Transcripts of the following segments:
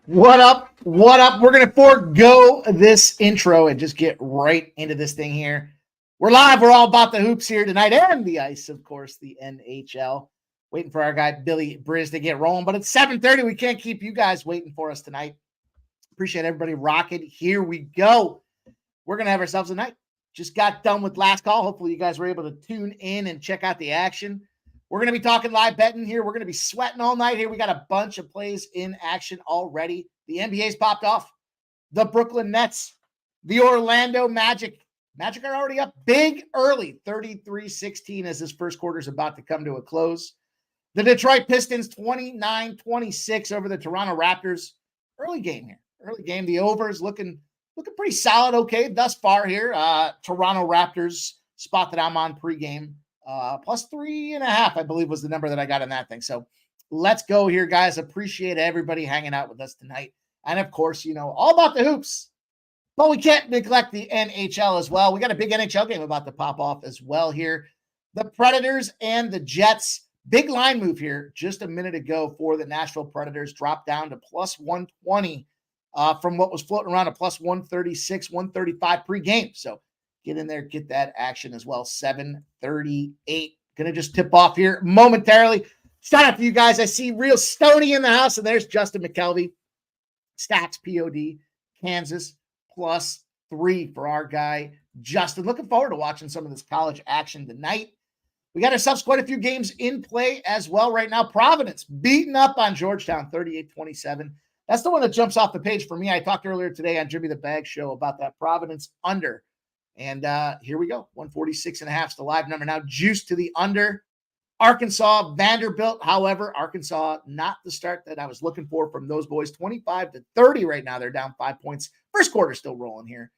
What up? What up? We're going to forego this intro and just get right into this thing here. We're live. We're all about the hoops here tonight and the ice, of course, the NHL. Waiting for our guy, Billy Briz, to get rolling. But it's 7:30. We can't keep you guys waiting for us tonight. Appreciate everybody rocking. Here we go. We're going to have ourselves a night. Just got done with last call. Hopefully you guys were able to tune in and check out the action. We're going to be talking live betting here. We're going to be sweating all night here. We got a bunch of plays in action already. The NBA's popped off. The Brooklyn Nets, the Orlando Magic. Magic are already up big early, 33-16 as this first quarter is about to come to a close. The Detroit Pistons, 29-26 over the Toronto Raptors. Early game here. Early game. The over is looking pretty solid, okay, thus far here. Toronto Raptors spot that I'm on pregame. Plus 3.5, I believe, was the number that I got in that thing. So let's go here, guys. Appreciate everybody hanging out with us tonight. And of course, you know, all about the hoops. But we can't neglect the NHL as well. We got a big NHL game about to pop off as well here. The Predators and the Jets. Big line move here just a minute ago for the Nashville Predators. Dropped down to plus 120 from what was floating around a plus 136, 135 pregame. So get in there, get that action as well. 7:38. Gonna just tip off here momentarily. Shout out to you guys. I see Real Stoney in the house, and there's Justin McKelvey. Stacks POD, Kansas, plus 3 for our guy, Justin. Looking forward to watching some of this college action tonight. We got ourselves quite a few games in play as well right now. Providence beating up on Georgetown, 38-27. That's the one that jumps off the page for me. I talked earlier today on Jimmy the Bag Show about that Providence under. And here we go. 146.5 is the live number. Now, juice to the under. Arkansas, Vanderbilt. However, Arkansas, not the start that I was looking for from those boys. 25-30 right now. They're down 5 points. First quarter still rolling here.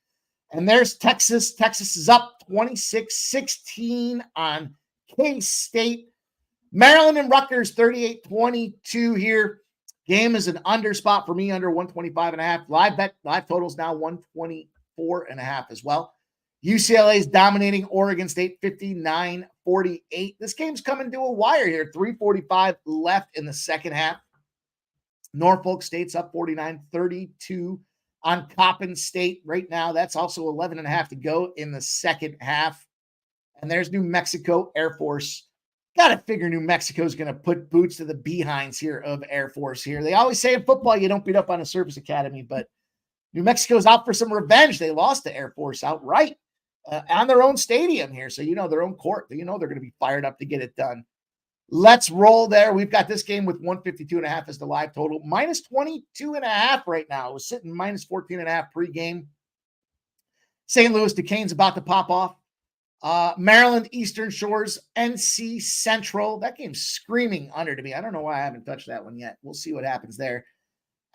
And there's Texas. Texas is up 26-16 on K-State. Maryland and Rutgers, 38-22 here. Game is an under spot for me, under 125.5. Live totals now 124.5 as well. UCLA is dominating Oregon State 59-48. This game's coming to a wire here. 3:45 left in the second half. Norfolk State's up 49-32 on Coppin State right now. That's also 11.5 to go in the second half. And there's New Mexico Air Force. Got to figure New Mexico's going to put boots to the behinds here of Air Force here. They always say in football, you don't beat up on a service academy, but New Mexico's out for some revenge. They lost to Air Force outright on their own stadium here. So, you know, their own court. You know, they're going to be fired up to get it done. Let's roll there. We've got this game with 152.5 as the live total. Minus 22.5 right now. It was sitting minus 14.5 pregame. St. Louis Duquesne's about to pop off. Maryland Eastern Shores, NC Central. That game's screaming under to me. I don't know why I haven't touched that one yet. We'll see what happens there.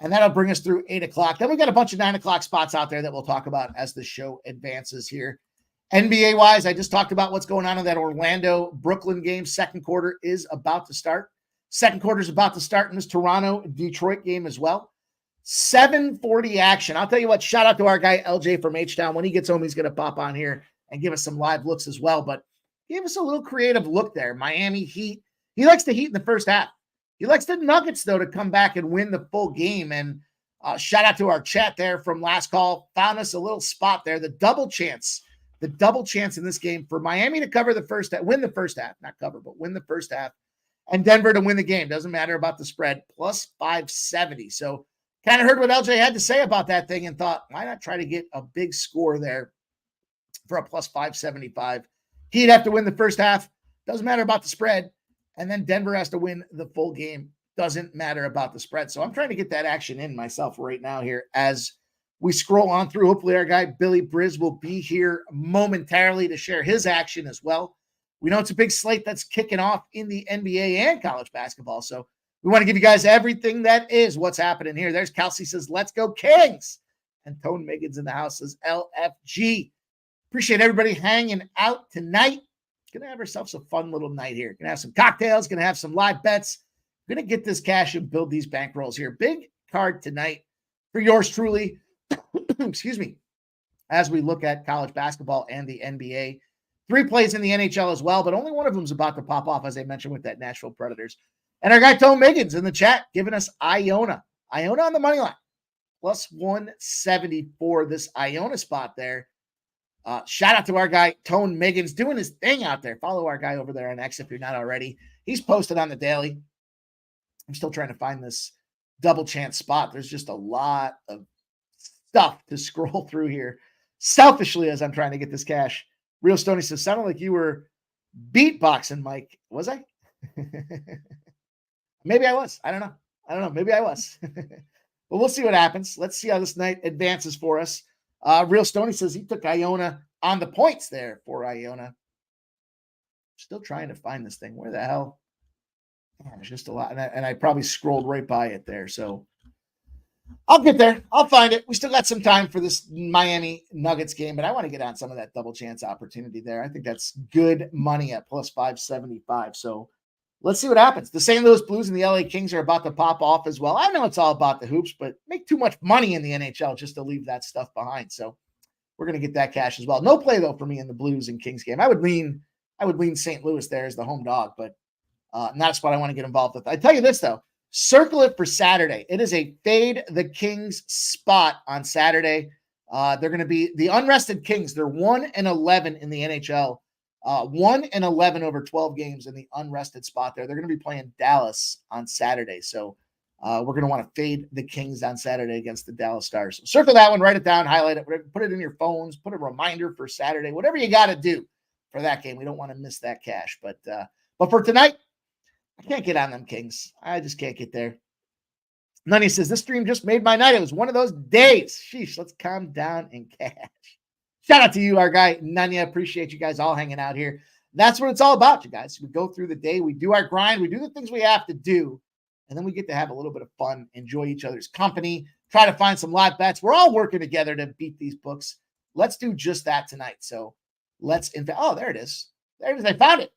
And that'll bring us through 8 o'clock. Then we got a bunch of 9 o'clock spots out there that we'll talk about as the show advances here. NBA-wise, I just talked about what's going on in that Orlando-Brooklyn game. Second quarter is about to start. Second quarter is about to start in this Toronto-Detroit game as well. 7:40 action. I'll tell you what, shout out to our guy LJ from H-Town. When he gets home, he's going to pop on here and give us some live looks as well. But give us a little creative look there. Miami Heat. He likes the Heat in the first half. He likes the Nuggets, though, to come back and win the full game. And shout out to our chat there from last call. Found us a little spot there. The double chance in this game for Miami to cover the first half, win the first half, not cover, but win the first half, and Denver to win the game. Doesn't matter about the spread, plus 570. So kind of heard what LJ had to say about that thing and thought, why not try to get a big score there for a plus 575? He'd have to win the first half. Doesn't matter about the spread. And then Denver has to win the full game. Doesn't matter about the spread. So I'm trying to get that action in myself right now here as we scroll on through. Hopefully our guy Billy Briz will be here momentarily to share his action as well. We know it's a big slate that's kicking off in the NBA and college basketball. So we want to give you guys everything that is what's happening here. There's Kelsey says, let's go Kings. And Tone Megan's in the house says LFG. Appreciate everybody hanging out tonight. Gonna have ourselves a fun little night here. Gonna have some cocktails, gonna have some live bets. Gonna get this cash and build these bankrolls here. Big card tonight for yours truly. Excuse me. As we look at college basketball and the NBA. 3 plays in the NHL as well, but only one of them is about to pop off, as I mentioned, with that Nashville Predators. And our guy Tone Megan's in the chat giving us Iona Iona on the money line, plus 174. This Iona spot there. Shout out to our guy, Tone Miggins, doing his thing out there. Follow our guy over there on X if you're not already. He's posted on the daily. I'm still trying to find this double chance spot. There's just a lot of stuff to scroll through here. Selfishly, as I'm trying to get this cash. Real Stoney says, sounded like you were beatboxing, Mike. Was I? Maybe I was. I don't know. Maybe I was. But we'll see what happens. Let's see how this night advances for us. Real Stoney says he took Iona on the points there for Iona. Still trying to find this thing. Where the hell? Man, there's just a lot. And I probably scrolled right by it there. So I'll get there. I'll find it. We still got some time for this Miami Nuggets game, but I want to get on some of that double chance opportunity there. I think that's good money at plus 575. So let's see what happens. The St. Louis Blues and the LA Kings are about to pop off as well. I know it's all about the hoops, but make too much money in the NHL just to leave that stuff behind. So we're going to get that cash as well. No play though for me in the Blues and Kings game. I would lean St. Louis there as the home dog, but not a spot I want to get involved with. I tell you this though, circle it for Saturday. It is a fade the Kings spot on Saturday. They're going to be the unrested Kings. They're 1-11 in the NHL. 1-11 over 12 games in the unrested spot there. They're going to be playing Dallas on Saturday. So we're going to want to fade the Kings on Saturday against the Dallas Stars. So circle that one, write it down, highlight it, put it in your phones, put a reminder for Saturday, whatever you got to do for that game. We don't want to miss that cash. But for tonight, I can't get on them Kings. I just can't get there. Nunny says, this stream just made my night. It was one of those days. Sheesh, let's calm down and cash. Shout out to you, our guy, Nanya. Appreciate you guys all hanging out here. That's what it's all about, you guys. We go through the day. We do our grind. We do the things we have to do. And then we get to have a little bit of fun, enjoy each other's company, try to find some live bets. Of working together to beat these books. Let's do just that tonight. So let's there it is. There it is. I found it.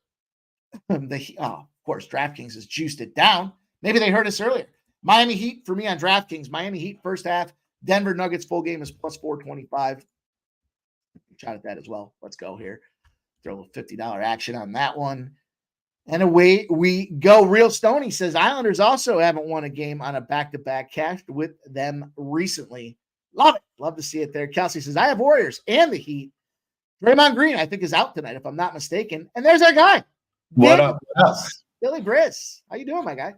Of course, DraftKings has juiced it down. Maybe they heard us earlier. Miami Heat for me on DraftKings. Miami Heat first half. Denver Nuggets full game is plus 425. Shot at that as well. Let's go here. Throw a little $50 action on that one. And away we go. Real Stoney says Islanders also haven't won a game on a back-to-back. Cashed with them recently. Love it. Love to see it there. Kelsey says, I have Warriors and the Heat. Draymond Green, I think, is out tonight, if I'm not mistaken. And there's our guy. What up? Billy Briz. How you doing, my guy?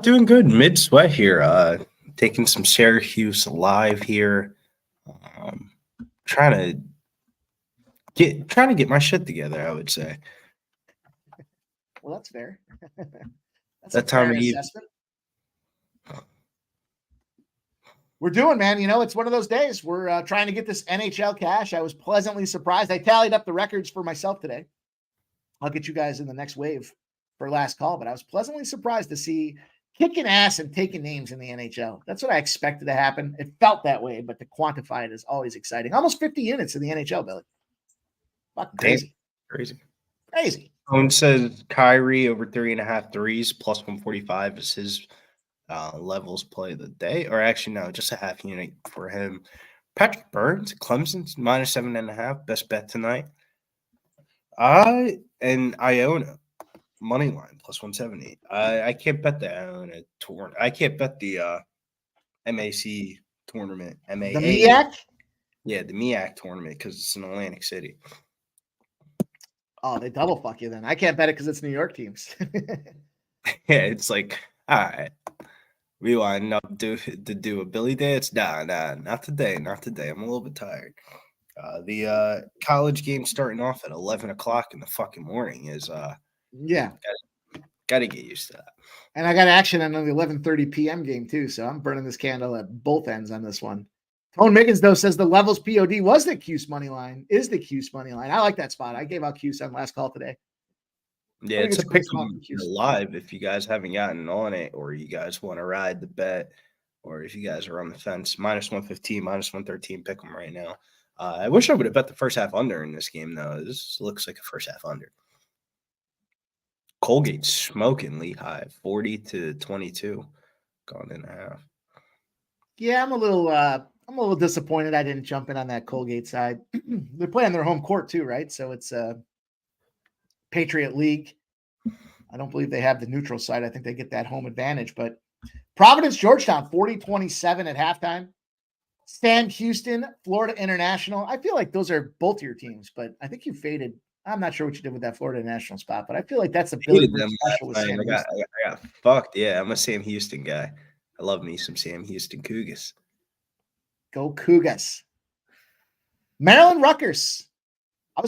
Doing good. Mid-sweat here. Taking some Syracuse live here. Trying to get my shit together, I would say. Well, that's fair. That's that time of year. We're doing, man. You know, it's one of those days. We're trying to get this NHL cash. I was pleasantly surprised. I tallied up the records for myself today. I'll get you guys in the next wave for last call, but I was pleasantly surprised to see kicking ass and taking names in the NHL. That's what I expected to happen. It felt that way, but to quantify it is always exciting. Almost 50 units in the NHL, Billy. Fucking crazy. Crazy. Owen says Kyrie over 3.5 threes plus 145 is his levels play of the day. Or actually, no, just a half unit for him. Patrick Burns, Clemson's minus 7.5. Best bet tonight. And Iona. Money line plus 170. I can't bet the Iona tournament. I can't bet the MAC tournament. The MEAC? Yeah, the MEAC tournament because it's in Atlantic City. Oh, they double fuck you then. I can't bet it because it's New York teams. Yeah, it's like, all right. We line up to do a Billy dance? Nah, not today. Not today. I'm a little bit tired. The college game starting off at 11 o'clock in the fucking morning is yeah. Got to get used to that. And I got action on the 11:30 p.m. game too, so I'm burning this candle at both ends on this one. Tone Miggins, though, says the levels POD was the Cuse money line, is the Cuse money line. I like that spot. I gave out Cuse on last call today. Yeah, it's a pick live if you guys haven't gotten on it or you guys want to ride the bet or if you guys are on the fence. Minus 115, minus 113, pick them right now. I wish I would have bet the first half under in this game, though. This looks like a first half under. Colgate's smoking Lehigh, 40-22, gone in a half. Yeah, I'm a little disappointed I didn't jump in on that Colgate side. They're playing their home court too, right? So it's Patriot League. I don't believe they have the neutral side. I think they get that home advantage, but Providence, Georgetown, 40-27 at halftime. Sam Houston, Florida International. I feel like those are both your teams, but I think you faded. I'm not sure what you did with that Florida International spot, but I feel like that's a Billy Brooks special with Sam Houston. I got fucked. Yeah, I'm a Sam Houston guy. I love me some Sam Houston Cougars. Go Cougars. Maryland Rutgers. I'm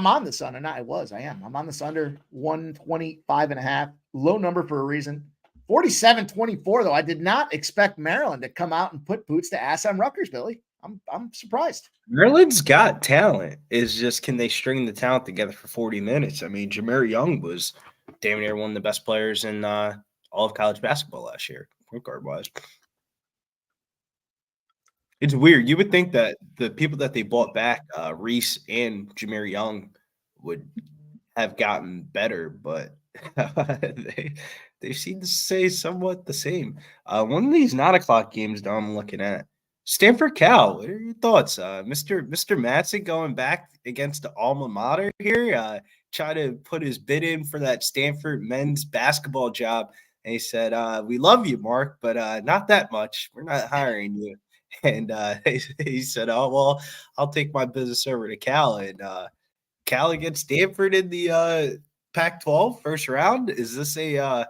on this under. Not I was. I am. I'm on this under 125.5. Low number for a reason. 47-24, though. I did not expect Maryland to come out and put boots to ass on Rutgers, Billy. I'm surprised. Maryland's got talent. It's just, can they string the talent together for 40 minutes? I mean, Jameer Young was damn near one of the best players in all of college basketball last year, point guard wise. It's weird. You would think that the people that they bought back, Reese and Jameer Young, would have gotten better, but they seem to say somewhat the same. One of these 9:00 games that I'm looking at, Stanford Cal. What are your thoughts? Mr. Matson going back against the alma mater here, try to put his bid in for that Stanford men's basketball job. And he said, we love you, Mark, but not that much. We're not hiring you. And he said, oh, well, I'll take my business over to Cal. And Cal against Stanford in the Pac-12 first round. Is this a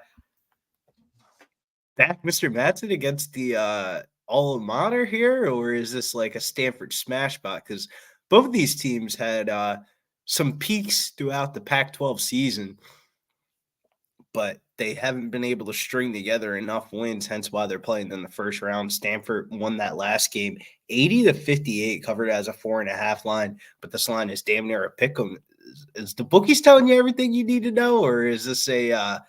back Mr. Matson against the alma mater here, or is this like a Stanford smash spot? Because both of these teams had some peaks throughout the Pac-12 season, but they haven't been able to string together enough wins, hence why they're playing in the first round. Stanford won that last game 80-58, covered as a 4.5 line, but this line is damn near a pick 'em. Is the bookies telling you everything you need to know, or is this a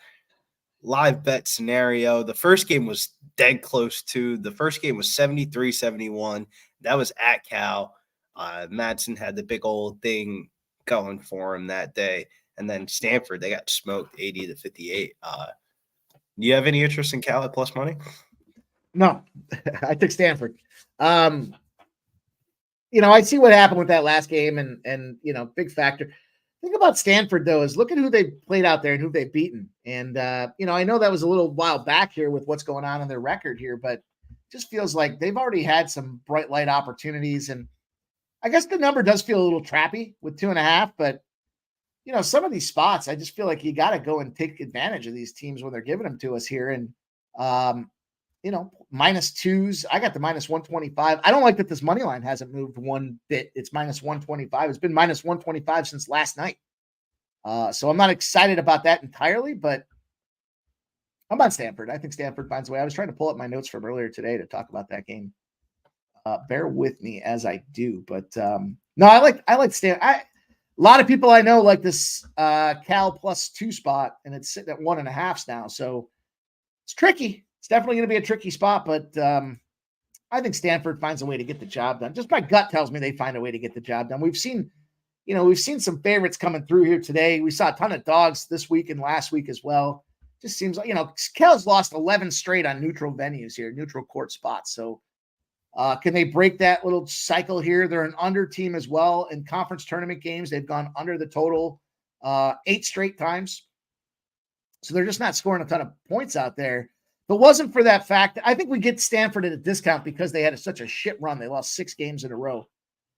live bet scenario? The first game was dead close to. The first game was 73-71. That was at Cal. Madsen had the big old thing going for him that day. And then Stanford, they got smoked 80-58. Do you have any interest in Cal at plus money? No, I took Stanford. I see what happened with that last game and big factor. Thing about Stanford, though, is look at who they played out there and who they've beaten. And, I know that was a little while back here with what's going on in their record here, but it just feels like they've already had some bright light opportunities. And I guess the number does feel a little trappy with 2.5, but some of these spots, I just feel like you got to go and take advantage of these teams when they're giving them to us here. And, -2s. I got the -125. I don't like that this money line hasn't moved one bit. It's -125. It's been -125 since last night. So I'm not excited about that entirely, but I'm on Stanford. I think Stanford finds a way. I was trying to pull up my notes from earlier today to talk about that game. Bear with me as I do, but no, I like Stanford. A lot of people I know like this Cal +2 spot, and it's sitting at 1.5 now. So it's tricky. It's definitely going to be a tricky spot, but I think Stanford finds a way to get the job done. Just my gut tells me they find a way to get the job done. We've seen some favorites coming through here today. We saw a ton of dogs this week and last week as well. Just seems like, Cal's lost 11 straight on neutral venues here, neutral court spots. So can they break that little cycle here? They're an under team as well. In conference tournament games, they've gone under the total 8 straight times. So they're just not scoring a ton of points out there. If it wasn't for that fact, I think we get Stanford at a discount because they had such a shit run. They lost 6 games in a row.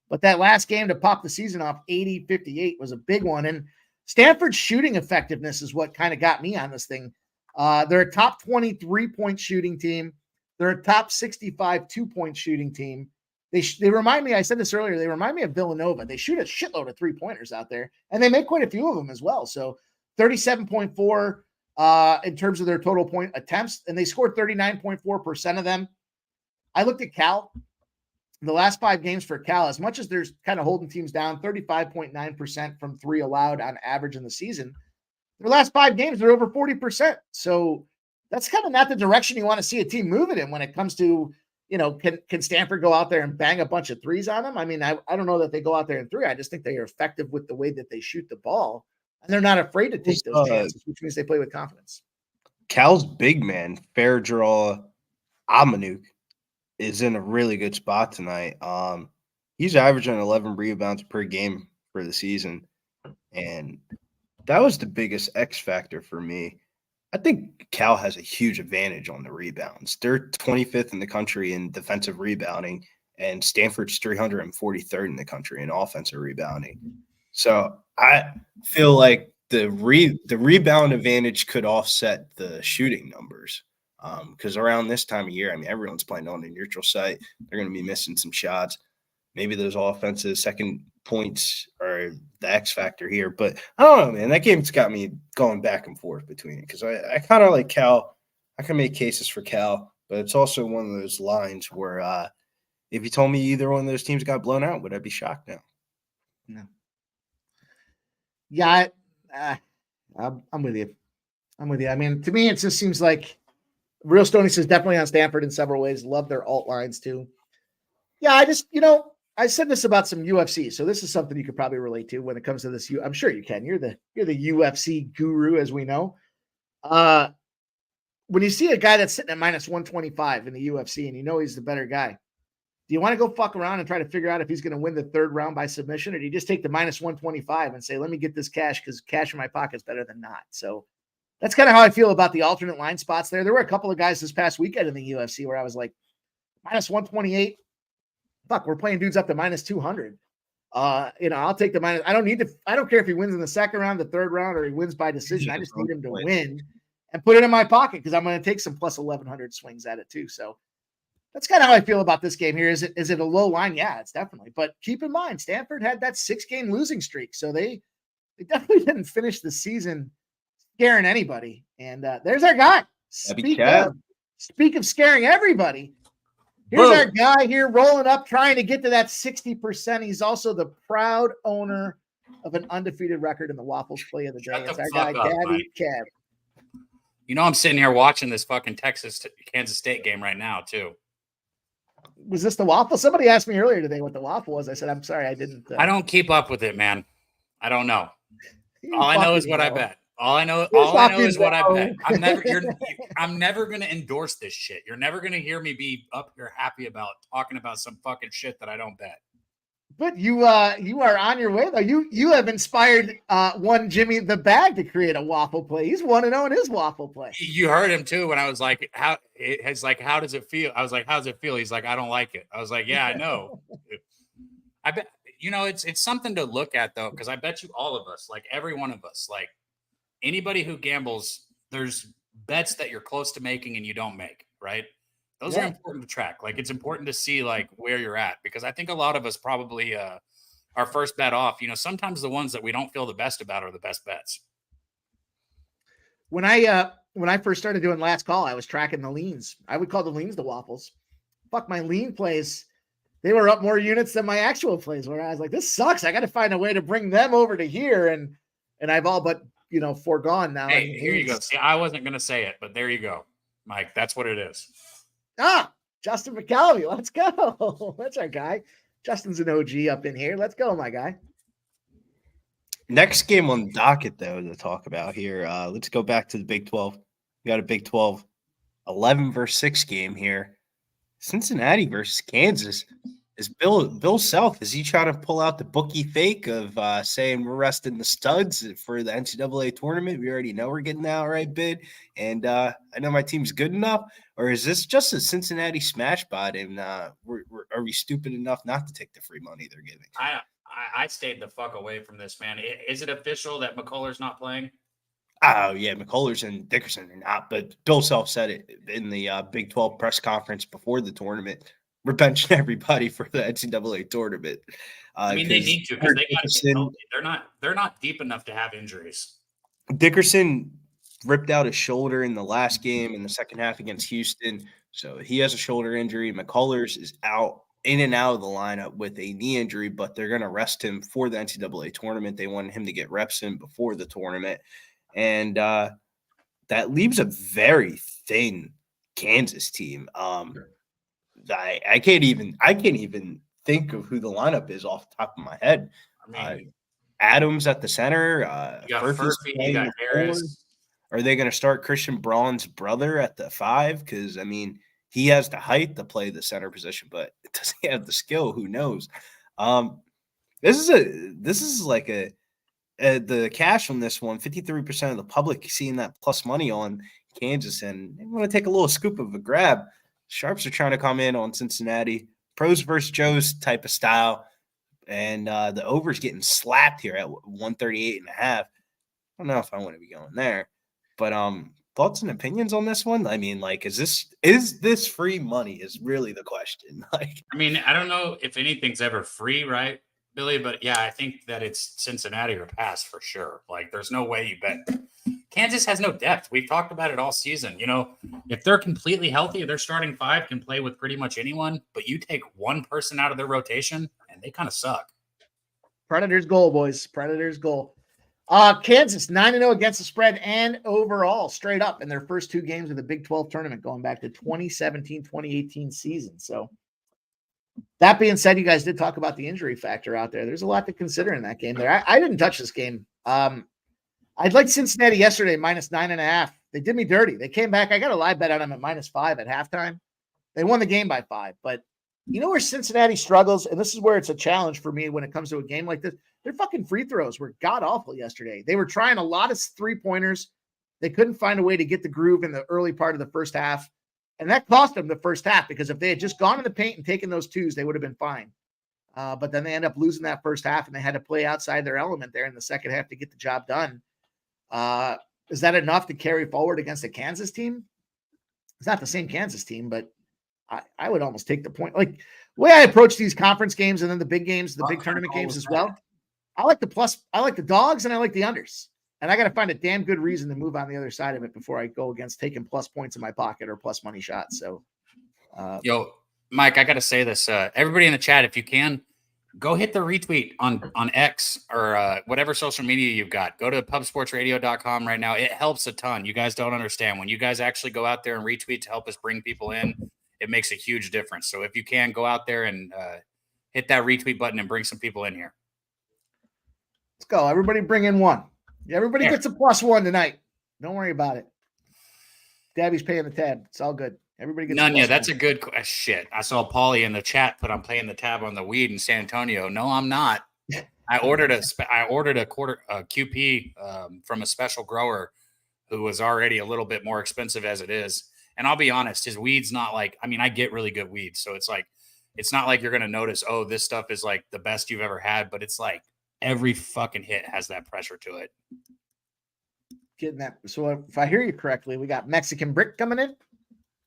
But that last game to pop the season off 80-58 was a big one. And Stanford's shooting effectiveness is what kind of got me on this thing. They're a top 23-point shooting team. They're a top 65 2-point shooting team. They remind me, I said this earlier, they remind me of Villanova. They shoot a shitload of 3-pointers out there, and they make quite a few of them as well. So 37.4 in terms of their total point attempts, and they scored 39.4% of them. I looked at Cal. The last 5 games for Cal, as much as they're kind of holding teams down, 35.9% from 3 allowed on average in the season. Their last 5 games, they're over 40%. So that's kind of not the direction you want to see a team move it in when it comes to, can Stanford go out there and bang a bunch of threes on them? I mean, I don't know that they go out there and 3. I just think they are effective with the way that they shoot the ball. And they're not afraid to take those chances, which means they play with confidence. Cal's big man, Fairdraw Amanuk, is in a really good spot tonight. He's averaging 11 rebounds per game for the season. And that was the biggest X factor for me. I think Cal has a huge advantage on the rebounds. They're 25th in the country in defensive rebounding, and Stanford's 343rd in the country in offensive rebounding. So I feel like the rebound advantage could offset the shooting numbers. Because around this time of year, I mean, everyone's playing on a neutral site. They're going to be missing some shots. Maybe those offensive second points are the X factor here. But I don't know, man. That game's got me going back and forth between it because I kind of like Cal. I can make cases for Cal, but it's also one of those lines where if you told me either one of those teams got blown out, would I be shocked now? No. Yeah, I'm with you. I'm with you. I mean, to me, it just seems like Real Stoney says definitely on Stanford in several ways. Love their alt lines too. Yeah, I just, I said this about some UFC, so this is something you could probably relate to when it comes to this. I'm sure you can. You're the UFC guru, as we know. When you see a guy that's sitting at minus 125 in the UFC and you know he's the better guy, do you want to go fuck around and try to figure out if he's going to win the third round by submission, or do you just take the minus 125 and say, let me get this cash because cash in my pocket is better than not? So that's kind of how I feel about the alternate line spots there. There were a couple of guys this past weekend in the UFC where I was like, minus 128. Fuck, we're playing dudes up to minus 200. I'll take the minus. I don't care if he wins in the second round, the third round, or he wins by decision. I just need him to win and put it in my pocket because I'm going to take some plus 1,100 swings at it too. So that's kind of how I feel about this game here. Is it a low line? Yeah, it's definitely. But keep in mind, Stanford had that 6-game losing streak, so they definitely didn't finish the season scaring anybody. And there's our guy. Speak of scaring everybody. Here's our guy here rolling up, trying to get to that 60%. He's also the proud owner of an undefeated record in the Waffles play of the day. It's our guy, DabyCab. I'm sitting here watching this fucking Kansas State game right now, too. Was this the waffle? Somebody asked me earlier today what the waffle was. I said, I'm sorry, I didn't. I don't keep up with it, man. I don't know. All I know is what I bet. All I know is what I bet. I'm never going to endorse this shit. You're never going to hear me be up here happy about talking about some fucking shit that I don't bet. But you are on your way though. You have inspired one Jimmy the Bag to create a waffle play. He's 1-0 in his waffle play. You heard him too when I was like, how does it feel? I was like, how does it feel? He's like, I don't like it. I was like, yeah, I know. I bet it's something to look at though, because I bet you all of us, like every one of us, like anybody who gambles, there's bets that you're close to making and you don't make, right? Those are important to track. Like it's important to see like where you're at, because I think a lot of us probably our first bet off, sometimes the ones that we don't feel the best about are the best bets. When I first started doing last call, I was tracking the leans. I would call the leans the waffles. Fuck, my lean plays, they were up more units than my actual plays, where I was like, this sucks. I got to find a way to bring them over to here. And I've all but, foregone now. Hey, here you go. See, I wasn't going to say it, but there you go, Mike. That's what it is. Justin McCallum, let's go. That's our guy. Justin's an OG up in here. Let's go, my guy. Next game on the docket, though, to talk about here. Let's go back to the Big 12. We got a Big 12 11-6 game here. Cincinnati versus Kansas. Is Bill Self, is he trying to pull out the bookie fake of saying we're resting the studs for the NCAA tournament? We already know we're getting the outright bid, and I know my team's good enough. Or is this just a Cincinnati smash bot, and are we stupid enough not to take the free money they're giving? I stayed the fuck away from this, man. Is it official that McCullers not playing? Oh, yeah, McCullers and Dickerson are not, but Bill Self said it in the Big 12 press conference before the tournament. We're benching everybody for the NCAA tournament. I mean, they need to, because they got to get healthy. They're not deep enough to have injuries. Dickerson ripped out his shoulder in the last game in the second half against Houston, so he has a shoulder injury. McCullers is in and out of the lineup with a knee injury, but they're going to rest him for the NCAA tournament. They wanted him to get reps in before the tournament, and that leaves a very thin Kansas team. I can't even think of who the lineup is off the top of my head. I mean, Adams at the center. You got Furphy, you got Harris. Are they going to start Christian Braun's brother at the 5? Because, I mean, he has the height to play the center position, but does he have the skill? Who knows? This is like a the cash on this one, 53% of the public seeing that plus money on Kansas, and they want to take a little scoop of a grab. Sharps are trying to come in on Cincinnati. Pros versus Joes type of style. And the over's getting slapped here at 138.5. I don't know if I want to be going there. But thoughts and opinions on this one? I mean, like, is this free money is really the question. Like, I mean, I don't know if anything's ever free, right, Billy? But yeah, I think that it's Cincinnati or pass for sure. Like, there's no way you bet. Kansas has no depth. We've talked about it all season. You know, if they're completely healthy, their starting five can play with pretty much anyone, but you take one person out of their rotation and they kind of suck. Predators goal, boys. Predators goal. Kansas 9-0 against the spread and overall straight up in their first two games of the Big 12 tournament going back to 2017-2018 season. So that being said, you guys did talk about the injury factor out there. There's a lot to consider in that game there. I didn't touch this game. I'd like Cincinnati yesterday, -9.5. They did me dirty. They came back. I got a live bet on them at -5 at halftime. They won the game by 5. But you know where Cincinnati struggles? And this is where it's a challenge for me when it comes to a game like this. Their fucking free throws were god-awful yesterday. They were trying a lot of three-pointers. They couldn't find a way to get the groove in the early part of the first half. And that cost them the first half because if they had just gone in the paint and taken those twos, they would have been fine. But then they end up losing that first half, and they had to play outside their element there in the second half to get the job done. Is that enough to carry forward against a Kansas team? It's not the same Kansas team, but I would almost take the point. Like the way I approach these conference games and then the big games, the big tournament games as well. I like the dogs and I like the unders. And I got to find a damn good reason to move on the other side of it before I go against taking plus points in my pocket or plus money shots. So, yo, Mike, I got to say this. Everybody in the chat, if you can, go hit the retweet on X or whatever social media you've got. Go to pubsportsradio.com right now. It helps a ton. You guys don't understand. When you guys actually go out there and retweet to help us bring people in, it makes a huge difference. So if you can, go out there and hit that retweet button and bring some people in here. Let's go. Everybody bring in one. Everybody gets a +1 tonight. Don't worry about it. Dabby's paying the tab. It's all good. Everybody gets none. Yeah, that's a good shit. I saw Paulie in the chat put I'm paying the tab on the weed in San Antonio. No, I'm not. I ordered a quarter QP from a special grower who was already a little bit more expensive as it is. And I'll be honest, his weed's not like, I mean, I get really good weed. So it's like, it's not like you're going to notice, oh, this stuff is like the best you've ever had, but it's like every fucking hit has that pressure to it. Getting that. So if I hear you correctly, we got Mexican brick coming in.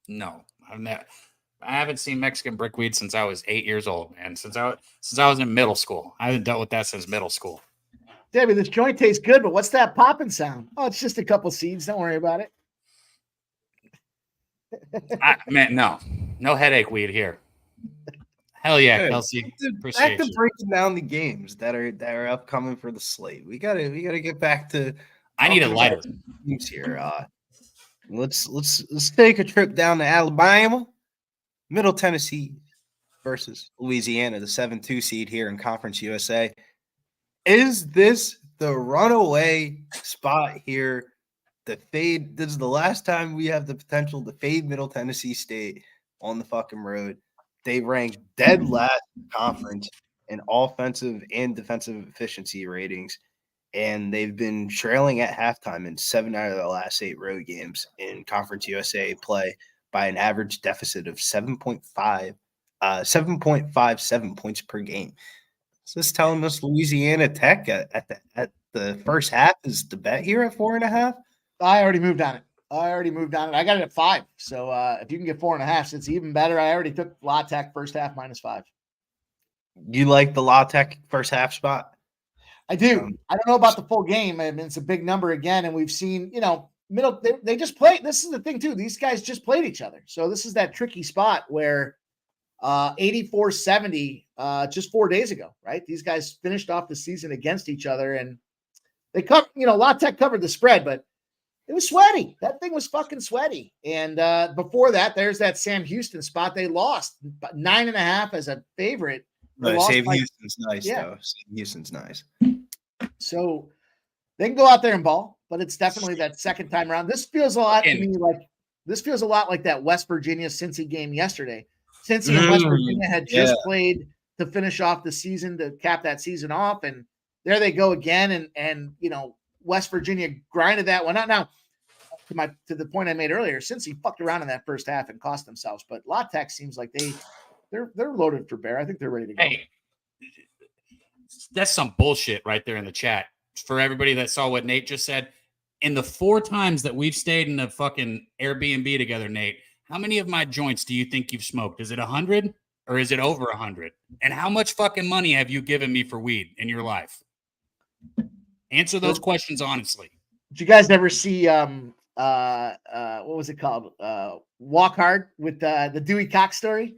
No, I haven't seen Mexican brickweed since I was 8 years old, man. Since I was in middle school. I haven't dealt with that since middle school. Debbie, this joint tastes good, but what's that popping sound? Oh, it's just a couple seeds. Don't worry about it. Man, no headache weed here. Hell yeah, Kelsey. Back to breaking down the games that are upcoming for the slate. We gotta get back to. I need a lighter. Teams here. Let's take a trip down to Alabama, Middle Tennessee versus Louisiana, the 7-2 seed here in Conference USA. Is this the runaway spot here? The fade. This is the last time we have the potential to fade Middle Tennessee State on the fucking road. They rank dead last in the conference in offensive and defensive efficiency ratings. And they've been trailing at halftime in 7 out of the last 8 road games in Conference USA play by an average deficit of 7.57 points per game. So this telling us Louisiana Tech at the first half is the bet here at 4.5. I already moved on it. I got it at 5. So if you can get 4.5, it's even better. I already took La Tech first half -5. You like the La Tech first half spot? I do. I don't know about the full game. I mean, it's a big number again, and we've seen, middle. They just played. This is the thing too. These guys just played each other, so this is that tricky spot where 84-70 just 4 days ago, right? These guys finished off the season against each other, and they covered. La Tech covered the spread, but it was sweaty. That thing was fucking sweaty. And before that, there's that Sam Houston spot. They lost 9.5 as a favorite. Sam Houston's nice, though. Sam Houston's nice. So they can go out there and ball, but it's definitely that second time around. This feels a lot to me like that West Virginia Cincy game yesterday. Cincy and West Virginia had just played to finish off the season, to cap that season off, and there they go again. And West Virginia grinded that one out. Now, to the point I made earlier, since he fucked around in that first half and cost themselves, but La Tech seems like they're loaded for bear. I think they're ready to go. Hey, that's some bullshit right there in the chat. For everybody that saw what Nate just said, in the 4 times that we've stayed in a fucking Airbnb together, Nate, how many of my joints do you think you've smoked? Is it 100 or is it over 100? And how much fucking money have you given me for weed in your life? Answer those questions honestly. Did you guys ever see what was it called? Walk Hard with the Dewey Cox story?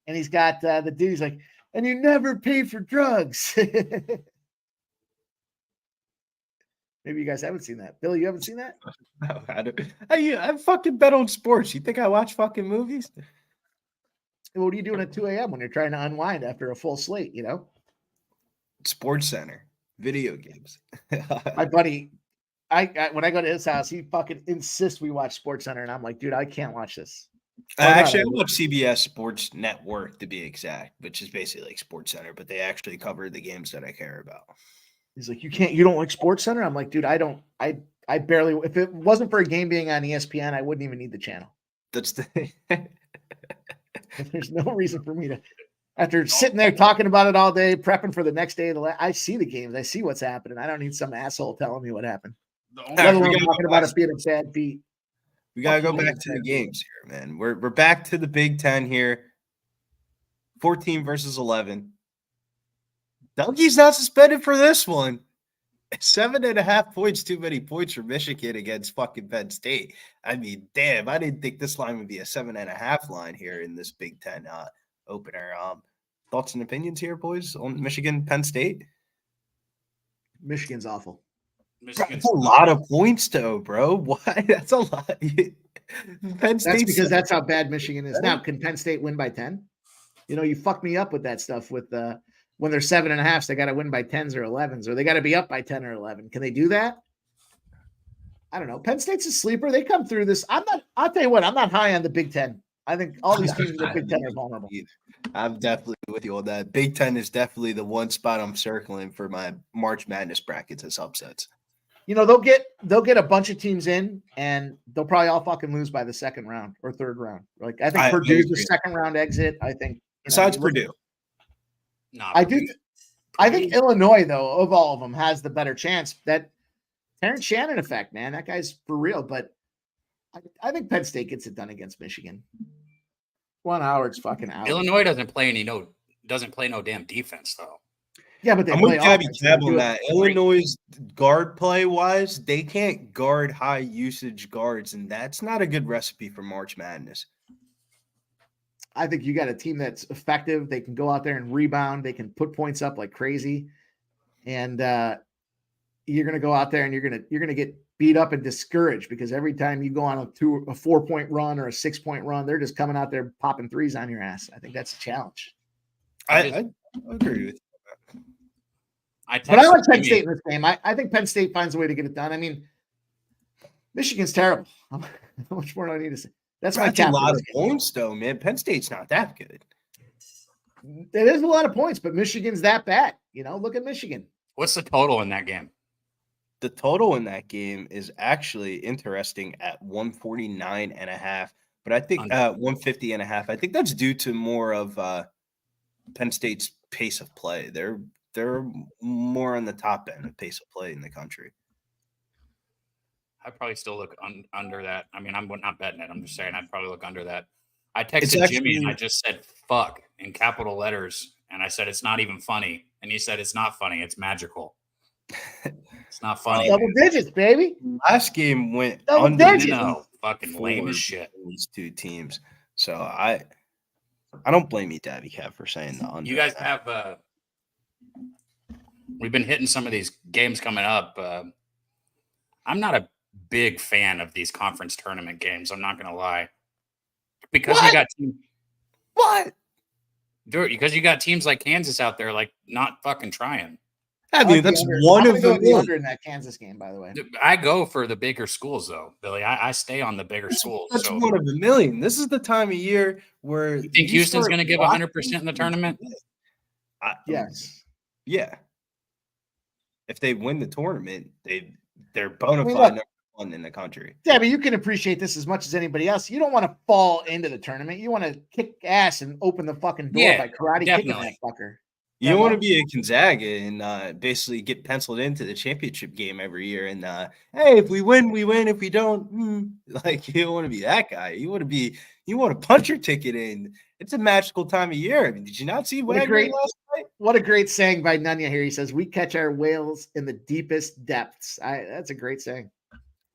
And he's got the dude, he's like, and you never pay for drugs. Maybe you guys haven't seen that. Billy, you haven't seen that? No, I don't. I fucking bet on sports. You think I watch fucking movies? What are you doing at 2 a.m. when you're trying to unwind after a full slate, Sports Center, video games. My buddy, I when I go to his house, he fucking insists we watch Sports Center, and I'm like, dude, I can't watch this. Actually, I watch CBS Sports Network to be exact, which is basically like Sports Center, but they actually cover the games that I care about. He's like, you don't like Sports Center? I'm like, dude, I barely, if it wasn't for a game being on ESPN, I wouldn't even need the channel. That's the There's no reason for me to, after sitting there talking about it all day, prepping for the next day, I see the games, I see what's happening. I don't need some asshole telling me what happened. Let alone talking about it being a bad beat. We gotta go back to the games here, man. We're back to the Big Ten here. 14 versus 11. Dougie's not suspended for this one. 7.5 points, too many points for Michigan against fucking Penn State. I mean, damn, I didn't think this line would be a 7.5 line here in this Big Ten opener. Thoughts and opinions here, boys, on Michigan, Penn State? Michigan's awful. That's a lot of points, though, bro. Why? That's a lot. Penn State. That's because that's how bad Michigan is. Now, can Penn State win by 10? You fucked me up with that stuff with when they're 7.5, they got to win by 10s or 11s, or they got to be up by 10 or 11. Can they do that? I don't know. Penn State's a sleeper. They come through this. I'll tell you what, I'm not high on the Big Ten. I think all these teams in the Big Ten are vulnerable. I'm definitely with you on that. Big Ten is definitely the one spot I'm circling for my March Madness brackets as upsets. They'll get a bunch of teams in, and they'll probably all fucking lose by the second round or third round. Like I think Purdue's a second round exit. I think besides Purdue. I think Illinois, though, of all of them, has the better chance. That Terrence Shannon effect, man. That guy's for real. But I think Penn State gets it done against Michigan. Juan Howard's fucking out. Illinois doesn't play no damn defense, though. Yeah, but they I'm play with DabyCab on that. Illinois' guard play-wise, they can't guard high-usage guards, and that's not a good recipe for March Madness. I think you got a team that's effective. They can go out there and rebound. They can put points up like crazy. And you're going to go out there and you're going to get beat up and discouraged because every time you go on a 4-point run or a 6-point run, they're just coming out there popping threes on your ass. I think that's a challenge. I agree with you. But I like Penn State in this game. I think Penn State finds a way to get it done. I mean, Michigan's terrible. How much more do I need to say? That's a lot of points, though, man. Penn State's not that good. It is a lot of points, but Michigan's that bad. Look at Michigan. What's the total in that game? The total in that game is actually interesting at 149.5, but I think 150.5. I think that's due to more of Penn State's pace of play. They're more on the top end of pace of play in the country. I'd probably still look under that. I mean, I'm not betting it. I'm just saying I'd probably look under that. I texted Jimmy and I just said fuck in capital letters. And I said, it's not even funny. And he said, it's not funny. It's magical. It's not funny. Double digits, baby. Last game went double under. Digits. No, fucking lame as shit. These two teams. So I don't blame you, DabyCab, for saying the under. You guys have we've been hitting some of these games coming up. I'm not a big fan of these conference tournament games. I'm not going to lie. Because you got what? Dude, because you got teams like Kansas out there, like not fucking trying. I mean, that's one of the under in that Kansas game, by the way. I go for the bigger schools, though, Billy. I stay on the bigger schools. That's one of a million. This is the time of year where you think Houston's going to give 100% in the tournament. Yes. Yeah. if they win the tournament, they're bona fide number one in the country. Yeah, but you can appreciate this as much as anybody else. You don't want to fall into the tournament. You want to kick ass and open the fucking door by karate kicking that fucker. You don't want to be a Gonzaga and basically get penciled into the championship game every year. And hey, if we win, we win. If we don't, like you don't want to be that guy. You want to punch your ticket in. It's a magical time of year. I mean, did you not see Wagner last night? What a great saying by Nunya here. He says, "We catch our whales in the deepest depths." That's a great saying.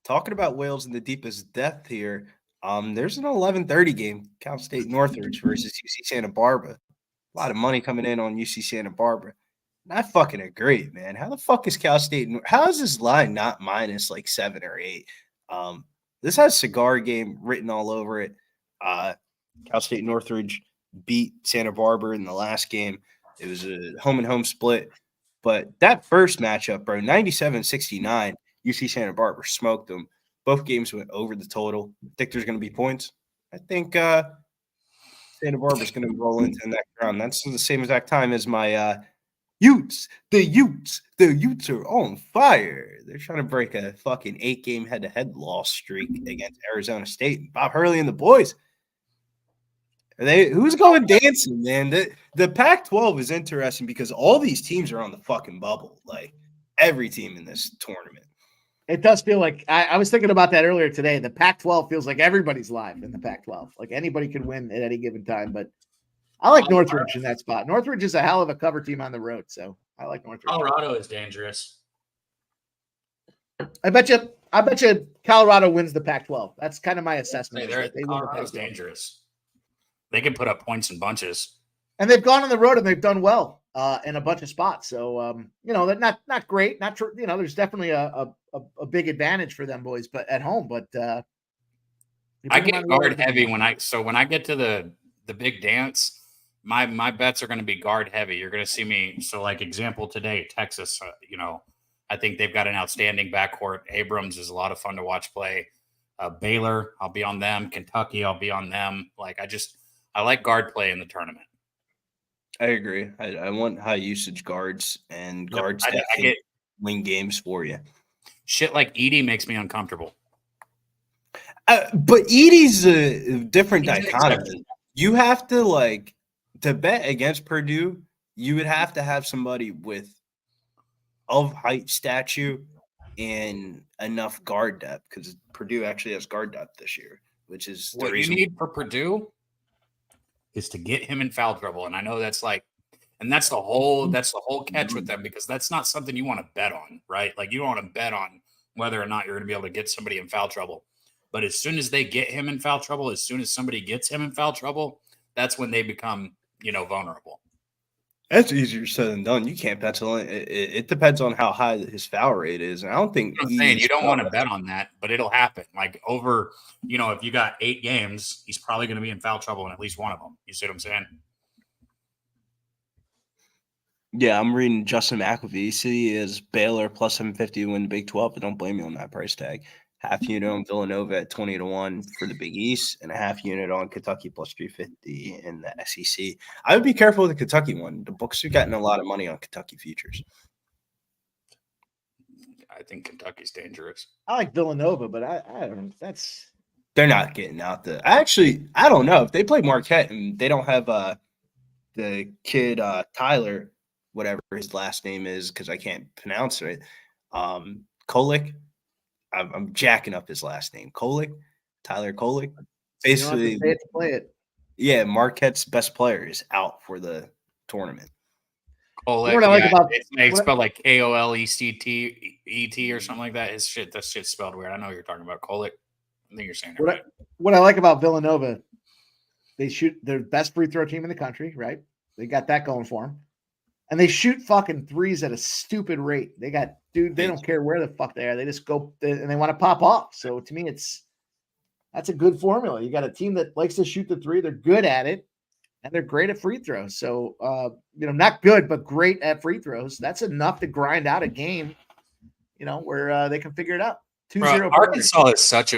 Talking about whales in the deepest depth here. There's an 11:30 game, Cal State Northridge versus UC Santa Barbara. A lot of money coming in on UC Santa Barbara. And I fucking agree, man. How the fuck is Cal State? How is this line not minus like 7 or 8? This has cigar game written all over it. Cal State Northridge beat Santa Barbara in the last game. It was a home and home split. But that first matchup, bro, 97-69, UC Santa Barbara smoked them. Both games went over the total. Think there's going to be points? I think Santa Barbara's going to roll into the next round. That's the same exact time as my Utes. The Utes are on fire. They're trying to break a fucking 8-game head-to-head loss streak against Arizona State. Bob Hurley and the boys. Who's going dancing, man? The Pac-12 is interesting because all these teams are on the fucking bubble. Like every team in this tournament. It does feel like I was thinking about that earlier today. The Pac-12 feels like everybody's live in the Pac-12. Like anybody could win at any given time. But I like Northridge in that spot. Northridge is a hell of a cover team on the road, so I like Northridge. Colorado is dangerous. I bet you Colorado wins the Pac-12. That's kind of my assessment. Colorado's dangerous. They can put up points in bunches. And they've gone on the road and they've done well in a bunch of spots. So, they're not great. Not true. There's definitely a big advantage for them boys, but at home. But I get guard heavy when I get to the big dance, my bets are going to be guard heavy. You're going to see me. So like example today, Texas, I think they've got an outstanding backcourt. Abrams is a lot of fun to watch play. Baylor, I'll be on them. Kentucky, I'll be on them. Like I like guard play in the tournament. I agree. I want high usage guards and guards that can win games for you. Shit like Edey makes me uncomfortable. But Edey's a different dichotomy. You have to to bet against Purdue, you would have to have somebody of height stature and enough guard depth because Purdue actually has guard depth this year, which is what you need for Purdue is to get him in foul trouble. And I know that's the whole catch with them because that's not something you want to bet on, right? Like you don't want to bet on whether or not you're going to be able to get somebody in foul trouble. But as soon as they get him in foul trouble, as soon as somebody gets him in foul trouble, that's when they become, vulnerable. That's easier said than done. You can't pencil it. It depends on how high his foul rate is. And I don't think I'm saying you don't want to bet on that, but it'll happen. Like over, if you got 8 games, he's probably going to be in foul trouble in at least one of them. You see what I'm saying? Yeah, I'm reading Justin McAfee. City is Baylor plus 750 to win the Big 12, but don't blame me on that price tag. Half unit on Villanova at 20-1 for the Big East, and a half unit on Kentucky plus 350 in the SEC. I would be careful with the Kentucky one. The books are getting a lot of money on Kentucky futures. I think Kentucky's dangerous. I like Villanova, but I don't know. They're not getting out the. Actually, I don't know if they play Marquette and they don't have the kid Tyler, whatever his last name is, because I can't pronounce it. Kolick. I'm jacking up his last name. Tyler Kolick. Basically, you don't have to play it. Yeah, Marquette's best player is out for the tournament. Kolick, what I like about it's spelled like KOLECTET or something like that. That shit's spelled weird. I know what you're talking about. Kolick. I think you're saying it right. What I like about Villanova, they shoot their best free throw team in the country, right? They got that going for them. And they shoot fucking threes at a stupid rate. They don't care where the fuck they are. They just go and they want to pop off. So to me, that's a good formula. You got a team that likes to shoot the three. They're good at it, and they're great at free throws. So, not good, but great at free throws. That's enough to grind out a game, where they can figure it out. 2-0. Arkansas is such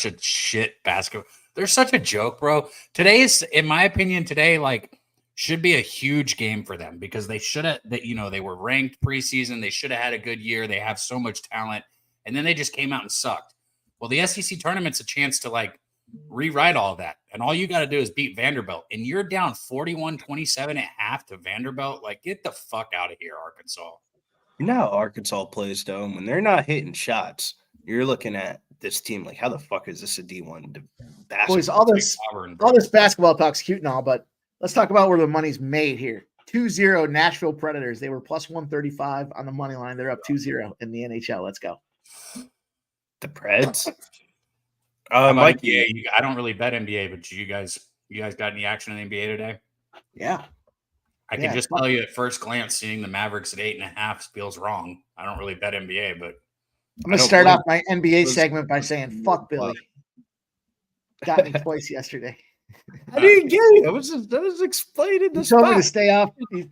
a shit basketball. They're such a joke, bro. In my opinion, should be a huge game for them because they should have, they were ranked preseason. They should have had a good year. They have so much talent. And then they just came out and sucked. Well, the SEC tournament's a chance to like rewrite all of that. And all you got to do is beat Vanderbilt. And you're down 41-27 at half to Vanderbilt. Like, get the fuck out of here, Arkansas. You know how Arkansas plays, though. When they're not hitting shots, you're looking at this team like, how the fuck is this a D1 basketball? Boys, all this basketball talk's cute and all, but let's talk about where the money's made here. 2-0 Nashville Predators. They were plus 135 on the money line. They're up 2-0 in the NHL. Let's go. The Preds. Mike, I don't really bet NBA, but you guys got any action in the NBA today? Yeah. I can just tell you at first glance, seeing the Mavericks at 8.5 feels wrong. I don't really bet NBA, but I'm going to start off my NBA segment by saying, fuck Billy. Got me twice yesterday. I didn't get it. I was explaining this. He told me to stay off. He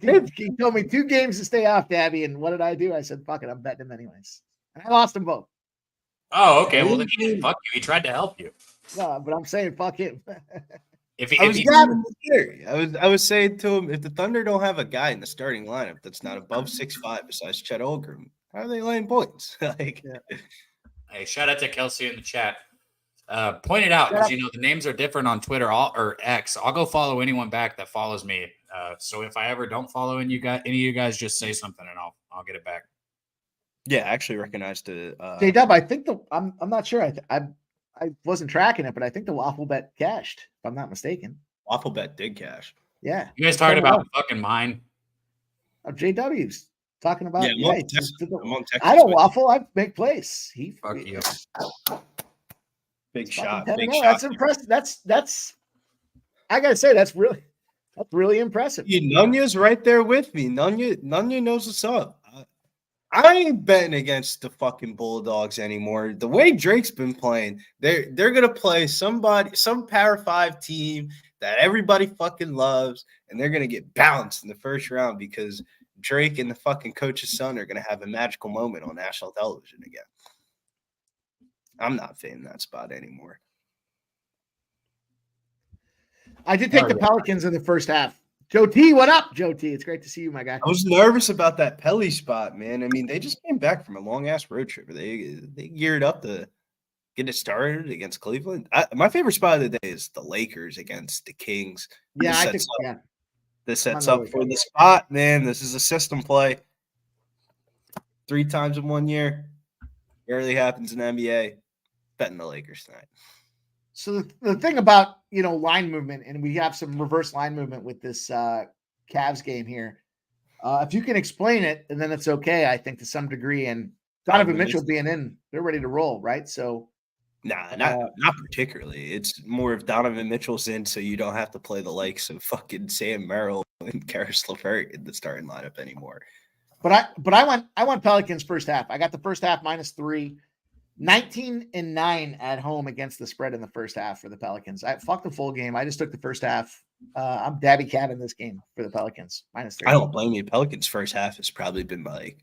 told me 2 games to stay off, Dabby. And what did I do? I said, fuck it. I'm betting him anyways. And I lost them both. Oh, okay. Well, then he didn't fuck you. He tried to help you. No, but I'm saying fuck him. I was saying to him, if the Thunder don't have a guy in the starting lineup that's not above 6'5" besides Chet Holmgren, how are they laying points? Hey, shout out to Kelsey in the chat. Pointed out because the names are different on Twitter or X. I'll go follow anyone back that follows me. So if I ever don't follow any of you guys, just say something and I'll get it back. Yeah, I actually recognized the J-Dub. I think I'm not sure. I wasn't tracking it, but I think the waffle bet cashed, if I'm not mistaken. Waffle bet did cash. Yeah. You guys talking about fucking mine? JW's talking about. Yeah, I don't waffle. I make plays. Fuck you. Big shot. That's impressive. That's. I gotta say that's really impressive. Nunya's right there with me. Nunya knows what's up. I ain't betting against the fucking Bulldogs anymore. The way Drake's been playing, they're gonna play some Power 5 team that everybody fucking loves, and they're gonna get bounced in the first round because Drake and the fucking coach's son are gonna have a magical moment on national television again. I'm not fading that spot anymore. I did take the Pelicans in the first half. Joe T, what up, Joe T? It's great to see you, my guy. I was nervous about that Pelly spot, man. I mean, they just came back from a long-ass road trip. They geared up to get it started against Cleveland. My favorite spot of the day is the Lakers against the Kings. Yeah, I think this sets up for the spot, man. This is a system play. 3 times in 1 year. Rarely happens in NBA. Betting the Lakers tonight. So the thing about, line movement, and we have some reverse line movement with this Cavs game here. If you can explain it, and then it's okay, I think, to some degree. And Donovan Mitchell being in, they're ready to roll, right? So, not particularly. It's more if Donovan Mitchell's in, so you don't have to play the likes of fucking Sam Merrill and Karis LeVert in the starting lineup anymore. But I went Pelicans first half. I got the first half -3. 19-9 at home against the spread in the first half for the Pelicans. I fucked the full game. I just took the first half. I'm DabyCab in this game for the Pelicans -3. I don't blame you. Pelicans first half has probably been like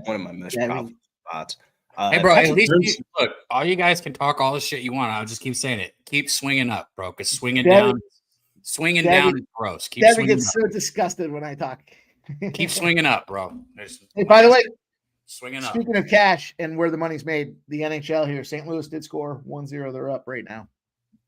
one of my most profitable spots. Hey, bro, at least look, all you guys can talk all the shit you want. I'll just keep saying it. Keep swinging up, bro, because swinging down is gross. Dabby gets so disgusted when I talk. Keep swinging up, bro. Hey, by the way, swinging up. Speaking of cash and where the money's made, the NHL here, St. Louis did score 1-0. They're up right now.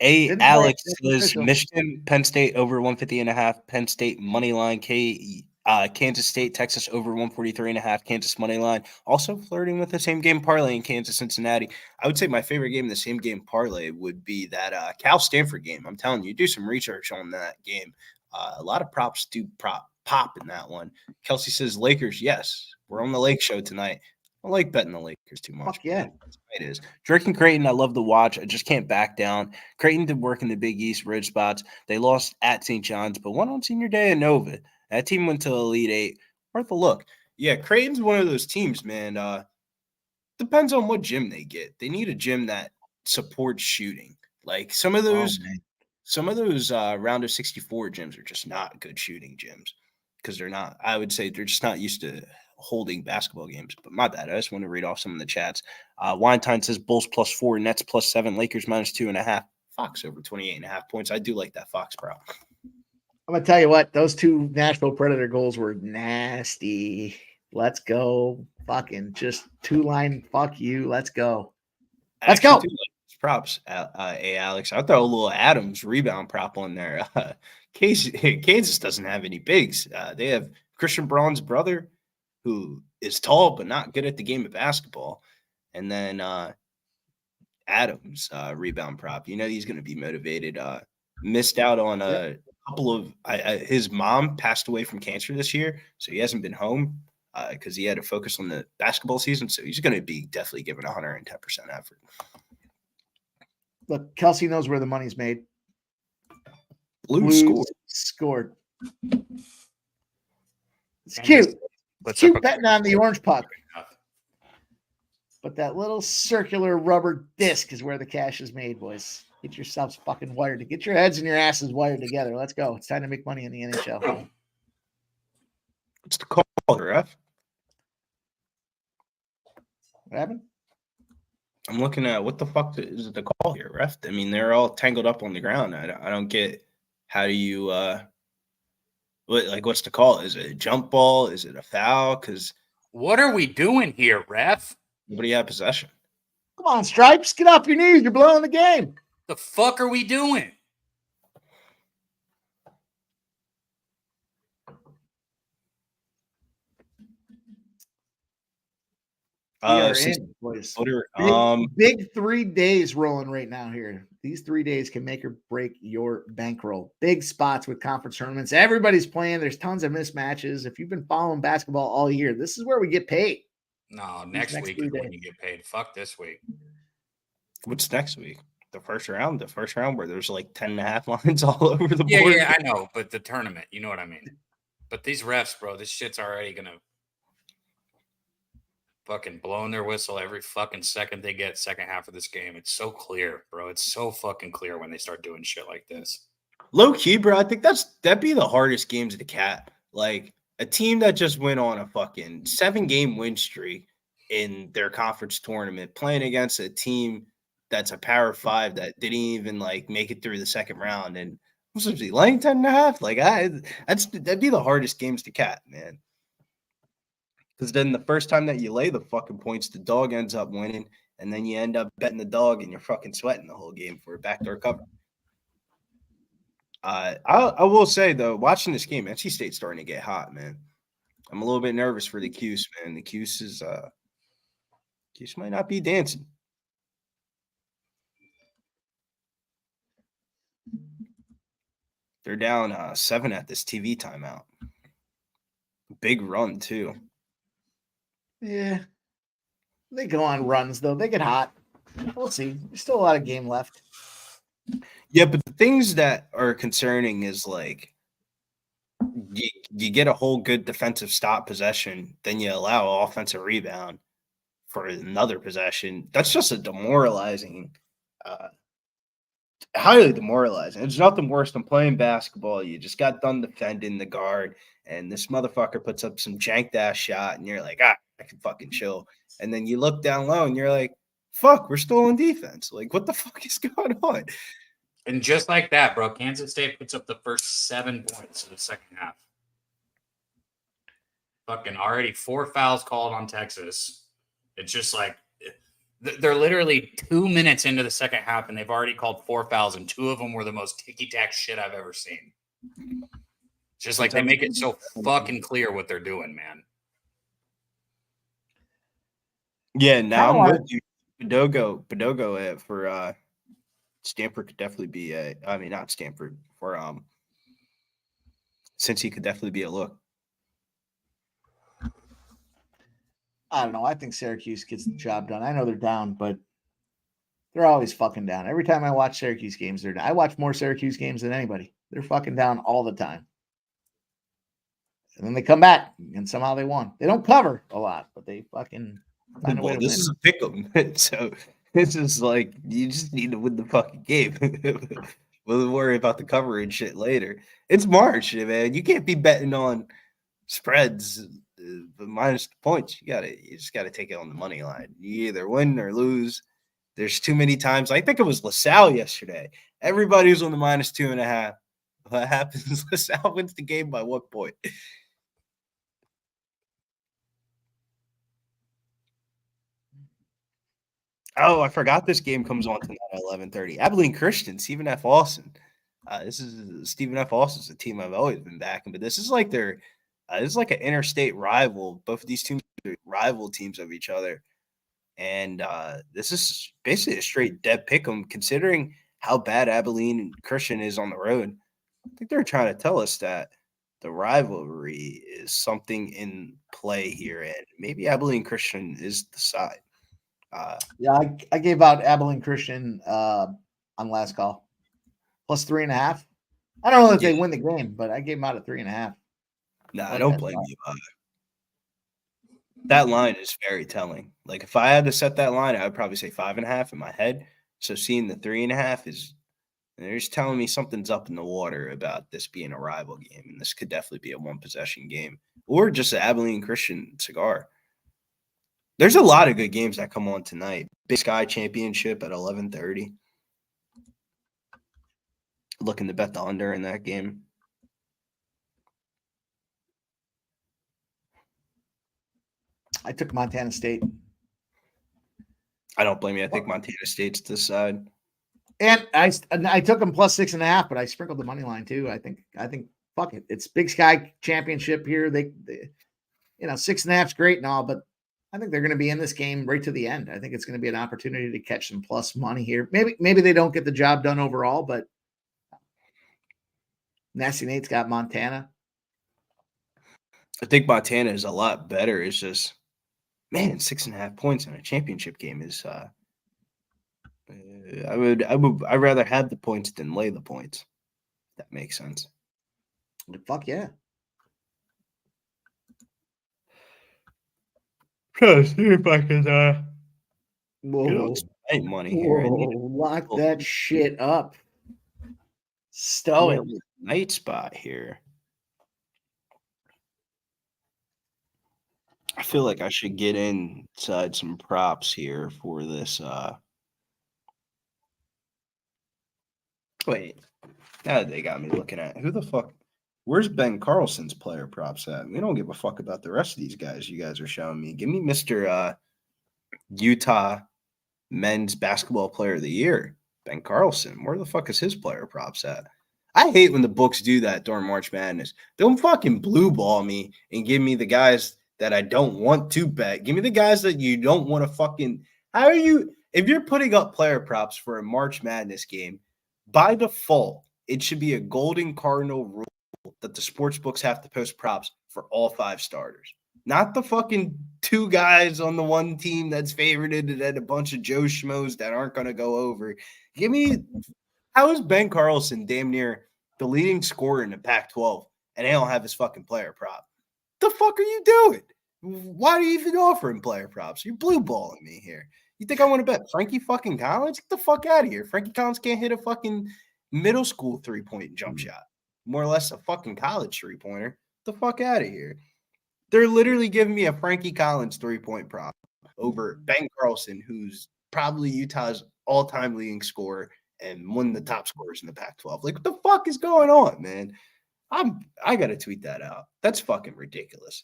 Alex says Michigan, Penn State over 150.5. Penn State money line. Kansas State, Texas over 143.5. Kansas money line. Also flirting with the same game parlay in Kansas, Cincinnati. I would say my favorite game in the same game parlay would be that Cal Stanford game. I'm telling you, do some research on that game. A lot of props do pop in that one. Kelsey says Lakers. Yes, we're on the Lake Show tonight. I like betting the Lakers too much. Fuck yeah. It is. Drake and Creighton, I love to watch. I just can't back down. Creighton did work in the Big East road spots. They lost at St. John's, but won on senior day at Nova. That team went to the Elite Eight. Worth a look. Yeah, Creighton's one of those teams, man. Depends on what gym they get. They need a gym that supports shooting. Like some of those round of 64 gyms are just not good shooting gyms because they're not. I would say they're just not used to holding basketball games. But my bad. I just want to read off some of the chats. Winetime says Bulls +4, Nets +7, Lakers -2.5, Fox over 28.5 points. I do like that Fox, bro. I'm gonna tell you what, those 2 Nashville Predator goals were nasty. Let's go. Fucking just 2-line fuck you. Let's go. Let's go. Props, Alex. I'll throw a little Adams rebound prop on there. Kansas doesn't have any bigs. They have Christian Braun's brother, who is tall but not good at the game of basketball, and then Adams rebound prop. You know he's going to be motivated. Missed out on a couple of his mom passed away from cancer this year, so he hasn't been home because he had to focus on the basketball season. So he's going to be definitely giving 110% effort. Look, Kelsey knows where the money's made. Blues scored. It's cute. It's cute betting on the orange puck. But that little circular rubber disc is where the cash is made, boys. Get yourselves fucking wired. Get your heads and your asses wired together. Let's go. It's time to make money in the NHL. What's the call, ref? What happened? I'm looking at what the fuck is the call here, ref? I mean, they're all tangled up on the ground. I don't get how do you what's the call? Is it a jump ball? Is it a foul? Because what are we doing here, ref? Nobody had possession. Come on, Stripes, get off your knees. You're blowing the game. The fuck are we doing? Boys. Big 3 days rolling right now here. These 3 days can make or break your bankroll. Big spots with conference tournaments. Everybody's playing. There's tons of mismatches. If you've been following basketball all year, this is where we get paid. No, next week is when you get paid. Fuck this week. What's next week? The first round where there's like 10.5 lines all over the board. Yeah, I know, but the tournament, you know what I mean. But these refs, bro, this shit's already gonna fucking blowing their whistle every fucking second they get second half of this game. It's so clear, bro. It's so fucking clear when they start doing shit like this. Low key, bro. I think that'd be the hardest games to cap. Like a team that just went on a fucking 7-game win streak in their conference tournament, playing against a team that's a Power 5 that didn't even like make it through the second round, and what's supposed to be laying 10.5? Like that'd be the hardest games to cap, man. Because then the first time that you lay the fucking points, the dog ends up winning, and then you end up betting the dog, and you're fucking sweating the whole game for a backdoor cover. I will say though, watching this game, NC State's starting to get hot, man. I'm a little bit nervous for the Cuse, man. The Cuse is Cuse might not be dancing. They're down 7 at this TV timeout. Big run too. Yeah. They go on runs, though. They get hot. We'll see. There's still a lot of game left. Yeah, but the things that are concerning is like you get a whole good defensive stop possession, then you allow an offensive rebound for another possession. That's just a demoralizing, highly demoralizing. It's nothing worse than playing basketball. You just got done defending the guard, and this motherfucker puts up some janked-ass shot, and you're like, I can fucking chill. And then you look down low, and you're like, fuck, we're still on defense. Like, what the fuck is going on? And just like that, bro, Kansas State puts up the first 7 points of the second half. Fucking already 4 fouls called on Texas. It's just like they're literally 2 minutes into the second half, and they've already called 4 fouls, and 2 of them were the most ticky-tack shit I've ever seen. It's just like they make it so fucking clear what they're doing, man. Yeah, now I'm with you. Padogo for Stanford could definitely be not Stanford, for since he could definitely be a look. I don't know. I think Syracuse gets the job done. I know they're down, but they're always fucking down. Every time I watch Syracuse games, they're down. I watch more Syracuse games than anybody. They're fucking down all the time. And then they come back, and somehow they won. They don't cover a lot, but they fucking find a way to win. This is a pick 'em, so this is like you just need to win the fucking game. We'll worry about the coverage shit later. It's March, man. You can't be betting on spreads minus the points. You just gotta take it on the money line. You either win or lose. There's too many times. I think it was LaSalle yesterday. Everybody was on the -2.5. What happens? LaSalle wins the game by what point? Oh, I forgot this game comes on tonight at 11:30. Abilene Christian, Stephen F. Austin. This is Stephen F. Austin's a team I've always been backing, but this is like this is like an interstate rival. Both of these teams are rival teams of each other. And this is basically a straight dead pick 'em, considering how bad Abilene Christian is on the road. I think they're trying to tell us that the rivalry is something in play here, and maybe Abilene Christian is the side. Yeah, I gave out Abilene Christian on last call plus 3.5. I don't know if they win the game, but I gave them out at 3.5. No, I don't blame you. That line is very telling. Like if I had to set that line, I would probably say 5.5 in my head. So seeing the 3.5 is they're just telling me something's up in the water about this being a rival game, and this could definitely be a one-possession game or just an Abilene Christian cigar. There's a lot of good games that come on tonight. Big Sky Championship at 11:30. Looking to bet the under in that game. I took Montana State. I don't blame you. I think Montana State's this side. And I took them plus 6.5, but I sprinkled the money line too. I think fuck it. It's Big Sky Championship here. They 6.5 is great and all, but I think they're going to be in this game right to the end. I think it's going to be an opportunity to catch some plus money here. Maybe they don't get the job done overall, but Nasty Nate's got Montana. I think Montana is a lot better. It's just, man, 6.5 points in a championship game is. I'd rather have the points than lay the points. If that makes sense. Fuck yeah. Trying to see if I can get some money here. Lock that shit up. Stow it. Night spot here. I feel like I should get inside some props here for this. Wait, now they got me looking at who the fuck. Where's Ben Carlson's player props at? We don't give a fuck about the rest of these guys you guys are showing me. Give me Mr. Utah Men's Basketball Player of the Year, Ben Carlson. Where the fuck is his player props at? I hate when the books do that during March Madness. Don't fucking blue ball me and give me the guys that I don't want to bet. Give me the guys that you don't want to fucking – how are you – if you're putting up player props for a March Madness game, by default, it should be a golden cardinal rule that the sports books have to post props for all 5 starters. Not the fucking 2 guys on the one team that's favorited and then a bunch of Joe Schmoes that aren't going to go over. Give me – how is Ben Carlson damn near the leading scorer in the Pac-12 and they don't have his fucking player prop? The fuck are you doing? Why do you even offer him player props? You're blue balling me here. You think I want to bet Frankie fucking Collins? Get the fuck out of here. Frankie Collins can't hit a fucking middle school 3-point jump shot. More or less a fucking college 3-pointer. Get the fuck out of here. They're literally giving me a Frankie Collins 3-point prop over Ben Carlson, who's probably Utah's all-time leading scorer and one of the top scorers in the Pac-12. Like, what the fuck is going on, man? I got to tweet that out. That's fucking ridiculous.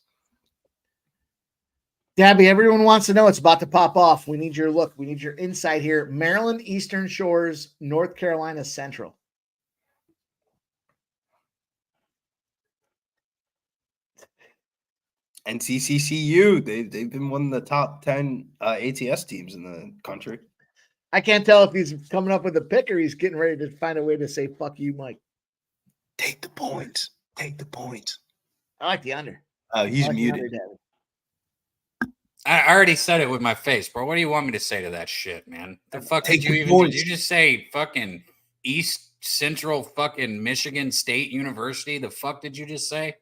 Dabby, everyone wants to know it's about to pop off. We need your look. We need your insight here. Maryland Eastern Shores, North Carolina Central. NCCCU, they've been one of the top 10 ATS teams in the country. I can't tell if he's coming up with a pick or he's getting ready to find a way to say, fuck you, Mike. Take the points. Take the points. I like the under. Oh, he's muted. Under, I already said it with my face, bro. What do you want me to say to that shit, man? The fuck did you just say fucking East Central fucking Michigan State University? The fuck did you just say?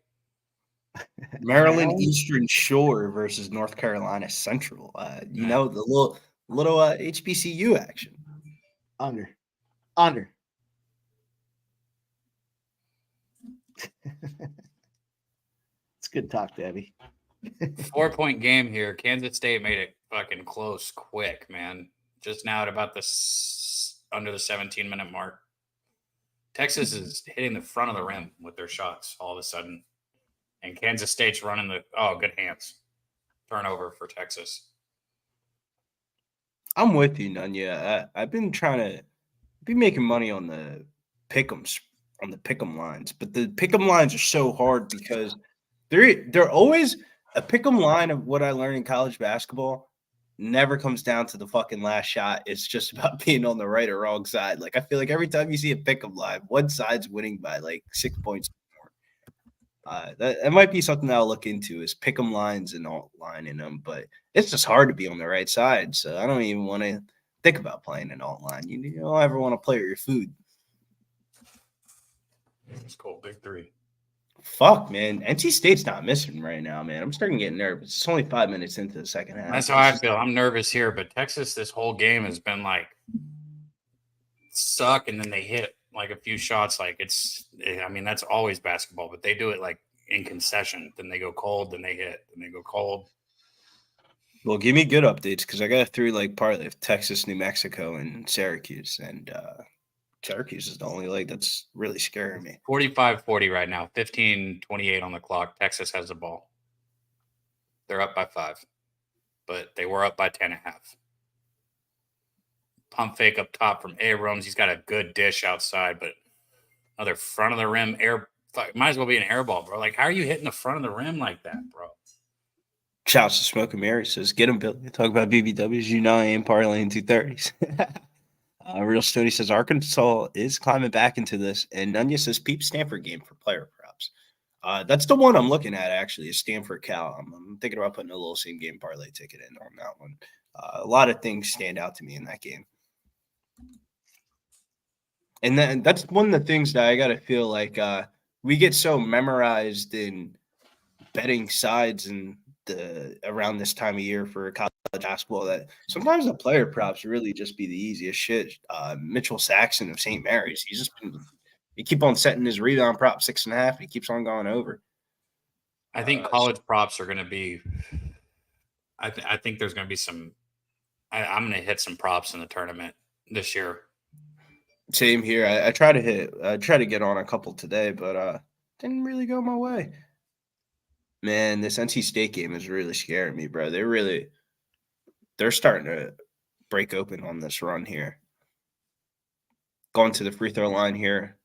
Maryland Eastern Shore versus North Carolina Central. The little HBCU action. Under. It's good talk, Debbie. 4-point game here. Kansas State made it fucking close quick, man. Just now at about under the 17-minute mark. Texas is hitting the front of the rim with their shots all of a sudden. And Kansas State's running good hands. Turnover for Texas. I'm with you, Nunya. I've been making money on the pick'ems, on the pick'em lines, but the pick'em lines are so hard because they're always a pick'em line of what I learned in college basketball never comes down to the fucking last shot. It's just about being on the right or wrong side. Like, I feel like every time you see a pick'em line, one side's winning by like 6 points more. That might be something I'll look into is pick'em lines and alt line in them, but it's just hard to be on the right side. So I don't even want to think about playing an alt line. You don't ever want to play with your food. It's cool. Big three. Fuck, man. NC State's not missing right now, man. I'm starting to get nervous. It's only 5 minutes into the second half. That's how I feel. I'm nervous here, but Texas this whole game has been like suck, and then they hit like a few shots. Like that's always basketball, but they do it like in concession. Then they go cold, then they hit, then they go cold. Well, give me good updates because I got a 3-leg parlay of Texas, New Mexico, and Syracuse, and Syracuse is the only leg that's really scaring me. 45-40 right now, 15-28 on the clock. Texas has the ball. They're up by 5, but they were up by 10.5. Pump fake up top from Abrams. He's got a good dish outside, but another front of the rim air. Might as well be an air ball, bro. Like, how are you hitting the front of the rim like that, bro? Shouts to Smoke and Mary says, get him, Billy. Talk about BBWs. You know I ain't parlaying 230s. Real Stoney says Arkansas is climbing back into this, and Nunya says peep Stanford game for player props. That's the one I'm looking at actually is Stanford Cal. I'm thinking about putting a little same game parlay ticket in on that one. A lot of things stand out to me in that game, and then that's one of the things that I gotta feel like we get so memorized in betting sides and around this time of year for college basketball that sometimes the player props really just be the easiest shit. Mitchell Saxon of St. Mary's, he keep on setting his rebound prop 6.5. He keeps on going over. I think college props are going to be. I think there's going to be some. I'm going to hit some props in the tournament this year. Same here. I try to get on a couple today, but didn't really go my way. Man, this NC State game is really scaring me, bro. They're starting to break open on this run here. Going to the free throw line here,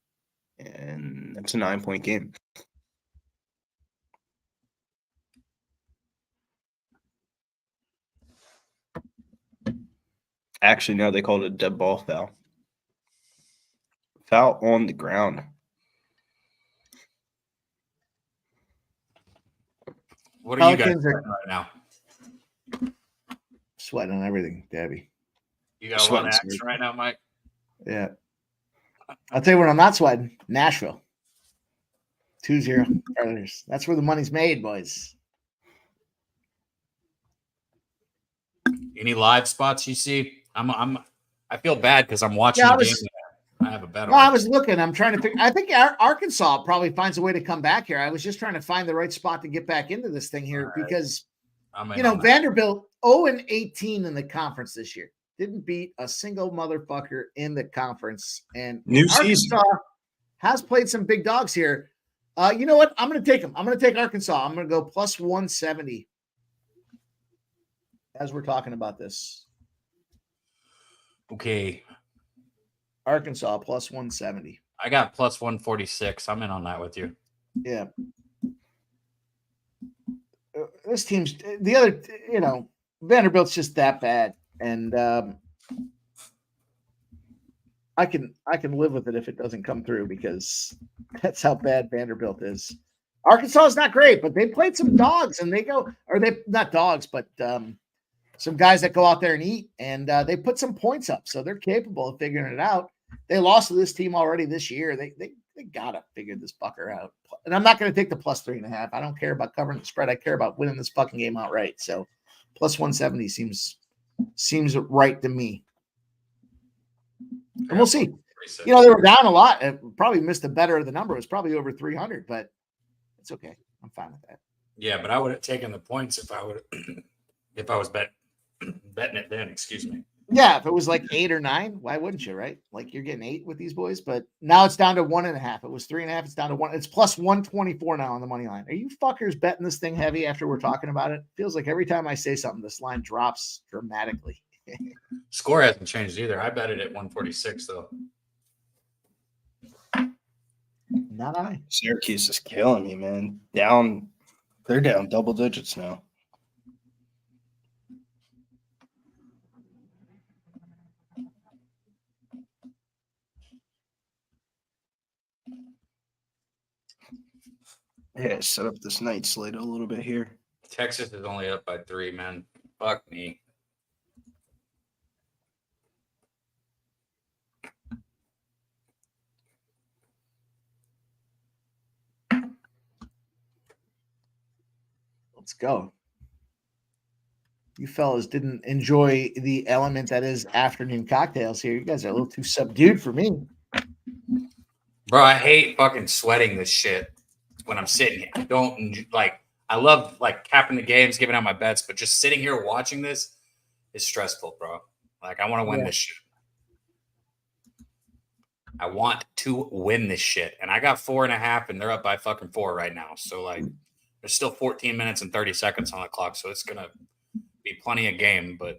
and that's a 9-point game. Actually, no, they called it a dead ball foul. Foul on the ground. What are you guys doing right now? Sweating on everything, Dabby. You got a lot of action right now, Mike? Yeah. I'll tell you what I'm not sweating. Nashville. 2-0 Predators. That's where the money's made, boys. Any live spots you see? I feel bad because I'm watching the game. I have a bet. Well, I was looking. I'm trying to think. I think Arkansas probably finds a way to come back here. I was just trying to find the right spot to get back into this thing here because, Vanderbilt 0-18 in the conference this year. Didn't beat a single motherfucker in the conference. And Arkansas has played some big dogs here. You know what? I'm going to take them. I'm going to take Arkansas. I'm going to go plus 170 as we're talking about this. Okay. Arkansas plus 170. I got plus 146. I'm in on that with you. Yeah. This team's the other, Vanderbilt's just that bad. And I can live with it if it doesn't come through because that's how bad Vanderbilt is. Arkansas is not great, but they played some dogs and they not dogs, but some guys that go out there and eat, and they put some points up. So they're capable of figuring it out. They lost to this team already this year. They gotta figure this fucker out. And I'm not going to take the plus 3.5. I don't care about covering the spread. I care about winning this fucking game outright. So plus 170 seems right to me. And we'll see. They were down a lot. Probably missed the better of the number. It was probably over 300, but it's okay. I'm fine with that. Yeah, but I would have taken the points if I was betting it then. Excuse me. Yeah, if it was like 8 or 9, why wouldn't you, right? Like you're getting 8 with these boys, but now it's down to 1.5. It was 3.5. It's down to 1. It's plus 124 now on the money line. Are you fuckers betting this thing heavy after we're talking about it? Feels like every time I say something, this line drops dramatically. Score hasn't changed either. I bet it at 146 though. Not I. Syracuse is killing me, man. They're down double digits now. Yeah, set up this night slate a little bit here. Texas is only up by 3, man. Fuck me. Let's go. You fellas didn't enjoy the element that is afternoon cocktails here. You guys are a little too subdued for me. Bro, I hate fucking sweating this shit when I'm sitting here. I love like capping the games, giving out my bets, but just sitting here watching this is stressful, bro. Like I want to win this shit. I want to win this shit. And I got 4.5 and they're up by fucking 4 right now. So like there's still 14 minutes and 30 seconds on the clock. So it's gonna be plenty of game, but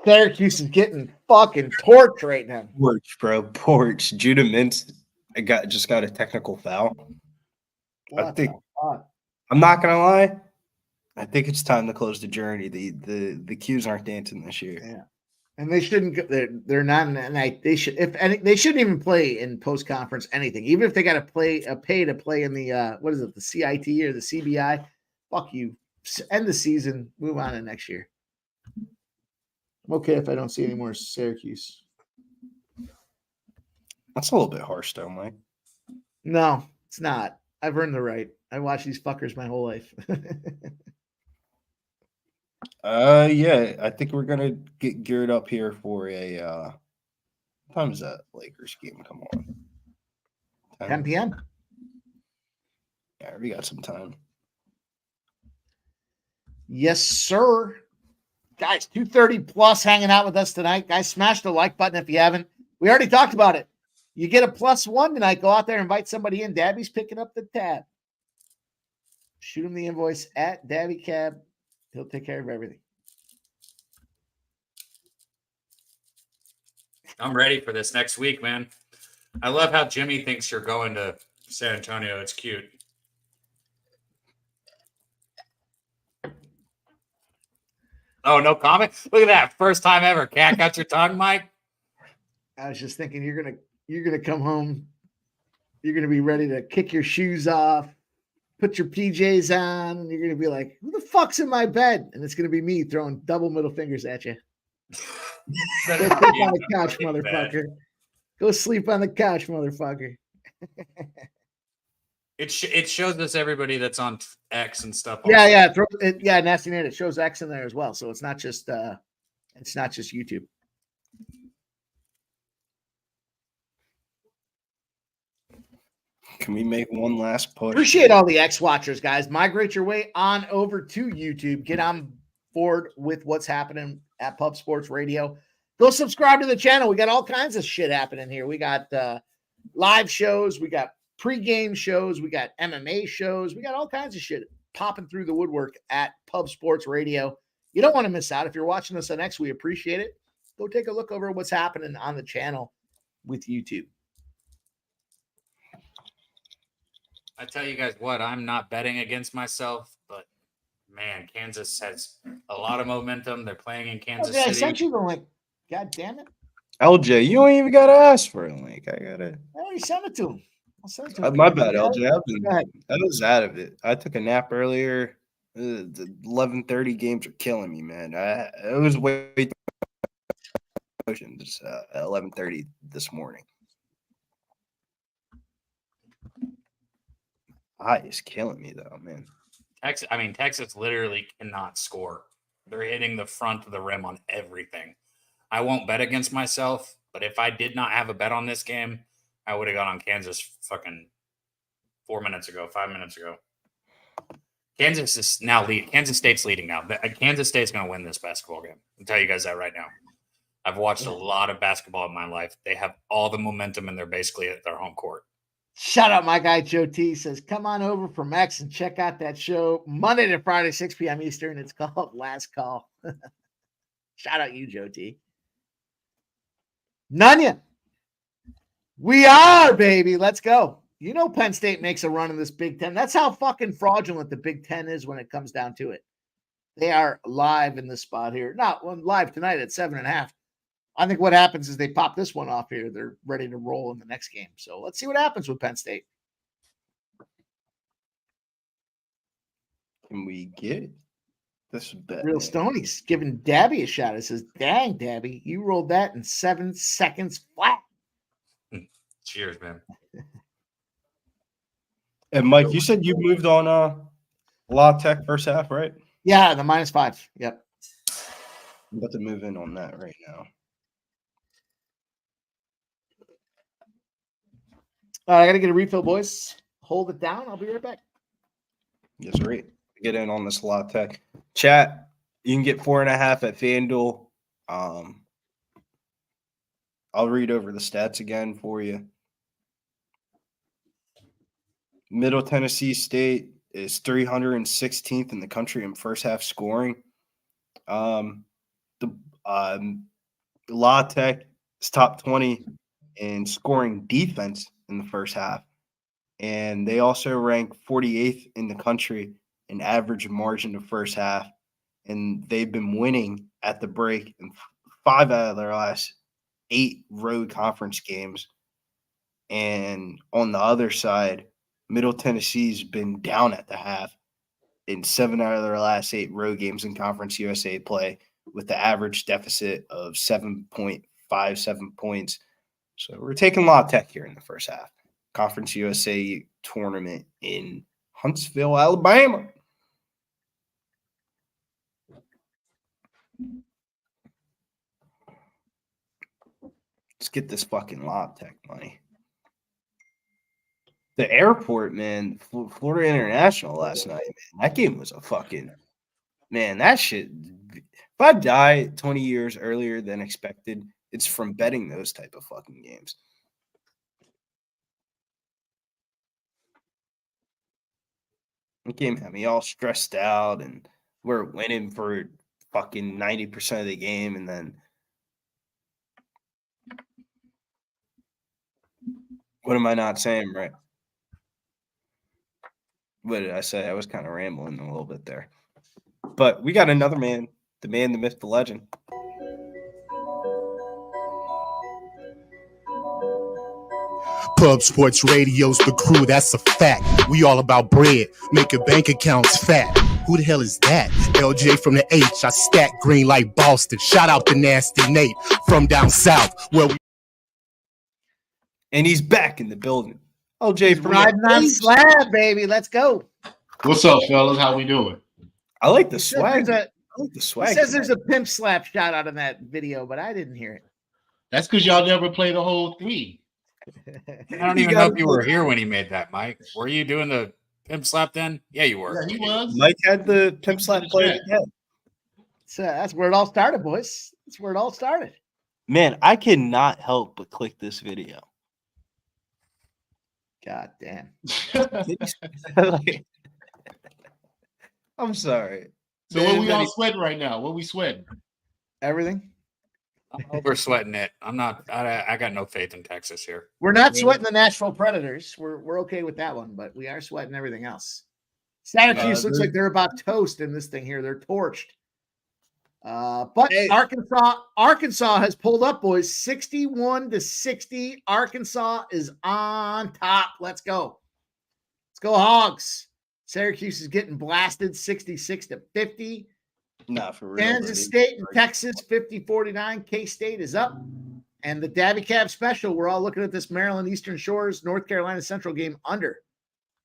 Syracuse is getting fucking torched right now. Porch, bro. Porch. Judah Mintz just got a technical foul. I'm not gonna lie. I think it's time to close the journey. The Qs aren't dancing this year. Yeah. And they shouldn't go, they're not they should they shouldn't even play in post conference anything. Even if they got to pay to play in the what is it, the CIT or the CBI? Fuck you. End the season, move on to next year. I'm okay if I don't see any more Syracuse. That's a little bit harsh, though, Mike. No, it's not. I've earned the right. I watched these fuckers my whole life. Yeah, I think we're gonna get geared up here for a what time is that Lakers game come on? 10 p.m. Yeah, we got some time. Yes, sir. Guys, 230 plus hanging out with us tonight. Guys, smash the like button if you haven't. We already talked about it. You get a +1 tonight. Go out there, invite somebody in. Dabby's picking up the tab. Shoot him the invoice at DabyCab. He'll take care of everything. I'm ready for this next week, man. I love how Jimmy thinks you're going to San Antonio. It's cute. Oh, no comment? Look at that. First time ever. Cat got your tongue, Mike? I was just thinking you're gonna come home. You're gonna be ready to kick your shoes off, put your PJs on, and you're gonna be like, "Who the fuck's in my bed?" And it's gonna be me throwing double middle fingers at you. Go sleep on the couch, motherfucker. Go sleep on the couch, motherfucker. It shows us everybody that's on X and stuff. Yeah. Nasty Nate. It shows X in there as well, so it's not just YouTube. Can we make one last push? Appreciate all the X watchers, guys. Migrate your way on over to YouTube. Get on board with what's happening at Pub Sports Radio. Go subscribe to the channel. We got all kinds of shit happening here. We got live shows. We got pregame shows. We got MMA shows. We got all kinds of shit popping through the woodwork at Pub Sports Radio. You don't want to miss out. If you're watching us on X, we appreciate it. Go take a look over what's happening on the channel with YouTube. I tell you guys what, I'm not betting against myself, but man, Kansas has a lot of momentum. They're playing in Kansas City. I sent you the link. God damn it. LJ, you don't even got to ask for a link. I already sent it to him. I'll send it to him. My bad, LJ. I was out of it. I took a nap earlier. The 11:30 games are killing me, man. It was way at 11:30 this morning. Is killing me though, man. Texas literally cannot score. They're hitting the front of the rim on everything. I won't bet against myself, but if I did not have a bet on this game, I would have gone on Kansas fucking 5 minutes ago. Kansas is now lead. Kansas State's leading now. Kansas State's going to win this basketball game. I'll tell you guys that right now. I've watched a lot of basketball in my life. They have all the momentum, and they're basically at their home court. Shout out my guy Joe T says, come on over from X and check out that show Monday to Friday, 6 p.m. Eastern. It's called Last Call. Shout out you, Joe T. Nunya. We are, baby. Let's go. You know Penn State makes a run in this Big Ten. That's how fucking fraudulent the Big Ten is when it comes down to it. They are live in this spot here. Not live tonight at 7.5. I think what happens is they pop this one off here. They're ready to roll in the next game. So let's see what happens with Penn State. Can we get this bet? Real Stoney's giving Dabby a shot. It says, dang, Dabby, you rolled that in 7 seconds flat. Cheers, man. And Mike, you said you moved on La Tech first half, right? Yeah, the -5. Yep. I'm about to move in on that right now. I got to get a refill, boys. Hold it down. I'll be right back. Yes, right. Get in on this La Tech. Chat, you can get 4.5 at FanDuel. I'll read over the stats again for you. Middle Tennessee State is 316th in the country in first half scoring. The La Tech is top 20 in scoring defense in the first half. And they also rank 48th in the country in average margin of first half. And they've been winning at the break in 5 out of their last 8 road conference games. And on the other side, Middle Tennessee's been down at the half in 7 out of their last 8 road games in Conference USA play with the average deficit of 7.57 points. So we're taking La Tech here in the first half. Conference USA tournament in Huntsville, Alabama. Let's get this fucking La Tech money. The airport, man, Florida International last night, man, that game was a fucking – man, that shit – if I die 20 years earlier than expected, it's from betting those type of fucking games. The game had me all stressed out, and we're winning for fucking 90% of the game, and then what am I not saying right? What did I say? I was kind of rambling a little bit there. But we got another man, the myth, the legend. Pub Sports Radio's the crew, that's a fact. We all about bread, making bank accounts fat. Who the hell is that? LJ from the H, I stack green like Boston. Shout out to Nasty Nate from down south. Where we and he's back in the building. LJ from riding on slab, baby. Let's go. What's up, fellas? How we doing? I like the swag. I like the swag. He says there's a pimp slap shout out in that video, but I didn't hear it. That's because y'all never play the whole 3. I don't even know if you were here when he made that, Mike. Were you doing the pimp slap then? Yeah, you were. Yeah, he was. Mike had the pimp slap play again. So that's where it all started, boys. That's where it all started. Man, I cannot help but click this video. God damn. I'm sorry. So what we all sweating right now? What we sweating? Everything. We're sweating it. I'm not. I got no faith in Texas here. We're not sweating the Nashville Predators. We're okay with that one, but we are sweating everything else. Syracuse looks like they're about toast in this thing here. They're torched. But hey, Arkansas has pulled up, boys. 61-60. Arkansas is on top. Let's go. Let's go, Hogs. Syracuse is getting blasted 66-50. Nah, for real. Kansas State and Texas 50-49. K-State is up. And the DabyCab special, we're all looking at this Maryland Eastern Shores, North Carolina Central game under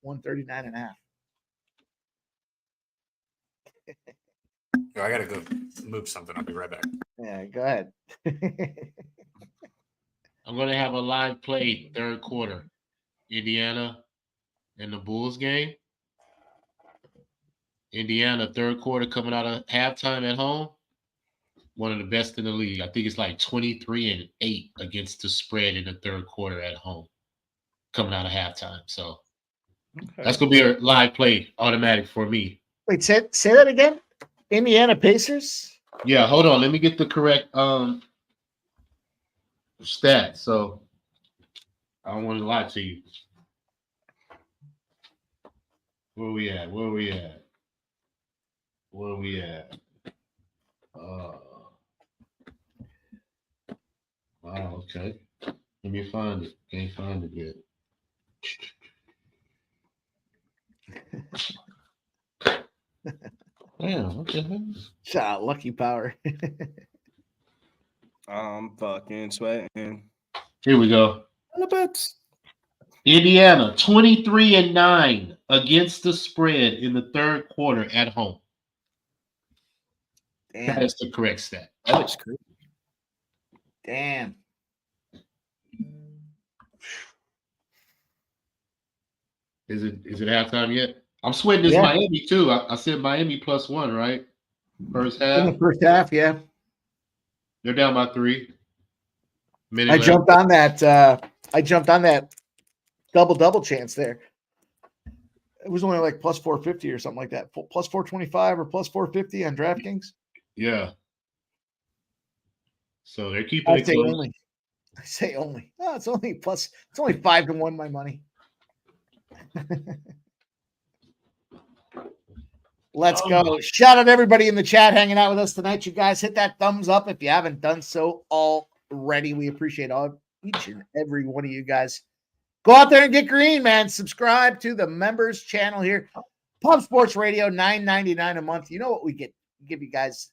139.5. I got to go move something. I'll be right back. Yeah, go ahead. I'm going to have a live play third quarter. Indiana and the Bulls game. Indiana, third quarter coming out of halftime at home. One of the best in the league. I think it's like 23-8 against the spread in the third quarter at home, coming out of halftime. So that's gonna be a live play automatic for me. Wait, say that again. Indiana Pacers. Yeah, hold on. Let me get the correct stat. So I don't want to lie to you. Where we at? Wow, okay. Let me find it. Can't find it yet. Damn, what the hell? Shout out Lucky Power. I'm fucking sweating. Here we go. Indiana, 23-9 against the spread in the third quarter at home. Damn. That is the correct stat. That is crazy. Damn. Is it halftime yet? I'm sweating this Miami too. I said Miami +1, right? First half. In the first half, yeah. They're down by 3. I jumped on that double chance there. It was only like +450 or something like that. +425 or +450 on DraftKings. Yeah. So they're keeping it close. I say only. Oh, it's only 5-1 my money. Let's go. Shout out everybody in the chat hanging out with us tonight. You guys hit that thumbs up if you haven't done so already. We appreciate each and every one of you guys. Go out there and get green, man. Subscribe to the members channel here. Pub Sports Radio, $9.99 a month. You know what we get? We give you guys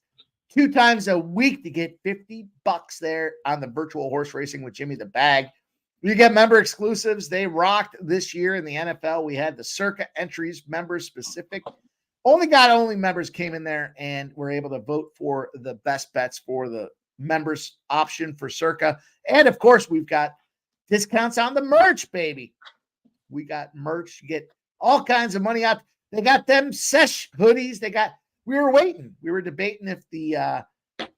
2 times a week to get $50 there on the virtual horse racing with Jimmy the Bag. You get member exclusives. They rocked this year in the NFL. We had the Circa entries, members specific. Only members came in there and were able to vote for the best bets for the members option for Circa. And of course, we've got discounts on the merch, baby. We got merch. You get all kinds of money out. They got them sesh hoodies. We were waiting. We were debating if the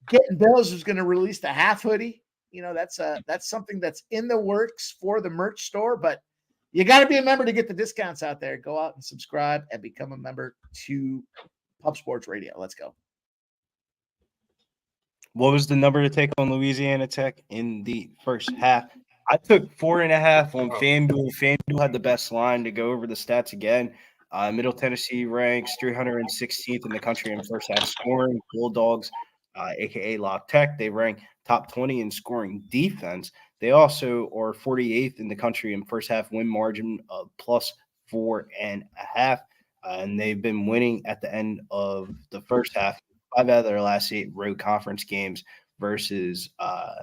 Getting Bills was going to release the half hoodie. You know, that's something that's in the works for the merch store, but you got to be a member to get the discounts out there. Go out and subscribe and become a member to Pub Sports Radio. Let's go. What was the number to take on Louisiana Tech in the first half? I took 4.5 on FanDuel. FanDuel had the best line. To go over the stats again, Middle Tennessee ranks 316th in the country in first half scoring. Bulldogs, a.k.a. Lock Tech, they rank top 20 in scoring defense. They also are 48th in the country in first half win margin of +4.5. And they've been winning at the end of the first half 5 out of their last 8 road conference games versus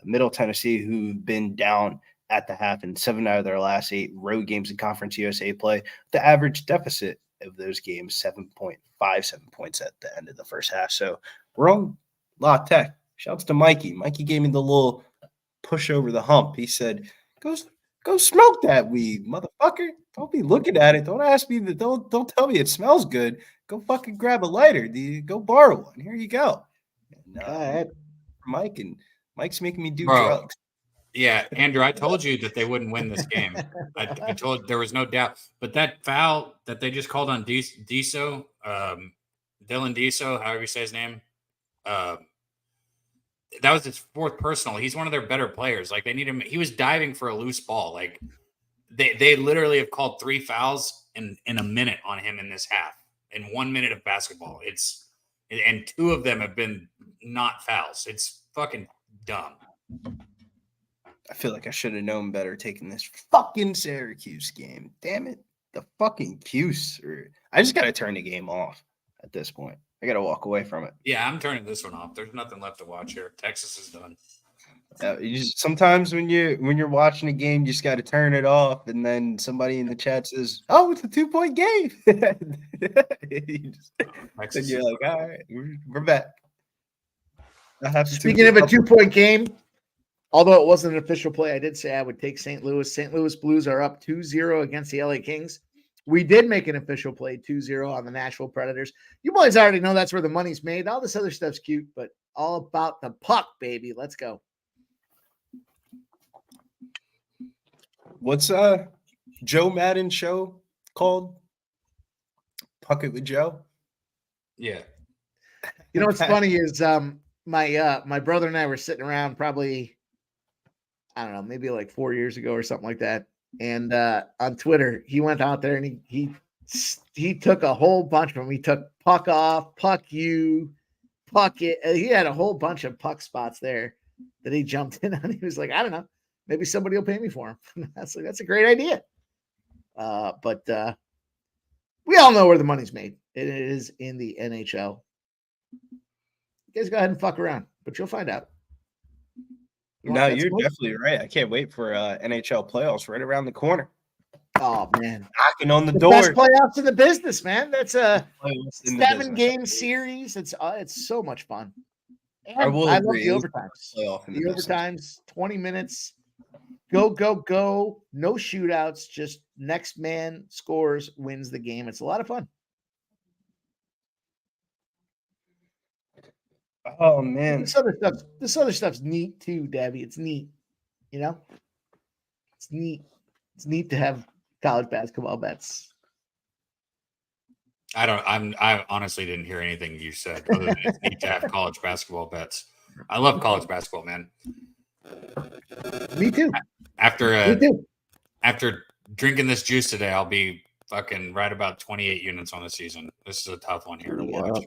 Middle Tennessee, who've been down at the half in 7 out of their last 8 road games in Conference USA play. The average deficit of those games, 7.57 points at the end of the first half. So we're on Lock Tech. Shouts to Mikey. Mikey gave me the little push over the hump. He said, go smoke that weed, motherfucker. Don't be looking at it. Don't ask me. Don't tell me it smells good. Go fucking grab a lighter. Go borrow one. Here you go. And, Mike's making me do drugs. Yeah, Andrew, I told you that they wouldn't win this game. I told there was no doubt. But that foul that they just called on Diso, Dylan Diso, however you say his name, that was his 4th personal. He's one of their better players. Like, they need him. He was diving for a loose ball. Like, they literally have called 3 fouls in a minute on him in this half, in 1 minute of basketball. And 2 of them have been not fouls. It's fucking dumb. I feel like I should have known better taking this fucking Syracuse game. Damn it. The fucking Cuse. I just got to turn the game off at this point. I got to walk away from it. Yeah, I'm turning this one off. There's nothing left to watch here. Texas is done. Sometimes when you're watching a game, you just got to turn it off, and then somebody in the chat says, "Oh, it's a 2-point game." And you're like, "All right, we're back." Speaking of a 2-point game, although it wasn't an official play, I did say I would take St. Louis. St. Louis Blues are up 2-0 against the LA Kings We did make an official play 2-0 on the Nashville Predators. You boys already know that's where the money's made. All this other stuff's cute, but all about the puck, baby. Let's go. What's Joe Madden show called? Puck It with Joe? Yeah. You know what's funny is my brother and I were sitting around probably, I don't know, maybe like 4 years ago or something like that. And on Twitter, he went out there and he took a whole bunch of them. He took puck off, puck you, puck it. He had a whole bunch of puck spots there that he jumped in on. He was like, I don't know, maybe somebody will pay me for him. That's a great idea. But we all know where the money's made. It is in the NHL. You guys go ahead and fuck around, but you'll find out. No, you're definitely right. I can't wait for NHL playoffs right around the corner. Oh man, knocking on the door. Best playoffs in the business, man. That's a 7-game series. It's so much fun. And I love the overtimes. The overtimes, 20 minutes. Go, go, go. No shootouts. Just next man scores, wins the game. It's a lot of fun. Oh man, this other stuff's neat too, Dabby. It's neat, you know. It's neat. It's neat to have college basketball bets. I honestly didn't hear anything you said other than it's neat to have college basketball bets. I love college basketball, man. Me too. After drinking this juice today, I'll be fucking right about 28 units on the season. This is a tough one here to watch.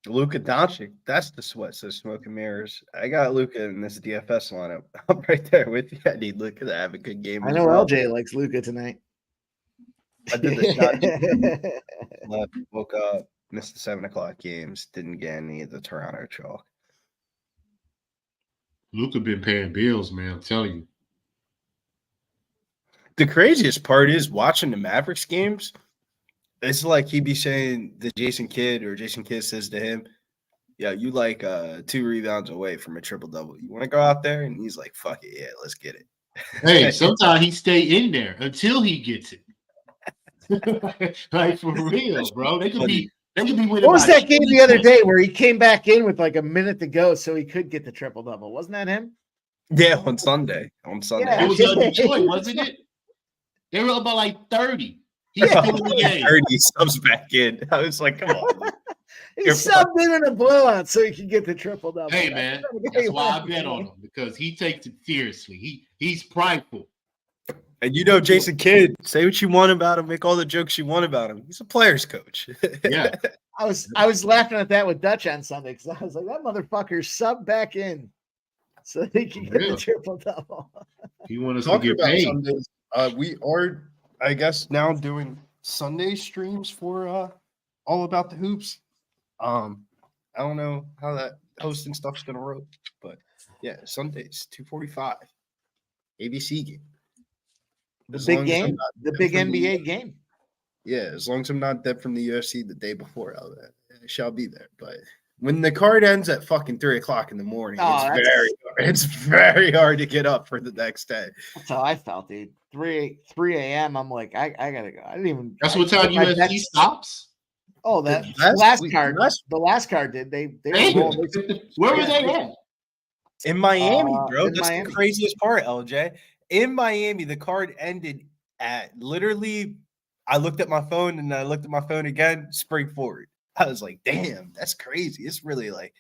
Luka Doncic, that's the sweat says smoke and mirrors. I got Luka in this DFS lineup. I'm right there with you. I need Luka to have a good game. I know LJ likes Luka tonight. I did the shot. Left, woke up, missed the 7 o'clock games, didn't get any of the Toronto chalk. Luka been paying bills, man. I'm telling you. The craziest part is watching the Mavericks games. It's like he be saying to Jason Kidd, or Jason Kidd says to him, yeah, you like 2 rebounds away from a triple-double. You want to go out there? And he's like, fuck it, yeah, let's get it. Hey, sometimes he stay in there until he gets it. Like, for real, bro. They could be winning. What was that game the other day where he came back in with like a minute to go so he could get the triple-double? Wasn't that him? Yeah, on Sunday. Yeah. It was Detroit, wasn't it? They were up by like 30. He's still in the game. 30 subs back in. I was like, come on. He subbed in a blowout so he could get the triple-double. Hey, man, that's why I bet on him, because he takes it seriously. He's prideful. And you know Jason Kidd, say what you want about him, make all the jokes you want about him. He's a player's coach. Yeah. I was laughing at that with Dutch on Sunday because I was like, that motherfucker subbed back in so he can get the triple-double. He wants us to get paid. Sundays, we are, I guess, now doing Sunday streams for All About the Hoops. I don't know how that hosting stuff's gonna roll, but yeah, Sundays 2:45 ABC game. The big game, the big NBA game. Yeah, as long as I'm not dead from the UFC the day before, I shall be there. But when the card ends at fucking 3 o'clock in the morning, it's very hard to get up for the next day. That's how I felt, dude. 3 a.m. I'm like, I gotta go. I didn't even. That's what time UFC stops. Oh, the last card did. They were rolling. Where were they at? In Miami, bro. In That's Miami. the craziest part, LJ. In Miami, the card ended at literally. I looked at my phone and I looked at my phone again. Spring forward. I was like, damn, that's crazy. It's really like.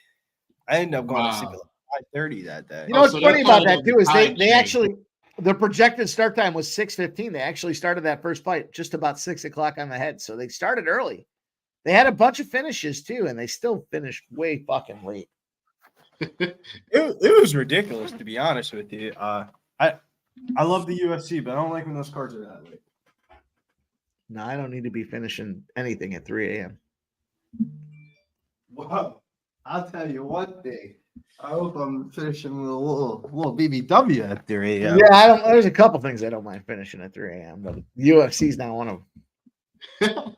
I ended up going to sleep at like 5:30 that day. You know what's funny about that too is they actually. The projected start time was 6:15. They actually started that first fight just about 6 o'clock on the head. So they started early. They had a bunch of finishes too, and they still finished way fucking late. It was ridiculous, to be honest with you. I love the UFC, but I don't like when those cards are that late. No, I don't need to be finishing anything at 3 a.m. Well, I'll tell you one thing. I hope I'm finishing with a little BBW at 3 a.m. Yeah, there's a couple things I don't mind finishing at 3 a.m., but the UFC's not one of them.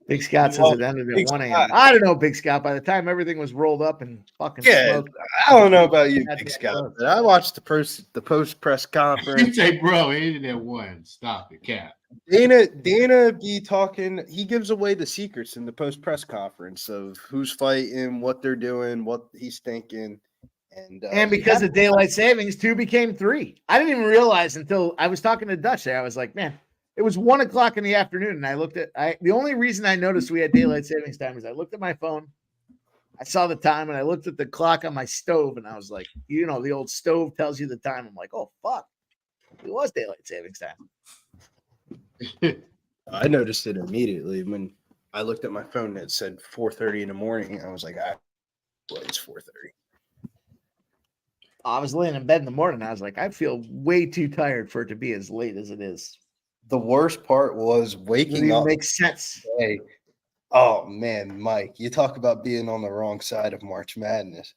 Big Scott says it ended at 1 a.m. I don't know, Big Scott. By the time everything was rolled up and fucking smoked, I don't know about you, Big Scott, but I watched the post press conference. You say, bro, it ended at 1. Stop it, Cap. Dana be talking. He gives away the secrets in the post press conference of who's fighting, what they're doing, what he's thinking, and because of daylight savings, 2 became 3. I didn't even realize until I was talking to Dutch there. I was like, man. It was 1 o'clock in the afternoon, and I looked at the only reason I noticed we had daylight savings time is I looked at my phone, I saw the time, and I looked at the clock on my stove, and I was like, the old stove tells you the time. I'm like, oh fuck, it was daylight savings time. I noticed it immediately when I looked at my phone and it said 4:30 in the morning. I was like, well, it's 4:30. I was laying in bed in the morning. I was like, I feel way too tired for it to be as late as it is. The worst part was waking up. Makes sense. Hey, oh man, Mike, you talk about being on the wrong side of March Madness.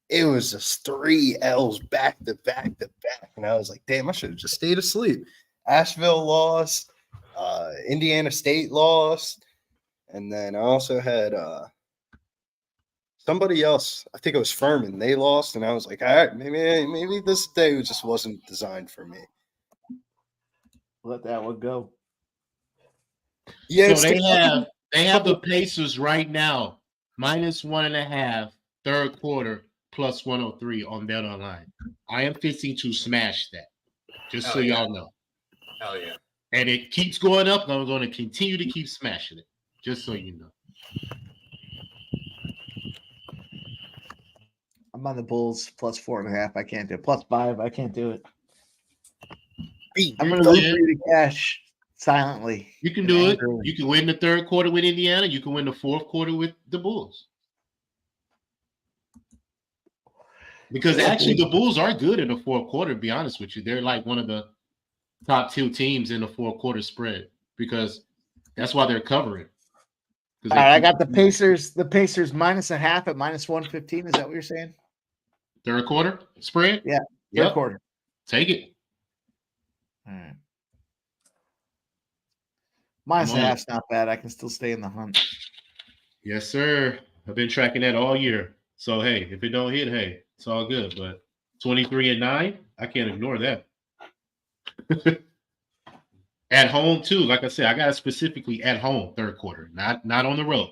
It was just 3 L's back to back to back, and I was like, damn, I should have just stayed asleep. Asheville lost, Indiana State lost, and then I also had somebody else. I think it was Furman. They lost, and I was like, all right, maybe this day just wasn't designed for me. Let that one go. Yeah, so they have the Pacers right now -1.5 third quarter plus 103 on Bet Online. I am fixing to smash that, just so y'all know. Hell yeah! And it keeps going up. I'm going to continue to keep smashing it, just so you know. I'm on the Bulls +4.5. I can't do it. +5. I can't do it. I'm going to root for you to cash silently. You can do it. You can win the third quarter with Indiana. You can win the fourth quarter with the Bulls. Because actually, the Bulls are good in the fourth quarter, to be honest with you. They're like one of the top 2 teams in the fourth quarter spread because that's why they're covering. All right, I got the Pacers. The Pacers -0.5 at -115. Is that what you're saying? Third quarter spread? Yeah. Third quarter. Take it. All right. -0.5's not bad. I can still stay in the hunt. Yes, sir. I've been tracking that all year. So, hey, if it don't hit, hey, it's all good. But 23-9, I can't ignore that. At home, too. Like I said, I got it specifically at home, third quarter, not on the road.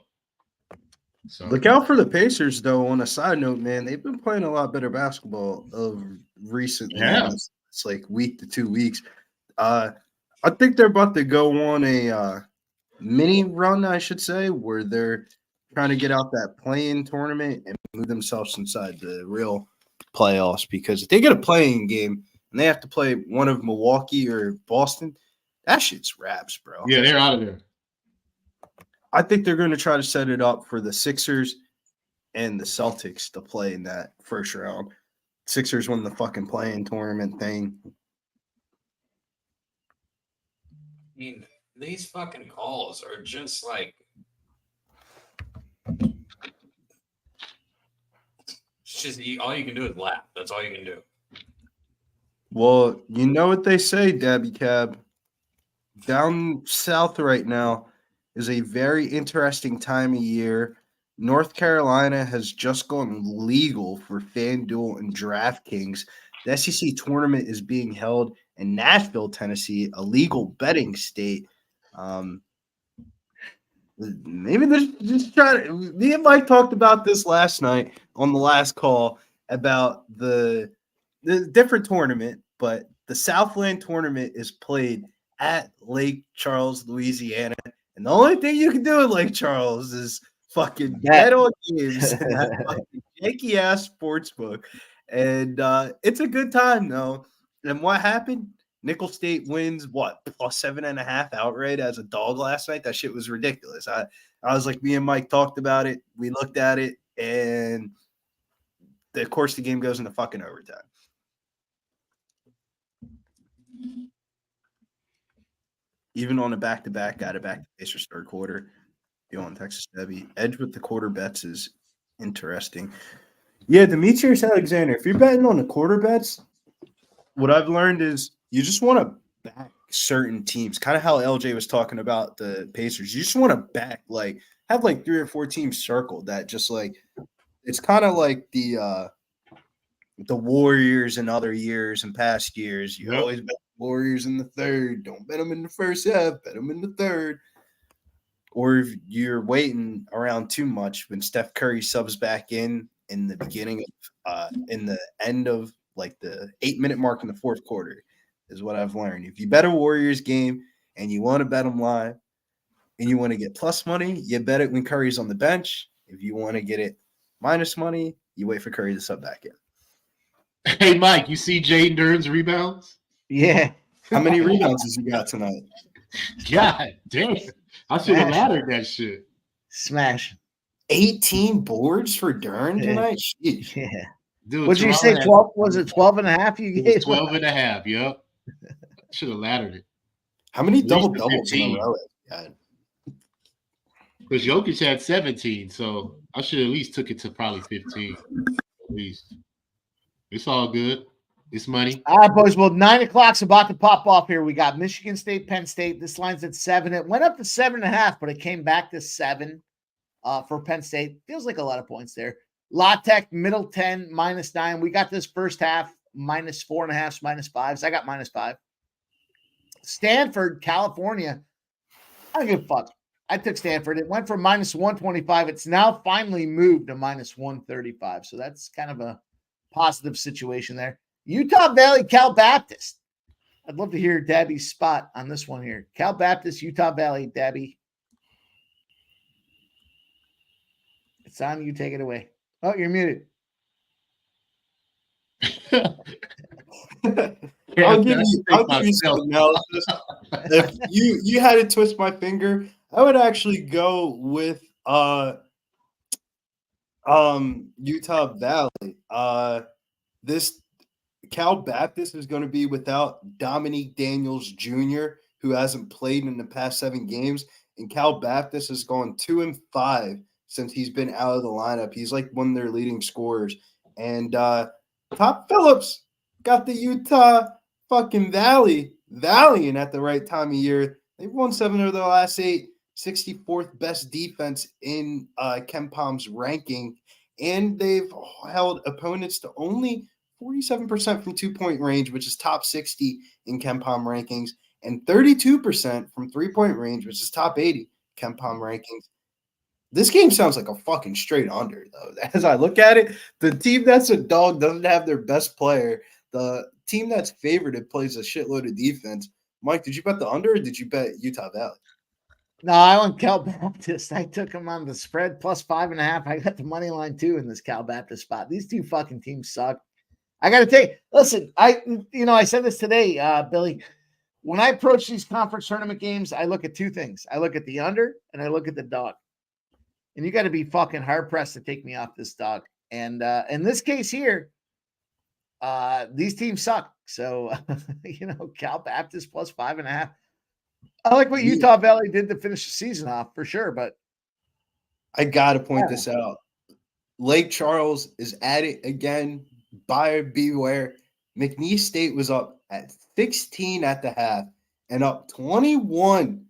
So look out for the Pacers, though. On a side note, man, they've been playing a lot better basketball of recently. Yeah. It's like week to 2 weeks. I think they're about to go on a mini run, I should say, where they're trying to get out that play-in tournament and move themselves inside the real playoffs. Because if they get a play-in game and they have to play one of Milwaukee or Boston, that shit's wraps, bro. Yeah, they're out of there. I think they're going to try to set it up for the Sixers and the Celtics to play in that first round. Sixers won the fucking play-in tournament thing. I mean, these fucking calls are just like it's just all you can do is laugh. That's all you can do. Well, you know what they say, DabyCab. Down south right now is a very interesting time of year. North Carolina has just gone legal for FanDuel and DraftKings. The SEC tournament is being held in Nashville, Tennessee, a legal betting state. Maybe they're just trying to. Me and Mike talked about this last night on the last call about the different tournament, but the Southland tournament is played at Lake Charles, Louisiana. And the only thing you can do in Lake Charles is fucking bet on games in that fucking janky ass sports book. And it's a good time, though. And what happened? Nickel State wins, what, +7.5 outright as a dog last night? That shit was ridiculous. I was like, me and Mike talked about it. We looked at it. And, of course, the game goes into fucking overtime. Even on a back-to-back, got it back to Pacers third quarter. You on Texas Debby. Edge with the quarter bets is interesting. Yeah, Demetrius Alexander, if you're betting on the quarter bets, what I've learned is you just want to back certain teams, kind of how LJ was talking about the Pacers. You just want to back, like, have like 3 or 4 teams circled that just like, it's kind of like the Warriors in other years and past years. You always bet Warriors in the third. Don't bet them in the first half. Bet them in the third. Or if you're waiting around too much when Steph Curry subs back in the beginning of in the end of like the 8-minute mark in the fourth quarter is what I've learned. If you bet a Warriors game and you want to bet them live and you want to get plus money, you bet it when Curry's on the bench. If you want to get it minus money, you wait for Curry to sub back in. Hey, Mike, you see Jaden Dern's rebounds? Yeah. How many rebounds has he got tonight? God damn. I should have laddered that shit. Smash. 18 boards for Dern tonight? Sheesh. Yeah. Dude, What did you say? 12? Was it 12 and a half you gave? 12 and a half, yep. Should have laddered it. How many At least double-doubles in a 15. row? God. Because Jokic had 17, so I should at least took it to probably 15. At least. It's all good. It's money. All right, boys. Well, 9 o'clock's about to pop off here. We got Michigan State, Penn State. This line's at 7. It went up to 7.5, but it came back to 7 for Penn State. Feels like a lot of points there. La Tech, Middle 10, -9. We got this first half, -4.5, -5s. I got -5. Stanford, California. I don't give a fuck. I took Stanford. It went from -125. It's now finally moved to -135. So that's kind of a positive situation there. Utah Valley, Cal Baptist. I'd love to hear Dabby's spot on this one here. Cal Baptist, Utah Valley, Dabby. It's on you. Take it away. Oh, you're muted. I'll give you something else. If you had to twist my finger, I would actually go with Utah Valley. This Cal Baptist is going to be without Dominique Daniels Jr., who hasn't played in the past 7 games, and Cal Baptist has gone 2-5 since he's been out of the lineup. He's like one of their leading scorers. And Top Phillips got the Utah fucking Valleying at the right time of year. They've won 7 of their last 8, 64th best defense in KenPom's ranking, and they've held opponents to only 47% from 2-point range, which is top 60 in KenPom rankings, and 32% from 3-point range, which is top 80 KenPom rankings. This game sounds like a fucking straight under, though. As I look at it, the team that's a dog doesn't have their best player. The team that's favored plays a shitload of defense. Mike, did you bet the under or did you bet Utah Valley? No, I went Cal Baptist. I took him on the spread plus 5.5. I got the money line too in this Cal Baptist spot. These two fucking teams suck. I got to tell you, listen, I said this today, Billy. When I approach these conference tournament games, I look at 2 things. I look at the under and I look at the dog. And you got to be fucking hard pressed to take me off this dog. And in this case here, these teams suck. So, Cal Baptist plus 5.5. I like what Utah Valley did to finish the season off for sure, but I got to point this out. Lake Charles is at it again. Buyer beware. McNeese State was up at 16 at the half and up 21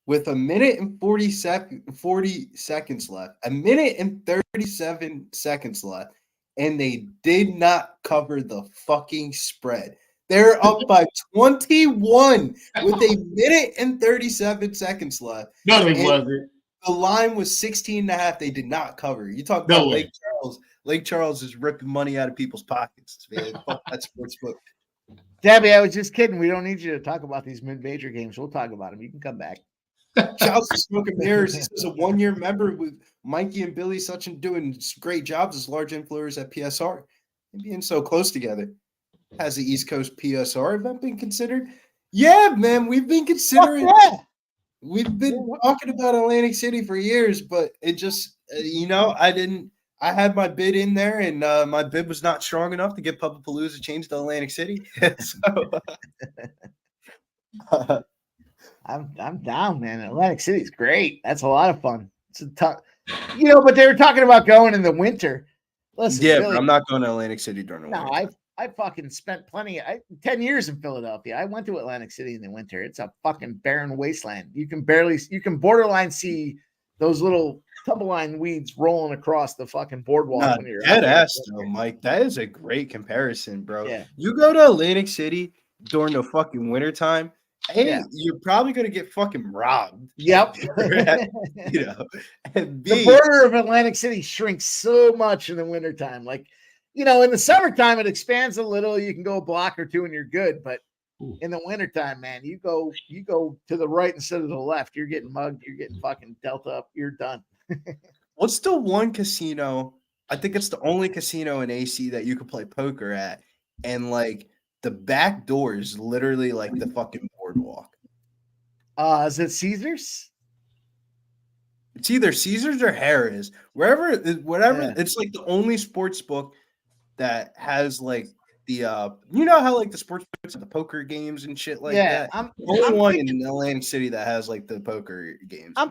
with a minute and 40 seconds left. A minute and 37 seconds left. And they did not cover the fucking spread. They're up by 21 with a minute and 37 seconds left. No, it wasn't. The line was 16.5. They did not cover. You talk about Lake Charles. Lake Charles is ripping money out of people's pockets. Man, fuck that sports book. Debbie, I was just kidding. We don't need you to talk about these mid-major games. We'll talk about them. You can come back. Shouts to Smoke and Mirrors. This is a 1-year member with Mikey and Billy Suchin doing great jobs as large influencers at PSR and being so close together. Has the East Coast PSR event been considered? Yeah, man, we've been considering. Yeah. We've been talking about Atlantic City for years, but it just, I had my bid in there, and my bid was not strong enough to get Puppapalooza changed to Atlantic City. I'm down, man. Atlantic City's great. That's a lot of fun. It's a tough, but they were talking about going in the winter. Listen, yeah, really, but I'm not going to Atlantic City during the winter. No, fucking spent 10 years in Philadelphia. I went to Atlantic City in the winter. It's a fucking barren wasteland. You can borderline see those little tumbleline weeds rolling across the fucking boardwalk when you're dead out there. ass though, Mike. That is a great comparison, bro. Yeah. You go to Atlantic City during the fucking wintertime, A, you're probably gonna get fucking robbed. Yep. You know, and B, the border of Atlantic City shrinks so much in the wintertime. Like, you know, in the summertime, it expands a little. You can go a block or two and you're good. But in the wintertime, man, you go to the right instead of the left. You're getting mugged. You're getting fucking dealt up. You're done. What's the one casino? I think it's the only casino in AC that you could play poker at. And like the back door is literally like the fucking boardwalk. Is it Caesars? It's either Caesars or Harris. Whatever, Yeah. it's like the only sports book that has like the you know how like the sports books have the poker games and shit like that. I'm Only one thinking, in Atlantic City that has like the poker games. I'm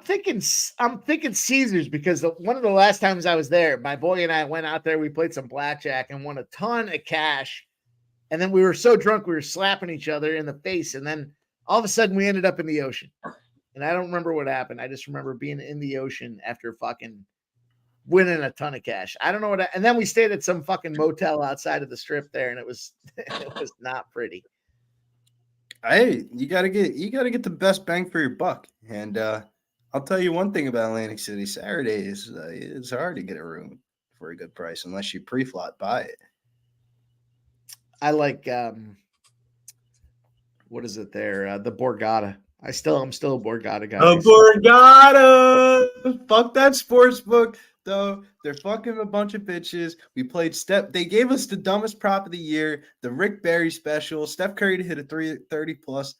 thinking Caesars because one of the last times I was there, my boy and I went out there. We played some blackjack and won a ton of cash. And then we were so drunk we were slapping each other in the face. And then all of a sudden we ended up in the ocean. And I don't remember what happened. I just remember being in the ocean after fucking winning a ton of cash. I don't know what. And then we stayed at some fucking motel outside of the strip there, and it was not pretty. Hey, you gotta get the best bang for your buck. And I'll tell you one thing about Atlantic City: Saturdays it's hard to get a room for a good price unless you pre-flop buy it. I like what is it there? The Borgata. I'm still a Borgata guy. A Borgata! Fuck that sports book, though. They're fucking a bunch of bitches. We played They gave us the dumbest prop of the year, the Rick Barry special. Steph Curry to hit a 30-plus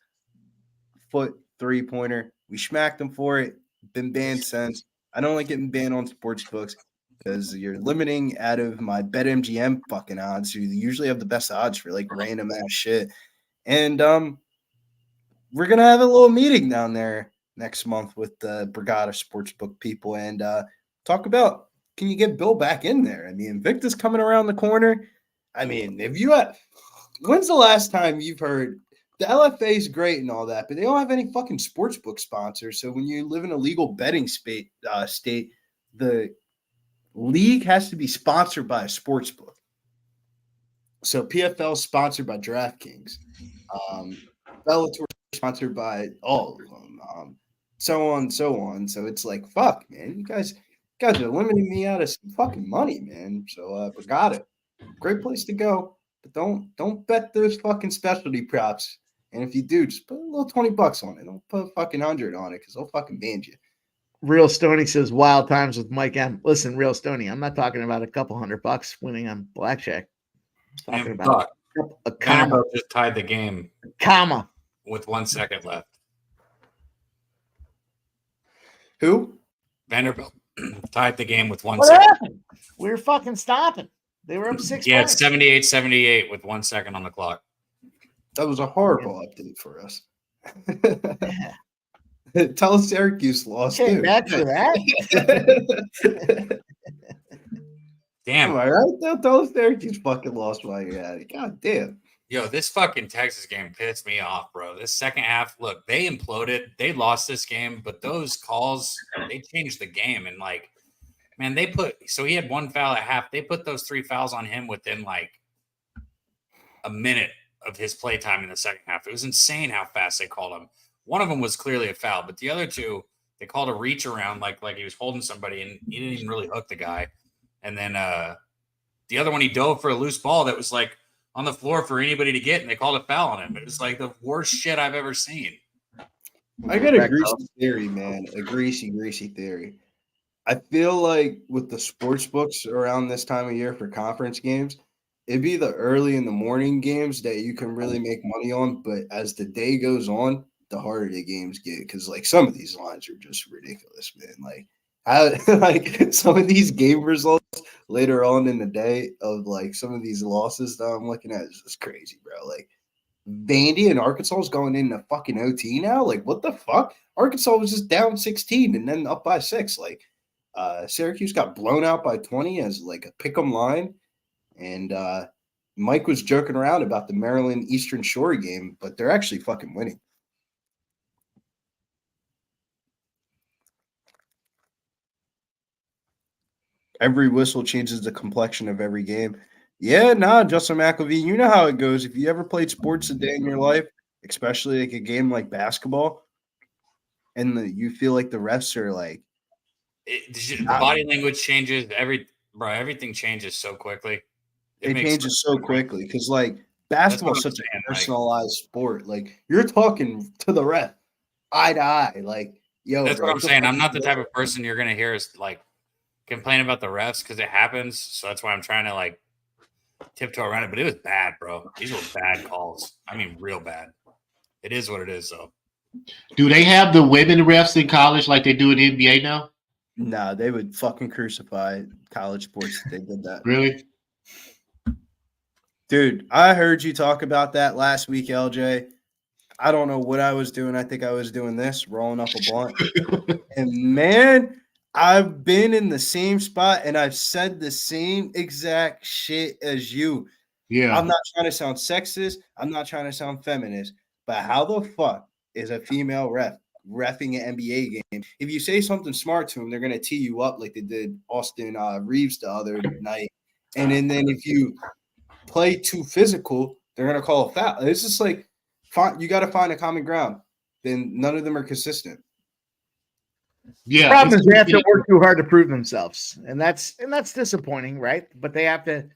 foot three-pointer. We smacked them for it. Been banned since. I don't like getting banned on sports books because you're limiting out of my BetMGM fucking odds, who usually have the best odds for like random ass shit. And we're going to have a little meeting down there next month with the Borgata Sportsbook people and talk about, can you get Bill back in there? I mean, Victor's coming around the corner. I mean, when's the last time you've heard the LFA is great and all that, but they don't have any fucking sportsbook sponsors. So when you live in a legal betting state, the league has to be sponsored by a sportsbook. So PFL is sponsored by DraftKings. Bellator sponsored by all of them, so on. So it's like, fuck, man, you guys are limiting me out of some fucking money, man. So Borgata, great place to go, but don't bet those fucking specialty props. And if you do, just put a little $20 on it. Don't put a fucking 100 on it because they'll fucking ban you. Real Stoney says wild times with Mike M. Listen, Real Stoney, I'm not talking about a couple $100 winning on blackjack. I'm talking about a comma. Vanderbilt just tied the game. Comma. With 1 second left. Who? Vanderbilt tied the game with 1 What second. happened? We were fucking stopping. They were up 6 Yeah, points. it's 78-78 with 1 second on the clock. That was a horrible update for us. Yeah. Tell us Syracuse lost. Came back for that. Damn. Am I right? Tell us Syracuse fucking lost while you're at it. God damn. Yo, this fucking Texas game pissed me off, bro. This second half, look, they imploded. They lost this game, but those calls, they changed the game. And, like, man, so he had one foul at half. They put those 3 fouls on him within, like, a minute of his play time in the second half. It was insane how fast they called him. One of them was clearly a foul, but the other two, they called a reach around like he was holding somebody, and he didn't even really hook the guy. And then the other one, he dove for a loose ball that was, like, on the floor for anybody to get, and they called a foul on him. It was like the worst shit I've ever seen. I got a greasy theory, man. A greasy theory. I feel like with the sports books around this time of year for conference games, it'd be the early in the morning games that you can really make money on. But as the day goes on, the harder the games get. Because, like, some of these lines are just ridiculous, man. Like some of these game results later on in the day of, like, some of these losses that I'm looking at is just crazy, bro. Like, Vandy and Arkansas is going into fucking OT now. Like, what the fuck? Arkansas was just down 16 and then up by 6. Like, Syracuse got blown out by 20 as, like, a pick'em line. And Mike was joking around about the Maryland Eastern Shore game, but they're actually fucking winning. Every whistle changes the complexion of every game. Yeah, nah, Justin McElveen, you know how it goes. If you ever played sports a day in your life, especially like a game like basketball, and you feel like the refs are like the body language changes. Everything changes so quickly. It changes so quickly because like basketball is such a personalized sport. Like you're talking to the ref eye to eye. Like, yo, that's what I'm saying. I'm not the type of person you're gonna hear is like complain about the refs because it happens. So that's why I'm trying to like tiptoe around it. But it was bad, bro. These were bad calls. I mean, real bad. It is what it is, though. Do they have the women refs in college like they do in the NBA now? Nah, they would fucking crucify college sports if they did that. Really? Dude, I heard you talk about that last week, LJ. I don't know what I was doing. I think I was doing this, rolling up a blunt. And man, I've been in the same spot and I've said the same exact shit as you. Yeah. I'm not trying to sound sexist. I'm not trying to sound feminist. But how the fuck is a female reffing an NBA game? If you say something smart to them, they're going to tee you up like they did Austin Reeves the other night. And then if you play too physical, they're going to call a foul. It's just like, you got to find a common ground. Then none of them are consistent. Yeah, the problem is they have to work too hard to prove themselves, and that's disappointing, right? But they have to,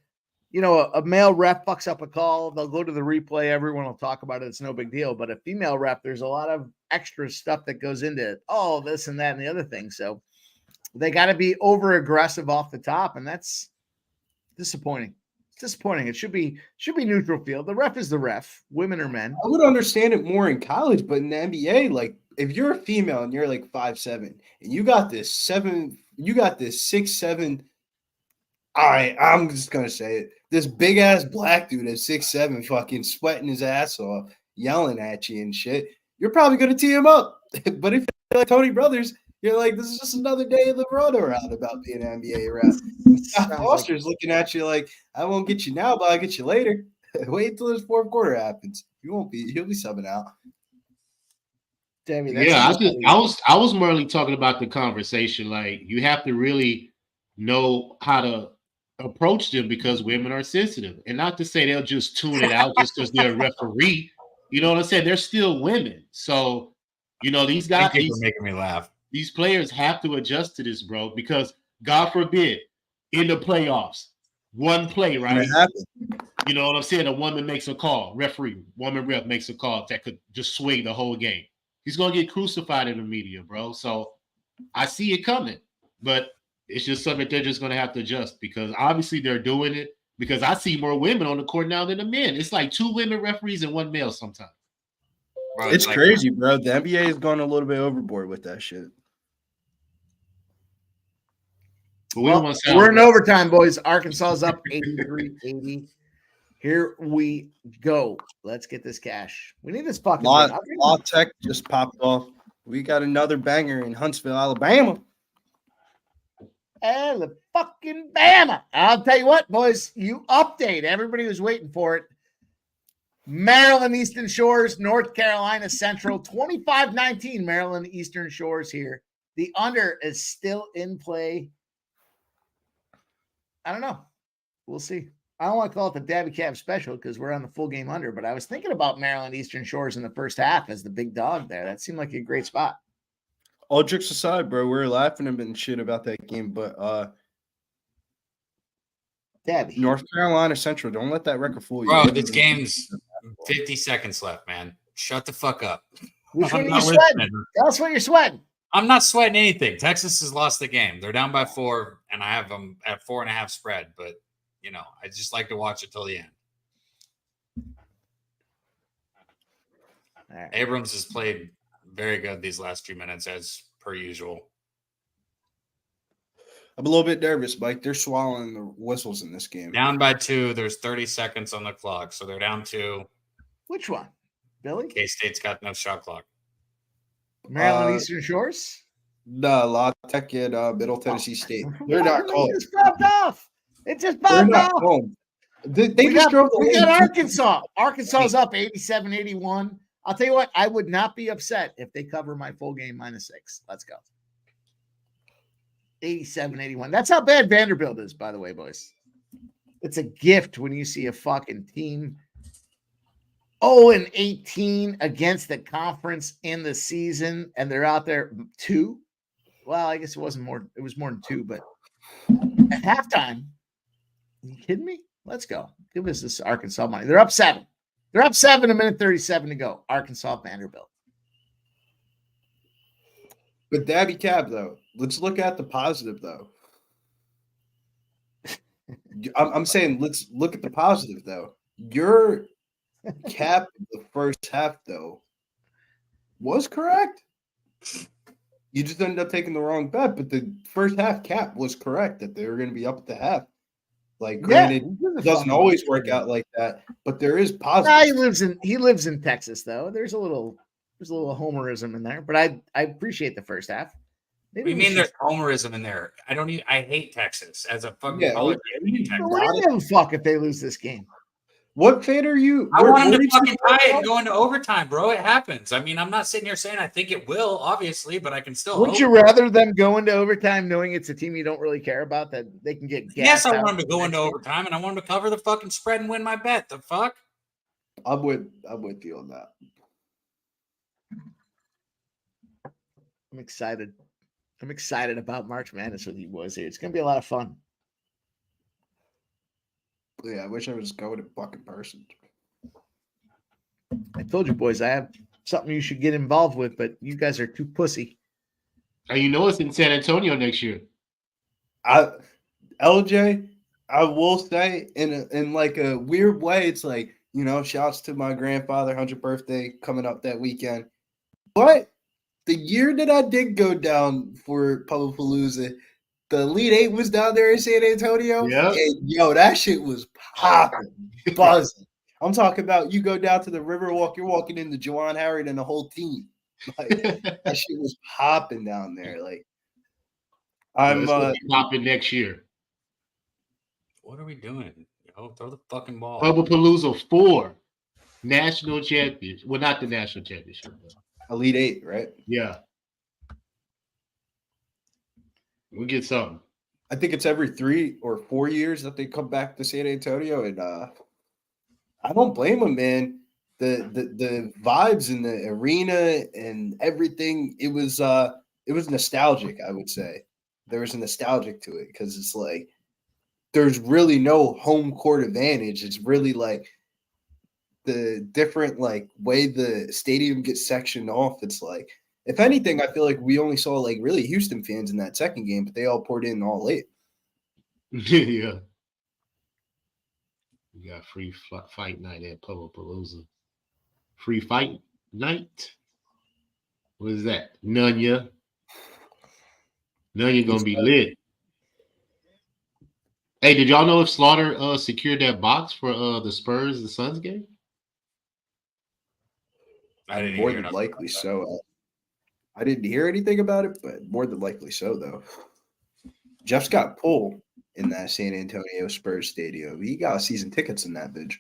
a male ref fucks up a call, they'll go to the replay, everyone will talk about it, it's no big deal. But a female ref, there's a lot of extra stuff that goes into it, this and that and the other thing. So they got to be over aggressive off the top, and that's disappointing. It's disappointing. It should be neutral field. The ref is the ref. Women or men. I would understand it more in college, but in the NBA, like if you're a female and you're like 5'7", and you got this 6'7". All right, I'm just gonna say it. This big ass black dude at 6'7", fucking sweating his ass off, yelling at you and shit. You're probably gonna tee him up. But if you're like Tony Brothers, you're like, this is just another day of the run around about being an NBA ref. Scott Foster's looking at you like, I won't get you now, but I'll get you later. Wait until this fourth quarter happens. He'll be subbing out. Damn, I was merely talking about the conversation. Like, you have to really know how to approach them because women are sensitive. And not to say they'll just tune it out just because they're a referee. You know what I'm saying? They're still women. So, these guys are making me laugh. These players have to adjust to this, bro, because God forbid, in the playoffs, one play, right? You know what I'm saying? A woman makes a call, woman ref makes a call that could just sway the whole game. He's going to get crucified in the media, bro. So I see it coming, but it's just something they're just going to have to adjust because obviously they're doing it because I see more women on the court now than the men. It's like 2 women referees and 1 male sometimes. Bro, it's like crazy, bro. The NBA has gone a little bit overboard with that shit. Well, we're in overtime, boys. Arkansas is up 83-80. Here we go. Let's get this cash. We need this fucking Law Tech just popped off. We got another banger in Huntsville, Alabama. The fucking Bama. I'll tell you what, boys. You update. Everybody was waiting for it. Maryland Eastern Shores, North Carolina Central, 25-19. Maryland Eastern Shores here. The under is still in play. I don't know. We'll see. I don't want to call it the DabyCab special because we're on the full game under, but I was thinking about Maryland Eastern Shores in the first half as the big dog there. That seemed like a great spot. All jokes aside, bro, we're laughing and shit about that game, but Dabby. North Carolina Central, don't let that record fool you. Bro, this game's 50 seconds left, man. Shut the fuck up. Which one are you sweating? Tell us what you're sweating. I'm not sweating anything. Texas has lost the game. They're down by 4, and I have them at 4.5 spread, but I just like to watch it till the end. Right. Abrams has played very good these last few minutes, as per usual. I'm a little bit nervous, Mike. They're swallowing the whistles in this game. Down by 2. There's 30 seconds on the clock, so they're down 2. Which one? Billy? K-State's got no shot clock. Maryland Eastern Shores? No, La Tech and Middle Tennessee State. They're not cold. It just popped off. It just popped off. They we just drove the we lane. got Arkansas. Arkansas's up 87-81. I'll tell you what, I would not be upset if they cover my full game -6. Let's go. 87-81. That's how bad Vanderbilt is, by the way, boys. It's a gift when you see a fucking team 0-18 against the conference in the season, and they're out there 2. Well, I guess it wasn't more. It was more than 2, but at halftime, are you kidding me? Let's go. Give us this Arkansas money. They're up 7. They're up 7, a minute 37 to go. Arkansas, Vanderbilt. But DabyCab, though, let's look at the positive, though. I'm saying let's look at the positive, though. Your cap in the first half, though, was correct. You just ended up taking the wrong bet, but the first half cap was correct that they were going to be up at the half. Like, granted, it doesn't always work out like that, but there is positive. He lives in Texas, though. There's a little homerism in there, but I appreciate the first half. Maybe you mean there's homerism in there? I hate Texas as a fucking college. What do you give a fuck if they lose this game? What fan are you? I want them to fucking tie it and go into overtime, bro. It happens. I mean, I'm not sitting here saying I think it will, obviously, but I can still. Would you rather them go into overtime knowing it's a team you don't really care about, that they can get? Yes, I want them to go into overtime, and I want them to cover the fucking spread and win my bet. The fuck? I'm with you on that. I'm excited. I'm excited about March Madness with you boys here. It's gonna be a lot of fun. Yeah, I wish I was going in fucking person. I told you, boys, I have something you should get involved with, but you guys are too pussy. And you know it's in San Antonio next year. LJ, I will say in like a weird way, it's like, you know, shouts to my grandfather, 100th birthday coming up that weekend. But the year that I did go down for Pubblepalooza, the Elite Eight was down there in San Antonio. Yeah. And yo, that shit was popping, buzzing. I'm talking about you go down to the Riverwalk, you're walking into Juwan Howard and the whole team. Like that shit was popping down there. Like I'm popping next year. What are we doing? Yo, throw the fucking ball. Pubblepalooza 4 national championship. Well, not the national championship. Elite Eight, right? Yeah. We'll get something. I think it's every 3 or 4 years that they come back to San Antonio, and I don't blame them, man. The vibes in the arena and everything, it was nostalgic, I would say. There was a nostalgic to it because it's like there's really no home court advantage. It's really like the different like way the stadium gets sectioned off. It's like, if anything, I feel like we only saw like really Houston fans in that second game, but they all poured in all late. Yeah. We got free fight night at Pubblepalooza. Free fight night? What is that? Nunya. Nunya gonna be lit. Hey, did y'all know if Slaughter secured that box for the Spurs the Suns game? I didn't More hear than likely so. I didn't hear anything about it, but more than likely so, though. Jeff's got pulled in that San Antonio Spurs stadium. He got season tickets in that bitch.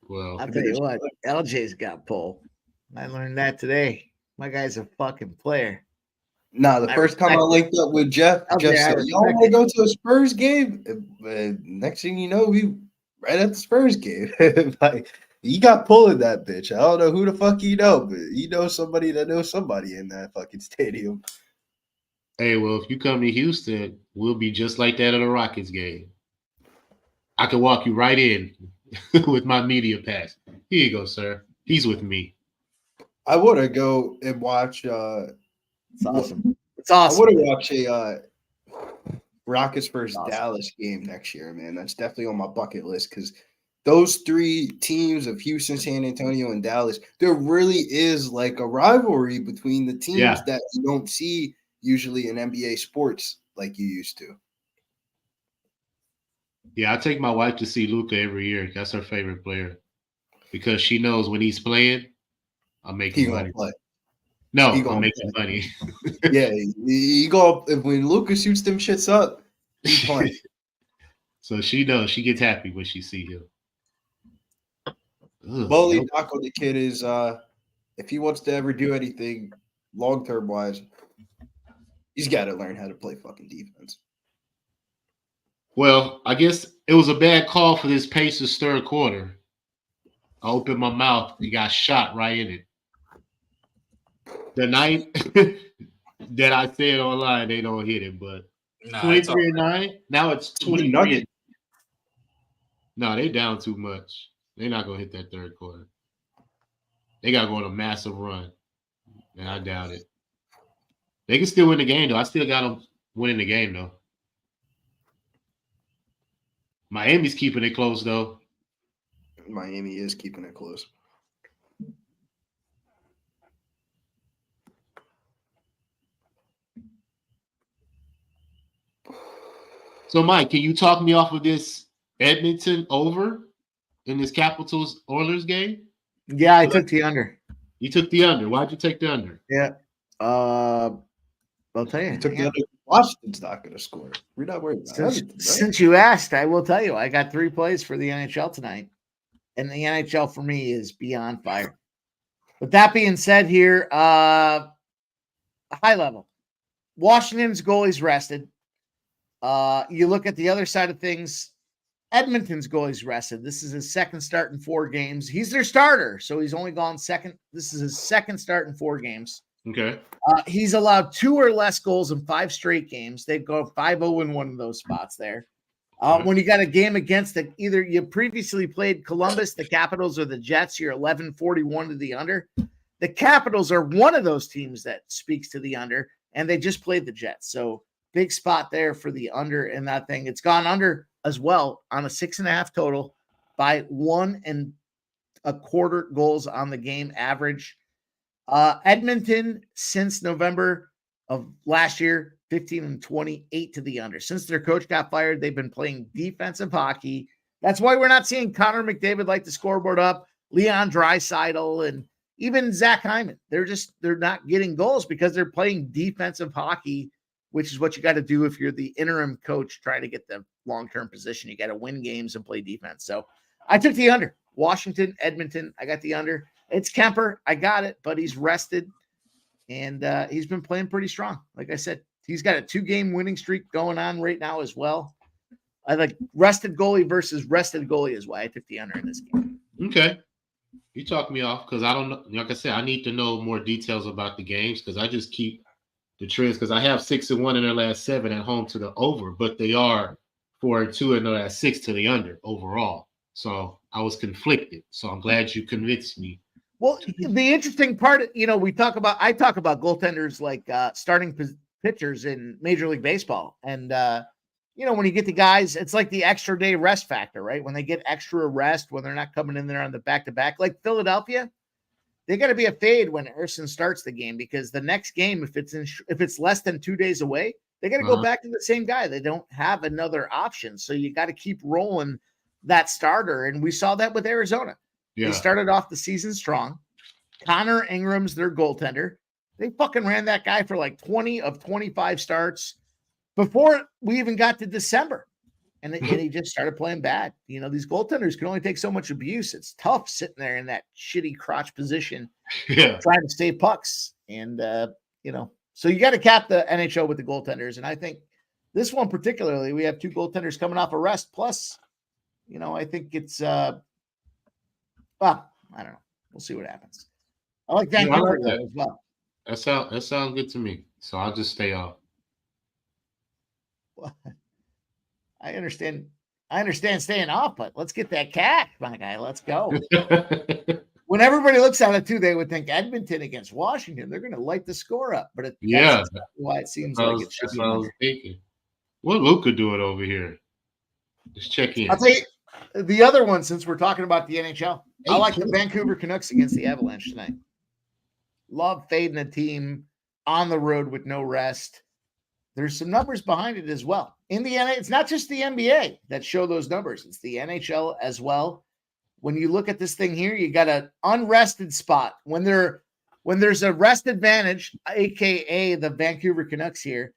Well, I'll tell you what, LJ's got pulled. I learned that today. My guy's a fucking player. Nah, the first time I linked up with Jeff said, y'all want to go to a Spurs game? Next thing you know, we right at the Spurs game. Like, he got pulled in that bitch. I don't know who the fuck you know, but you know somebody that knows somebody in that fucking stadium. Hey, well, if you come to Houston, we'll be just like that at a Rockets game. I can walk you right in with my media pass. Here you go, sir. He's with me. I want to go and watch. It's awesome. It's awesome. I want to watch a Rockets versus Dallas game next year, man. That's definitely on my bucket list because those 3 teams of Houston, San Antonio, and Dallas, there really is like a rivalry between the teams that you don't see usually in NBA sports like you used to. Yeah, I take my wife to see Luka every year. That's her favorite player because she knows when he's playing, I'm making money. Play. No, I'm making money. Yeah, you go up when Luka shoots them shits up, he's playing. So she knows, she gets happy when she sees him. Only knock on the kid is if he wants to ever do anything long-term wise, he's got to learn how to play fucking defense. Well, I guess it was a bad call for this Pacers third quarter. I opened my mouth. He got shot right in it. The night that I said online, they don't hit it, but 23-9. Now it's 23. No, they down too much. They're not going to hit that third quarter. They got to go on a massive run, and I doubt it. They can still win the game, though. I still got them winning the game, though. Miami's keeping it close, though. Miami is keeping it close. So, Mike, can you talk me off of this Edmonton over in this Capitals Oilers game? Yeah, I took the under. You took the under. Why'd you take the under? Yeah. I'll tell you. You took the under. Washington's not going to score. We're not worried about Edmonton, right? Since you asked, I will tell you. I got 3 plays for the NHL tonight. And the NHL for me is beyond fire. With that being said here, high level. Washington's goalie's rested. You look at the other side of things, Edmonton's goalie's rested. This is his second start in 4 games. He's their starter, so he's only gone second. This is his second start in 4 games. Okay. He's allowed 2 or less goals in 5 straight games. They've gone 5-0 in one of those spots there. When you got a game against either you previously played Columbus, the Capitals, or the Jets, you're 11-41 to the under. The Capitals are one of those teams that speaks to the under, and they just played the Jets. So big spot there for the under in that thing. It's gone under as well on a 6.5 total by 1.25 goals on the game average. Edmonton since November of last year, 15-28 to the under. Since their coach got fired, they've been playing defensive hockey. That's why we're not seeing Connor McDavid light the scoreboard up, Leon Draisaitl, and even Zach Hyman. They're not getting goals because they're playing defensive hockey, which is what you got to do if you're the interim coach trying to get the long-term position. You got to win games and play defense. So I took the under. Washington, Edmonton, I got the under. It's Kemper. I got it, but he's rested, and he's been playing pretty strong. Like I said, he's got a 2-game winning streak going on right now as well. I like rested goalie versus rested goalie is why I took the under in this game. Okay. You talk me off because I don't know. Like I said, I need to know more details about the games because I just keep the trends because I have 6-1 in their last 7 at home to the over, but they are 4-2 in their last 6 to the under overall. So I was conflicted. So I'm glad you convinced me. Well, the interesting part, I talk about goaltenders like starting pitchers in Major League Baseball. And, when you get the guys, it's like the extra day rest factor, right? When they get extra rest, when they're not coming in there on the back-to-back, like Philadelphia, they got to be a fade when Ersson starts the game because the next game, if it's less than 2 days away, they got to go back to the same guy. They don't have another option. So you got to keep rolling that starter. And we saw that with Arizona. Yeah. They started off the season strong. Connor Ingram's their goaltender. They fucking ran that guy for like 20 of 25 starts before we even got to December. And he just started playing bad. These goaltenders can only take so much abuse. It's tough sitting there in that shitty crotch position trying to save pucks. And, so you got to cap the NHL with the goaltenders. And I think this one particularly, we have 2 goaltenders coming off a rest. Plus, I think it's well, I don't know. We'll see what happens. I like Vancouver as well. That sounds good to me. So I'll just stay off. Well, I understand staying off, but let's get that cash, my guy. Let's go. When everybody looks at it too, they would think Edmonton against Washington, they're going to light the score up. But that's why it seems like it should be. What I was thinking. What Luka doing over here? Just check in. I'll tell you the other one, since we're talking about the NHL. I like the Vancouver Canucks against the Avalanche tonight. Love fading a team on the road with no rest. There's some numbers behind it as well. In the NBA, it's not just the NBA that show those numbers. It's the NHL as well. When you look at this thing here, you got an unrested spot. When there's a rest advantage, aka the Vancouver Canucks here,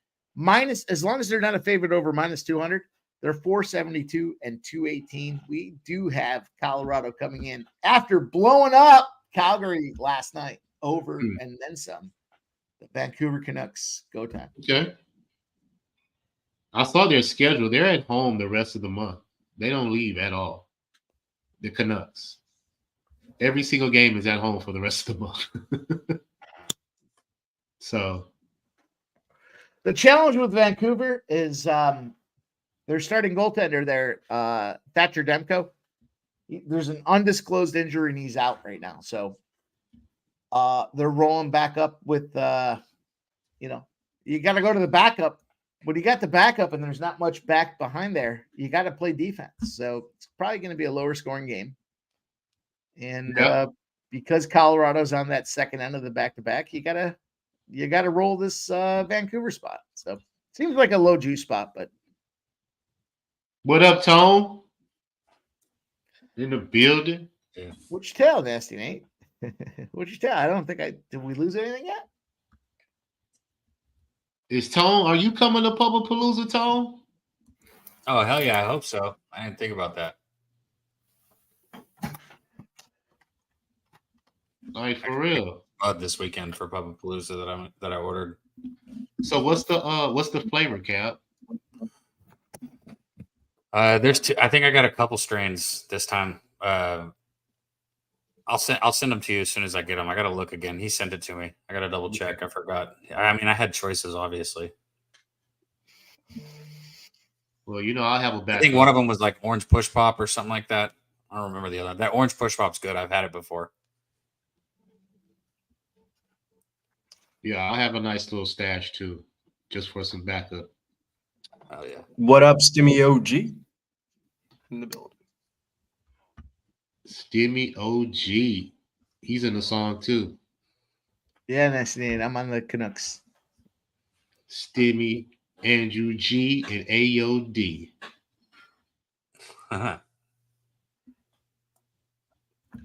as long as they're not a favorite over -200, They're 472 and 218. We do have Colorado coming in after blowing up Calgary last night over and then some. The Vancouver Canucks, go time. Okay. I saw their schedule. They're at home the rest of the month. They don't leave at all. The Canucks. Every single game is at home for the rest of the month. So the challenge with Vancouver is their starting goaltender there, Thatcher Demko. There's an undisclosed injury and he's out right now. So they're rolling back up with, you got to go to the backup. When you got the backup and there's not much back behind there, you got to play defense. So it's probably going to be a lower scoring game. And because Colorado's on that second end of the back-to-back, you gotta roll this Vancouver spot. So seems like a low juice spot, but what up, Tone? In the building. What'd you tell, Nasty Nate? What'd you tell? I don't think did we lose anything yet? Is Tone, are you coming to Pubapalooza, Tone? Oh, hell yeah, I hope so. I didn't think about that. Like for real. This weekend for Pubapalooza that I ordered. So what's the flavor, Cap? There's two. I think I got a couple strains this time. I'll send them to you as soon as I get them. I gotta look again. He sent it to me. I gotta double check. I forgot. I mean, I had choices, obviously. Well, I'll have a backup. I think one of them was like orange push pop or something like that. I don't remember the other. That orange push pop's good. I've had it before. Yeah, I have a nice little stash too, just for some backup. Oh yeah. What up, Stimmy OG? In the building. Stimmy OG. He's in the song too. Yeah, Nasty Nate. I'm on the Canucks. Stimmy, Andrew G, and AOD.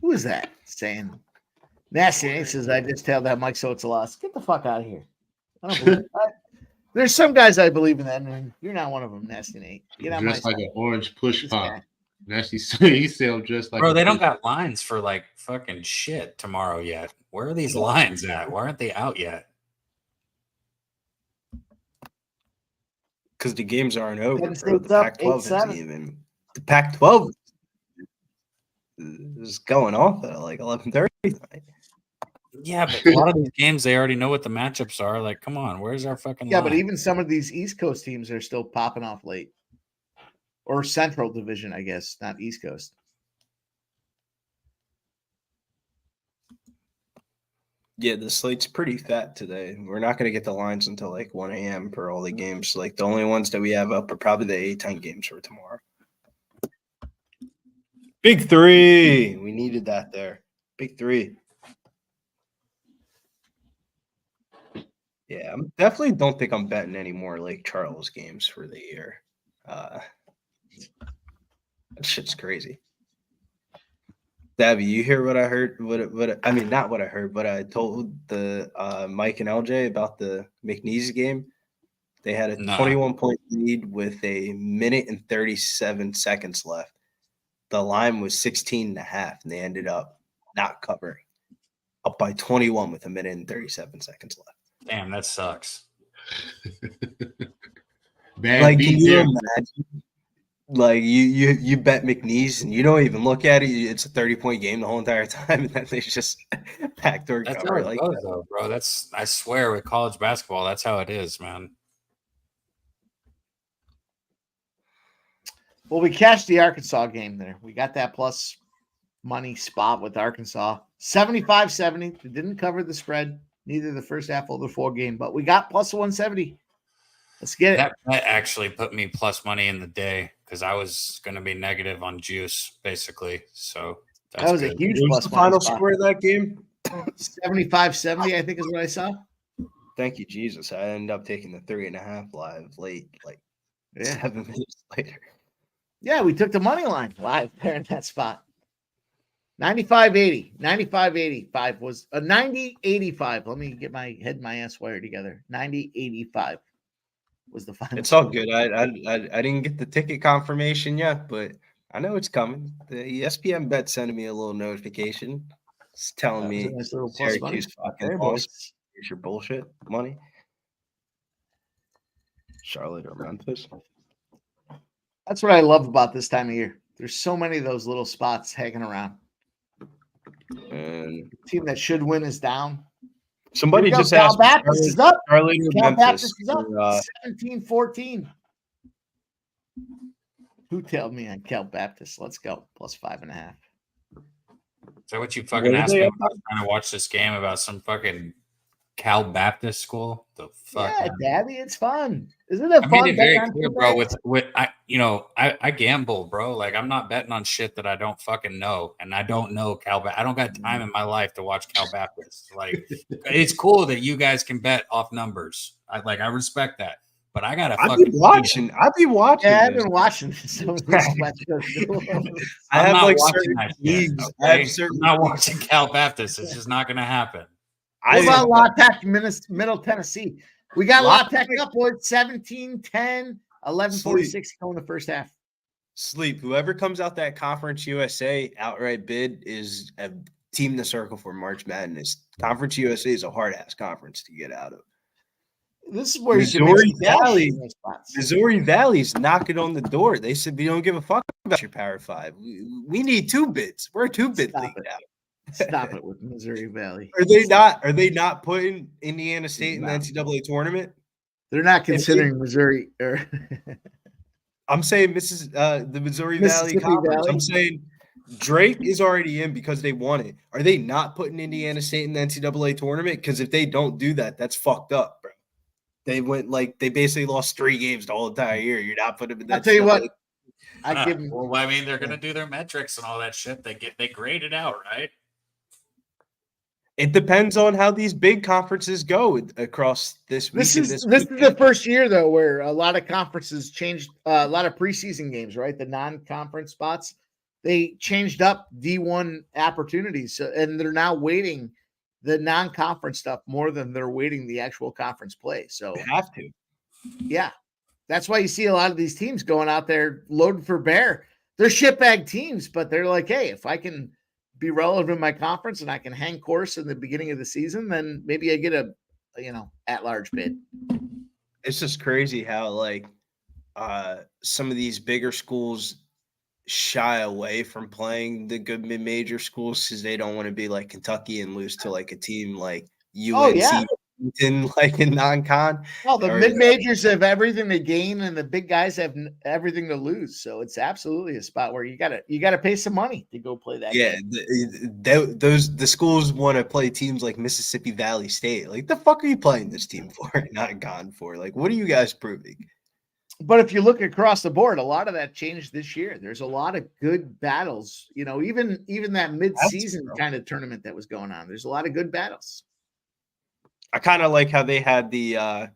Who is that saying? Nasty Nate says, I just tell that Mike Soet's a loss. Get the fuck out of here. I don't believe it. There's some guys I believe in that, and you're not one of them, Nasty Nate. Get on dressed my like side. an orange push This pop. guy. Nasty, he said I'm dressed like. Bro, they don't got lines for like fucking shit tomorrow yet. Where are these lines at? Why aren't they out yet? Because the games aren't over, Penn bro. The State's up Pac-12 isn't 8-7. even. The Pac-12 is going off at like 11:30 tonight. Yeah, but a lot of these games, they already know what the matchups are. Like, come on, where's our fucking Yeah, line? but even some of these East Coast teams are still popping off late. Or Central Division, I guess, not East Coast. Yeah, the slate's pretty fat today. We're not going to get the lines until like 1 a.m. for all the games. Like the only ones that we have up are probably the A-10 games for tomorrow. Big three. We needed that there. Big three. Yeah, I definitely don't think I'm betting any more Lake Charles games for the year. That shit's crazy. Dabby, you hear what I heard? I mean, not what I heard, but I told the Mike and LJ about the McNeese game. They had a 21-point lead with a minute and 37 seconds left. The line was 16.5, and they ended up not covering. Up by 21 with a minute and 37 seconds left. Damn, that sucks. Bad Like, beat can you there. imagine? Like you bet McNeese and you don't even look at it. It's a 30-point game the whole entire time, and then they just backdoor That's cover how it like goes, that. though, bro. I swear with college basketball, that's how it is, man. Well, we cashed the Arkansas game there. We got that plus money spot with Arkansas. 75-70. They didn't cover the spread, neither the first half or the full game, but we got plus 170. Let's get it. That actually put me plus money in the day because I was going to be negative on juice, basically. So that was good. a huge What plus was the final spot. score of that game? 75-70, I think is what I saw. Thank you, Jesus. I ended up taking the 3.5 live late, like 7 minutes later. Yeah, we took the money line live there in that spot. 95-80. 95-85 was a 90-85. Let me get my head and my ass wired together. 90-85 was the final. It's all good. I didn't get the ticket confirmation yet, but I know it's coming. The ESPN bet sending me a little notification. It's telling me nice little plus money. Syracuse fucking There, lost. boys. Here's your bullshit money. Charlotte or Memphis. That's what I love about this time of year. There's so many of those little spots hanging around. And the team that should win is down. Somebody just Cal asked Baptist is up. Charlotte or Cal Memphis. Baptist is up. For, 17-14. Who told me on Cal Baptist? Let's go. Plus 5.5. Is that what you fucking asked me about trying to watch this game about some fucking Cal Baptist school? The fuck? Yeah, Dabby, it's fun. Isn't it fun? I made it very clear, bro. With I gamble, bro. Like I'm not betting on shit that I don't fucking know, and I don't know Cal. I don't got time in my life to watch Cal Baptist. Like it's cool that you guys can bet off numbers. I respect that, but I gotta. I'd be watching. Yeah, I've been watching some of these I have like certain leagues. Okay? I'm not watching Cal Baptist. It's just not gonna happen. What about La Tech, Middle Tennessee? We got La Tech up with 17-10, 11-46 going the first half. Sleep. Whoever comes out that Conference USA outright bid is a team to circle for March Madness. Conference USA is a hard-ass conference to get out of. This is where Missouri Valley's knocking on the door. They said, we don't give a fuck about your Power 5. We need 2 bids. We're a 2-bid league now. Stop it with Missouri Valley. Are they not putting Indiana State in the NCAA tournament? They're not considering Missouri. I'm saying the Missouri Valley Conference. I'm saying Drake is already in because they won it. Are they not putting Indiana State in the NCAA tournament? Because if they don't do that, that's fucked up, bro. They basically lost 3 games the whole entire year. You're not putting them in that. I'll tell you what. I give them. Well, I mean, they're gonna do their metrics and all that shit. They grade it out, right? It depends on how these big conferences go across this week. This is the first year though where a lot of conferences changed a lot of preseason games, right? The non-conference spots, they changed up D1 opportunities, and they're now weighting the non-conference stuff more than they're weighting the actual conference play. So they have to. Yeah, that's why you see a lot of these teams going out there loading for bear. They're shitbag teams, but they're like, hey, if I can be relevant in my conference and I can hang course in the beginning of the season, then maybe I get a at-large bid. It's just crazy how some of these bigger schools shy away from playing the good mid-major schools because they don't want to be like Kentucky and lose to like a team like UNC. In non-con. Well, the mid-majors have everything to gain, and the big guys have everything to lose. So it's absolutely a spot where you gotta pay some money to go play that. Yeah, game. The schools want to play teams like Mississippi Valley State. Like, the fuck are you playing this team for? Not gone for. Like, what are you guys proving? But if you look across the board, a lot of that changed this year. There's a lot of good battles. Even that mid-season kind of tournament that was going on. There's a lot of good battles. I kind of like how they had the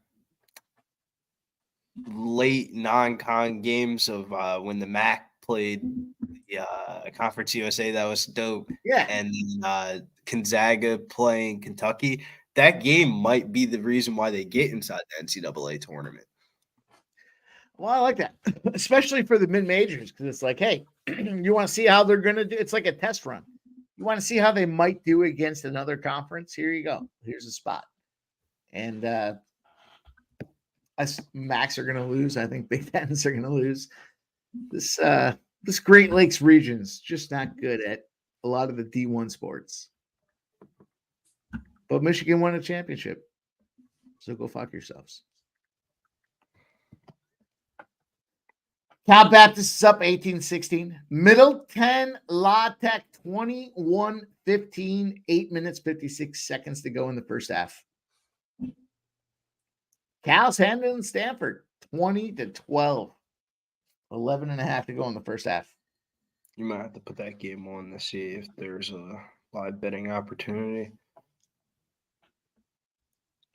late non-con games of when the MAC played the Conference USA. That was dope. Yeah. And then Gonzaga playing Kentucky. That game might be the reason why they get inside the NCAA tournament. Well, I like that, especially for the mid-majors, because it's like, hey, you want to see how they're going to do. It's like a test run. You want to see how they might do against another conference. Here you go. Here's a spot. And Macs are going to lose. I think Big Tens are going to lose. This Great Lakes region's just not good at a lot of the D1 sports. But Michigan won a championship. So go fuck yourselves. Cal Baptist is up 18-16. Middle 10, La Tech 21-15. 8 minutes, 56 seconds to go in the first half. Cal's handling Stanford 20-12. 11.5 to go in the first half. You might have to put that game on to see if there's a live betting opportunity.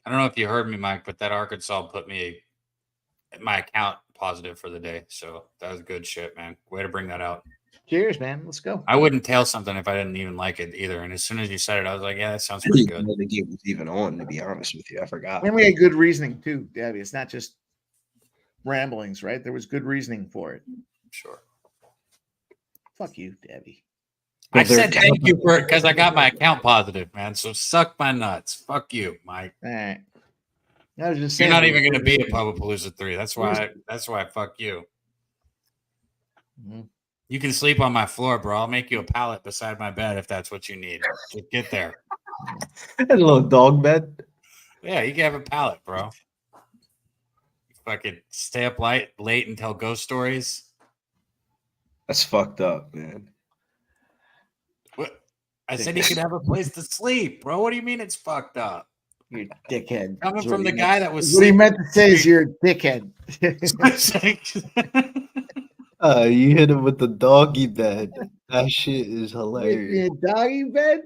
I don't know if you heard me, Mike, but that Arkansas put my account positive for the day. So that was good shit, man. Way to bring that out. Cheers, man. Let's go. I wouldn't tail something if I didn't even like it either. And as soon as you said it, I was like, yeah, that sounds pretty good. The game was even on, to be honest with you. I forgot. And we had good reasoning too, Debbie. It's not just ramblings, right? There was good reasoning for it. Sure. Fuck you, Debbie. I said thank you for it because I got my account positive, man. So suck my nuts. Fuck you, Mike. All right. I was just You're saying, not even going to be at Pubapalooza 3. That's why. Fuck you. Mm-hmm. You can sleep on my floor, bro. I'll make you a pallet beside my bed if that's what you need. Just get there. A little dog bed. Yeah, you can have a pallet, bro. You fucking stay up late and tell ghost stories. That's fucked up, man. What? I said you could have a place to sleep, bro. What do you mean it's fucked up? You're a dickhead. Coming from the guy that was what he meant to say is you're a dickhead. You hit him with the doggy bed. That shit is hilarious. Doggy bed?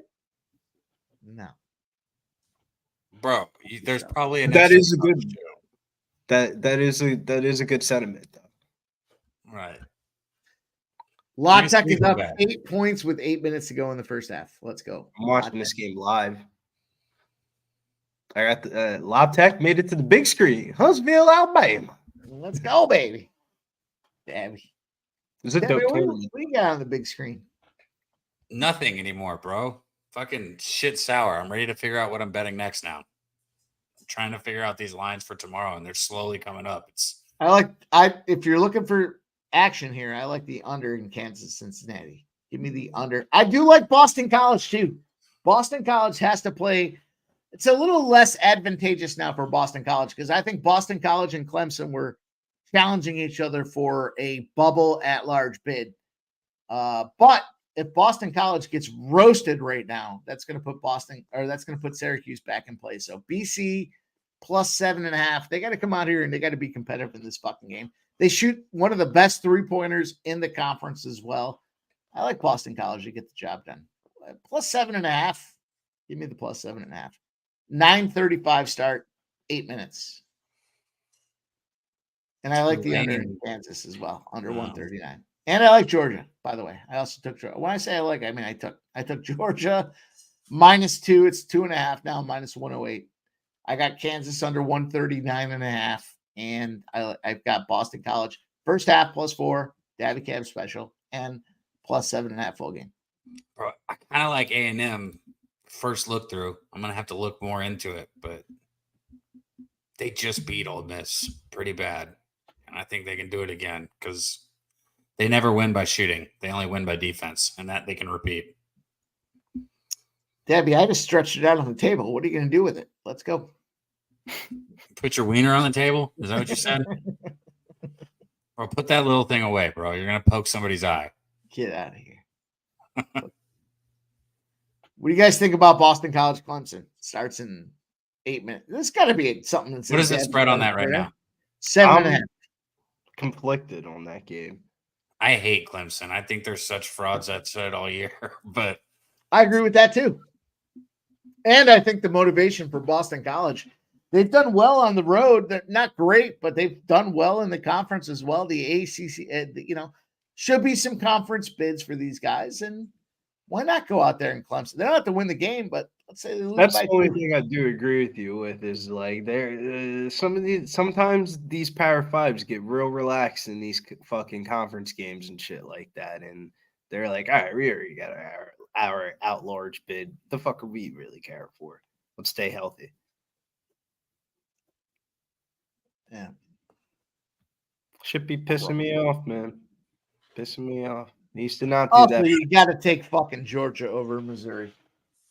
No. Bro, there's probably an that is a good that is a good sentiment though. Right. Lock Tech is up 8 points with 8 minutes to go in the first half. Let's go. I'm watching this game live. I got the Lock Tech made it to the big screen. Huntsville, Alabama. Let's go, baby. Damn. Is it what do you got on the big screen? Nothing anymore, bro. Fucking shit sour. I'm ready to figure out what I'm betting next now. I'm trying to figure out these lines for tomorrow, and they're slowly coming up. If you're looking for action here, I like the under in Kansas Cincinnati. Give me the under. I do like Boston College too. Boston College has to play. It's a little less advantageous now for Boston College because I think Boston College and Clemson were challenging each other for a bubble at large bid. But if Boston College gets roasted right now, that's going to put Syracuse back in play. So BC plus 7.5. They got to come out here and they got to be competitive in this fucking game. They shoot one of the best 3-pointers in the conference as well. I like Boston College to get the job done. Plus 7.5. Give me the plus 7.5. 9:35 start, 8 minutes. And I like the under in Kansas as well, under 139. And I like Georgia, by the way. I also took Georgia. When I say I like, I mean I took Georgia -2. It's 2.5 now, -108. I got Kansas under 139.5. And I've got Boston College first half +4, DabyCab special, and plus 7.5 full game. Bro, I kind of like A&M first look through. I'm gonna have to look more into it, but they just beat Ole Miss pretty bad, and I think they can do it again because they never win by shooting. They only win by defense, and that they can repeat. Debbie, I just stretched it out on the table. What are you going to do with it? Let's go. Put your wiener on the table? Is that what you said? Bro, put that little thing away, bro. You're going to poke somebody's eye. Get out of here. What do you guys think about Boston College Clemson? Starts in 8 minutes. This got to be something. That's what is the spread on that right now? 7.5. Conflicted on that game. I hate Clemson. I think they're such frauds. I've said all year, but I agree with that too. And I think the motivation for Boston College, they've done well on the road. They're not great, but they've done well in the conference as well. The ACC, should be some conference bids for these guys. And why not go out there and Clemson? They don't have to win the game, but let's say they lose. That's the only thing I do agree with you with is like sometimes these Power Fives get real relaxed in these fucking conference games and shit like that, and they're like, all right, we already got our out-large bid. The fuck are we really care for? Let's stay healthy. Yeah, should be pissing me off, man. Pissing me off. Needs to not do that. You got to take fucking Georgia over Missouri.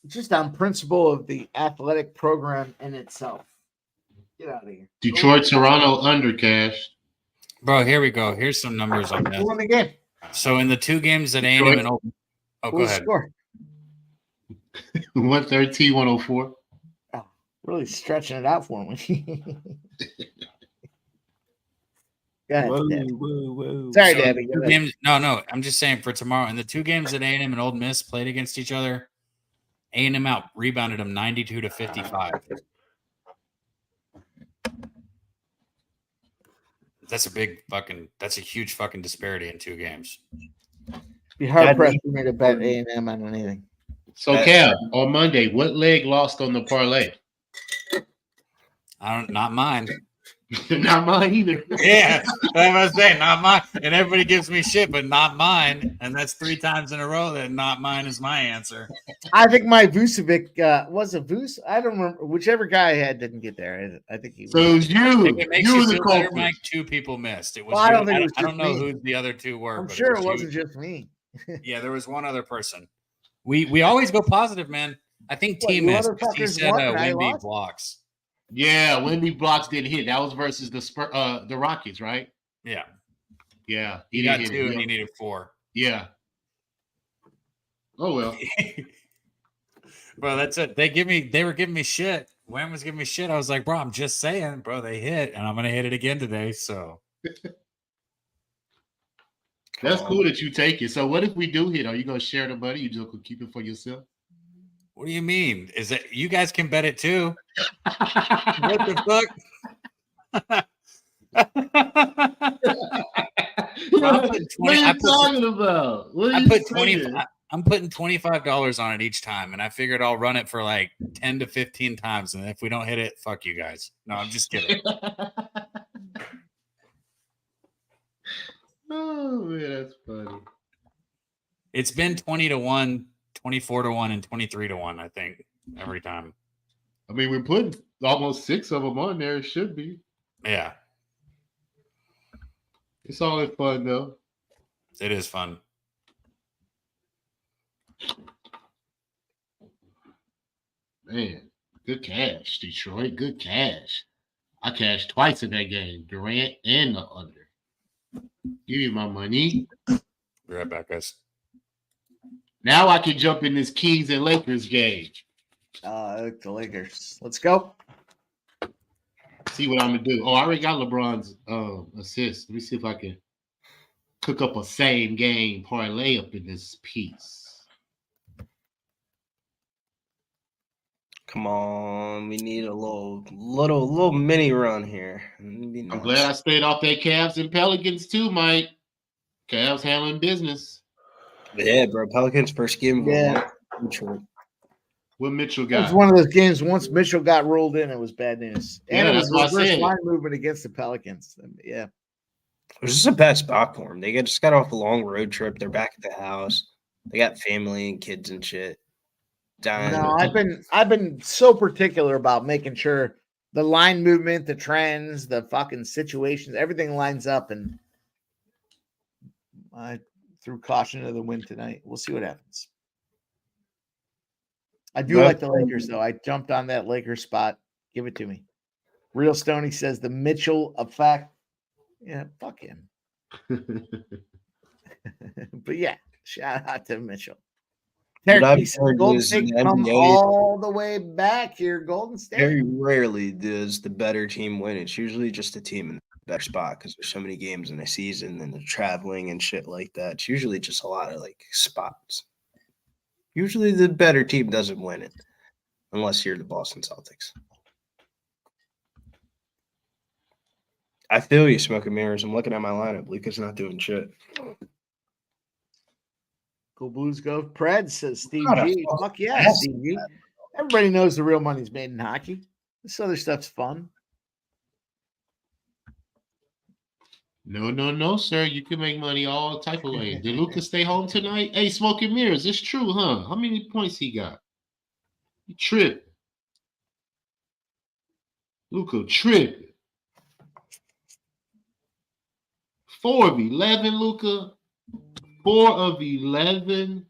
Just on principle of the athletic program in itself. Get out of here. Detroit, Toronto, under cash. Bro, here we go. Here's some numbers on that. Who won the game? So in the two games that A&M and Open. Oh, go ahead. Score? 113, 104. Oh, really stretching it out for me. Go ahead, whoa. Sorry, So Debbie. No. I'm just saying for tomorrow. In the two games that A&M and Ole Miss played against each other, A&M out rebounded them 92-55. That's a huge fucking disparity in two games. Be hard pressed for me to bet A&M on anything. So, Cam, on Monday, what leg lost on the parlay? Not mine. Not mine either. Yeah, I was saying not mine, and everybody gives me shit, but not mine, and that's 3 times in a row that not mine is my answer. I think my Vucevic was a Vuce. I don't remember. Whichever guy I had didn't get there. I think he was. So it was you. If it makes you feel better, Mike, 2 people missed. It was. Well, I don't think it was I don't know just me. who the other 2 were. I'm but sure it wasn't just me. Yeah, there was one other person. We always go positive, man. I think What, T you missed. He motherfuckers said won and I Wemby lost? blocks. Yeah, Wemby blocks didn't hit. That was versus the Rockets, right? Yeah. Yeah. He got 2 and he needed 4. Yeah. Oh well. Bro, that's it. They were giving me shit. Wham was giving me shit. I was like, bro, I'm just saying, bro, they hit, and I'm gonna hit it again today. So That's cool that you take it. So what if we do hit? Are you gonna share the money? You just gonna keep it for yourself? what do you mean? Is it you guys can bet it too? What the fuck? What are you talking about? What are you saying? I'm putting $25 on it each time, and I figured I'll run it for like 10 to 15 times, and if we don't hit it, fuck you guys. No, I'm just kidding. Oh man, that's funny. It's been 20-1, 24-1, and 23-1, I think, every time. I mean, we're putting almost 6 of them on there. It should be. Yeah. It's all in fun, though. It is fun. Man, good cash, Detroit. Good cash. I cashed twice in that game, Durant and the under. Give me my money. Be right back, guys. Now I can jump in this Kings and Lakers game. The Lakers. Let's go. See what I'm gonna do. Oh, I already got LeBron's assist. Let me see if I can cook up a same game parlay up in this piece. Come on, we need a little mini run here. Nice. I'm glad I stayed off that Cavs and Pelicans too, Mike. Cavs handling business. Yeah, bro. Pelicans first game. Yeah. What Mitchell It got? was one of those games. Once Mitchell got rolled in, it was bad news. And Yeah, it was that's what I reverse said. line movement against the Pelicans. Yeah. It was just a bad spot for them. They just got off a long road trip. They're back at the house. They got family and kids and shit. Dying. No, I've been so particular about making sure the line movement, the trends, the fucking situations, everything lines up, and I threw caution to the wind tonight. We'll see what happens. I do like the Lakers, though. I jumped on that Lakers spot. Give it to me. Real Stoney says the Mitchell effect. Yeah, fuck him. But yeah, shout out to Mitchell. Golden State come all the way back here. Golden State. Very rarely does the better team win. It's usually just a team in the better spot because there's so many games in a season and they're traveling and shit like that. It's usually just a lot of like spots. Usually the better team doesn't win it unless you're the Boston Celtics. I feel you, Smoking Mirrors. I'm looking at my lineup. Luka's not doing shit. Go Blues, go Preds, says Steve What G. a Fuck yeah, Steve G. Everybody knows the real money's made in hockey. This other stuff's fun. No, sir. You can make money all type of ways. Did Luka stay home tonight? Hey, Smoking Mirrors, it's true, huh? How many points he got? He tripped. Luka tripped. 4 of 11, Luka. 4 of 11.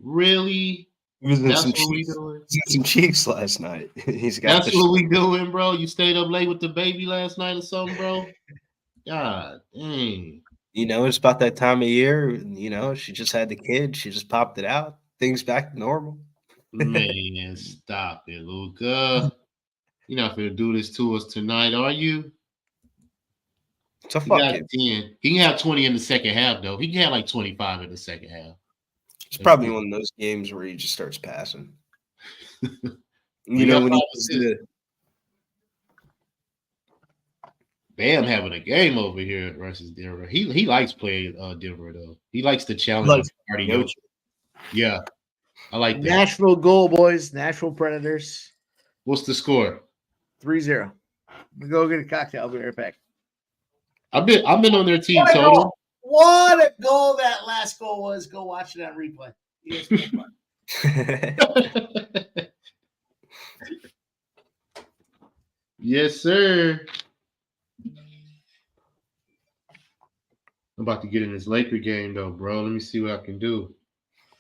Really? He was in That's some what we Chiefs. doing? He was in some Chiefs last night. He's got That's what we doing, bro. You stayed up late with the baby last night or something, bro? God dang. You know, it's about that time of year. You know, she just had the kid. She just popped it out. Things back to normal. Man, stop it, Luka. You're not going to do this to us tonight, are you? It's a He fuck got it. 10. He can have 20 in the second half, though. He can have like 25 in the second half. It's probably one of those games where he just starts passing. You know, got when 5 he's the Bam having a game over here versus Denver. He likes playing Denver, though. He likes the challenge. Yeah, I like that. Nashville goal, boys. Nashville Predators. What's the score? 3-0. Go get a cocktail. I'll be right back. I've been on their team What a total. goal. What a goal that last goal was. Go watch it on replay. Yes, sir. I'm about to get in this Laker game though, bro. Let me see what I can do.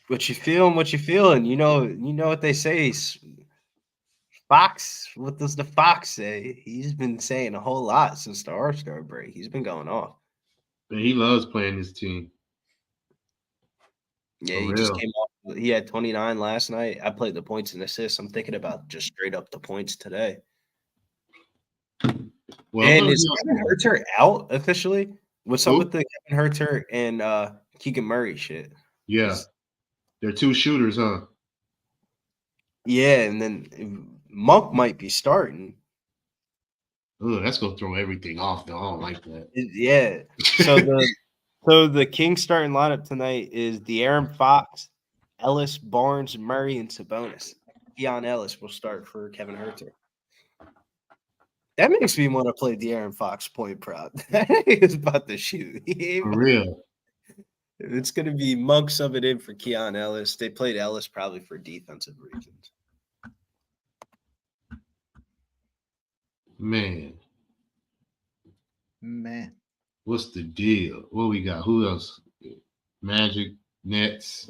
What you feeling? You know what they say. Fox, what does the Fox say? He's been saying a whole lot since the All-Star break. He's been going off. Man, he loves playing this team. Yeah, he just came off. He had 29 last night. I played the points and assists. I'm thinking about just straight up the points today. Well, and is Kevin Herter out officially? What's up with the Kevin Herter and Keegan Murray shit? Yeah. They're two shooters, huh? Yeah, and then Monk might be starting. Oh, that's gonna throw everything off, though. I don't like that. Yeah. So the Kings starting lineup tonight is De'Aaron Fox, Ellis, Barnes, Murray, and Sabonis. Keon Ellis will start for Kevin Herter. That makes me want to play De'Aaron Fox point prop. He's about to shoot. For real. It's going to be Monk subbing in for Keon Ellis. They played Ellis probably for defensive reasons. Man. What's the deal? What we got? Who else? Magic, Nets.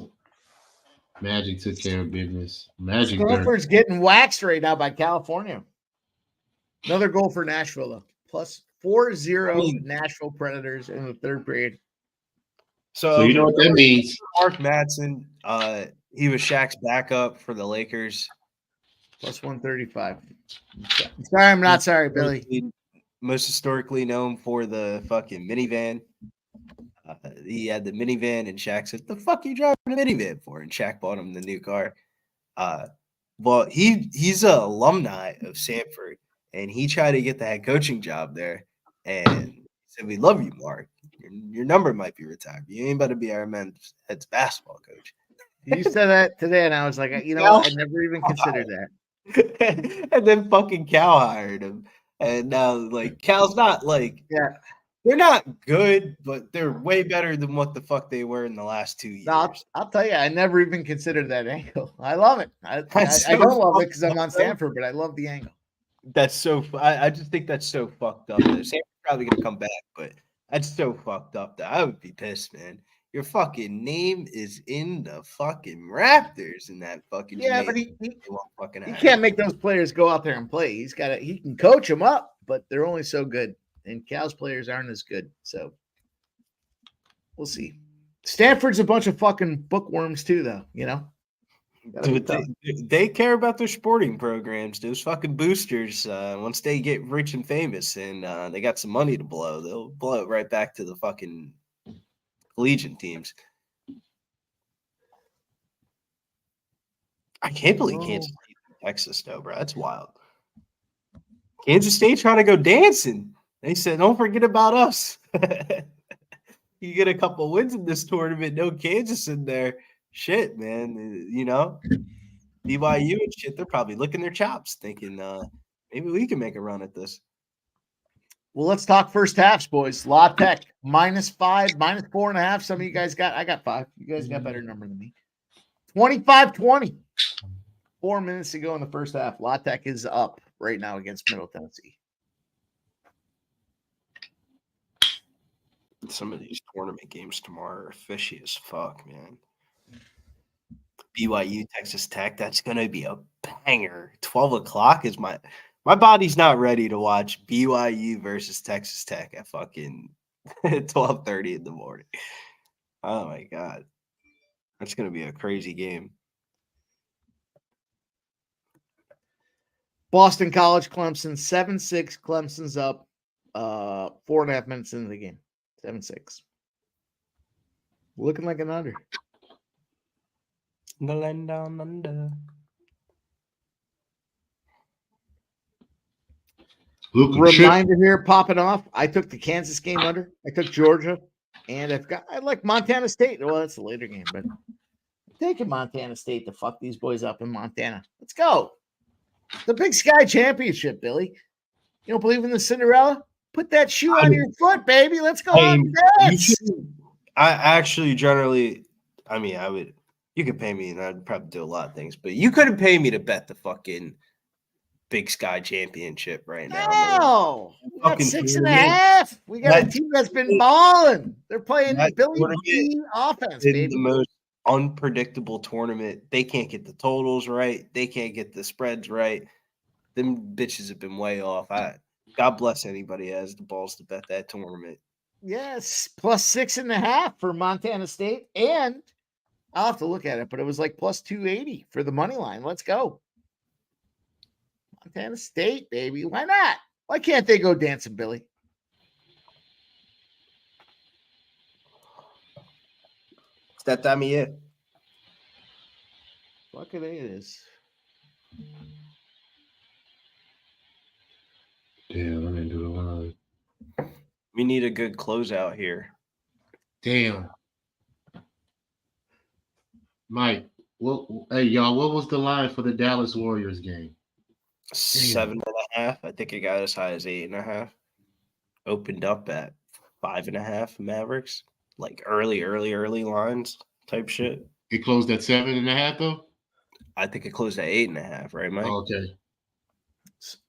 Magic took care of business. Stanford's getting waxed right now by California. Another goal for Nashville, though. Plus 4-0 Nashville Predators in the third period. So you know what that means. Mark Madsen, he was Shaq's backup for the Lakers. Plus 135. Sorry, I'm not sorry, Billy. Most historically known for the fucking minivan. He had the minivan, and Shaq said, "The fuck you driving a minivan for?" And Shaq bought him the new car. Well, he's an alumni of Sanford, and he tried to get the head coaching job there. And he said, "We love you, Mark. Your number might be retired. You ain't about to be our men's head basketball coach." You said that today, and I was like, you know what? I never even considered that. And then fucking Cal hired him. And now, like, Cal's not like, they're not good, but they're way better than what the fuck they were in the last 2 years. No, I'll tell you, I never even considered that angle. I love it. I don't love it because I'm on Stanford, but I love the angle. That's so. I just think that's so fucked up. Stanford's probably gonna come back, but that's so fucked up that I would be pissed, man. Your fucking name is in the fucking Raptors in that fucking but he can't make those players go out there and play. He can coach them up, but they're only so good. And Cal's players aren't as good. So we'll see. Stanford's a bunch of fucking bookworms too, though, you know? Dude, they care about their sporting programs. Those fucking boosters, once they get rich and famous and they got some money to blow, they'll blow it right back to the fucking collegiate teams. I can't believe Kansas State beat Texas, though, bro. That's wild. Kansas State trying to go dancing. They said, "Don't forget about us." You get a couple wins in this tournament, no Kansas in there. Shit, man. You know, BYU and shit, they're probably licking their chops thinking maybe we can make a run at this. Well, let's talk first halves, boys. La Tech, -5, -4.5. Some of you guys I got 5. You guys got better number than me. 25-20. 4 minutes to go in the first half. La Tech is up right now against Middle Tennessee. Some of these tournament games tomorrow are fishy as fuck, man. BYU, Texas Tech, that's going to be a banger. 12 o'clock is my body's not ready to watch BYU versus Texas Tech at fucking 12:30 in the morning. Oh, my God. That's going to be a crazy game. Boston College, Clemson, 7-6. Clemson's up 4.5 minutes into the game. 7-6. Looking like an under. The land down under. Reminder here popping off. I took the Kansas game under. I took Georgia. And I like Montana State. Well, that's a later game, but I'm taking Montana State to fuck these boys up in Montana. Let's go. The Big Sky Championship, Billy. You don't believe in the Cinderella? Put that shoe on your foot, baby. Let's go on dance. I actually generally, you could pay me and I'd probably do a lot of things, but you couldn't pay me to bet the fucking Big Sky Championship right now. No, we got 6.5. We got a team that's been balling. They're playing Billy B offense, baby. The most unpredictable tournament. They can't get the totals right. They can't get the spreads right. Them bitches have been way off. God bless anybody who has the balls to bet that tournament. Yes, plus 6.5 for Montana State. And I'll have to look at it, but it was like plus 280 for the money line. Let's go. Montana State, baby. Why not? Why can't they go dancing, Billy? It's that time of year. Fucking it is. Damn, let me do the line. We need a good closeout here. Damn. Mike, hey, y'all, what was the line for the Dallas Warriors game? 7.5. I think it got as high as 8.5. Opened up at 5.5 Mavericks. Like early lines type shit. It closed at 7.5 though? I think it closed at 8.5, right, Mike? Oh, okay.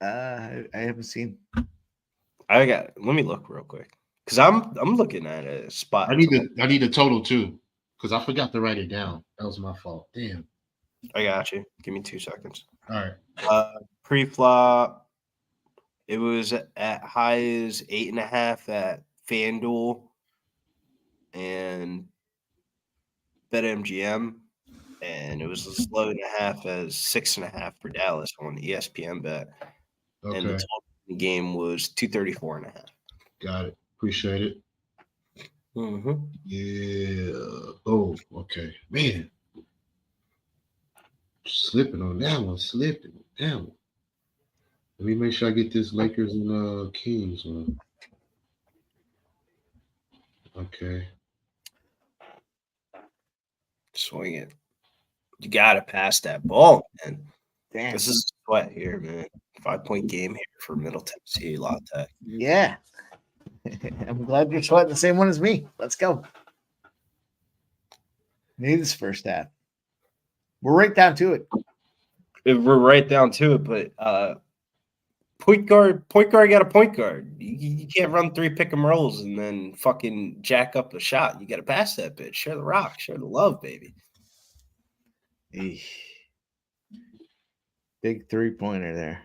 I haven't seen. Let me look real quick. Because I'm looking at a spot. I need a total too. Because I forgot to write it down. That was my fault. Damn. I got you. Give me 2 seconds. All right. Pre-flop, it was at high as 8.5 at FanDuel and BetMGM, and it was as low 1.5 as 6.5 for Dallas on ESPN bet. Okay. And the total in the game was 234.5. Got it. Appreciate it. Mm-hmm. Yeah. Oh, okay. Man. Slipping on that one. Let me make sure I get this Lakers and Kings one. Okay. Swing it. You got to pass that ball, man. Damn. This is sweat here, man. 5-point game here for Middle Tennessee La Tech. Yeah. I'm glad you're sweating the same one as me. Let's go. Need this first half. We're right down to it. We're right down to it, but point guard got a point guard. You can't run 3 pick and rolls and then fucking jack up a shot. You got to pass that bitch. Share the rock. Share the love, baby. Eesh. Big 3-pointer there.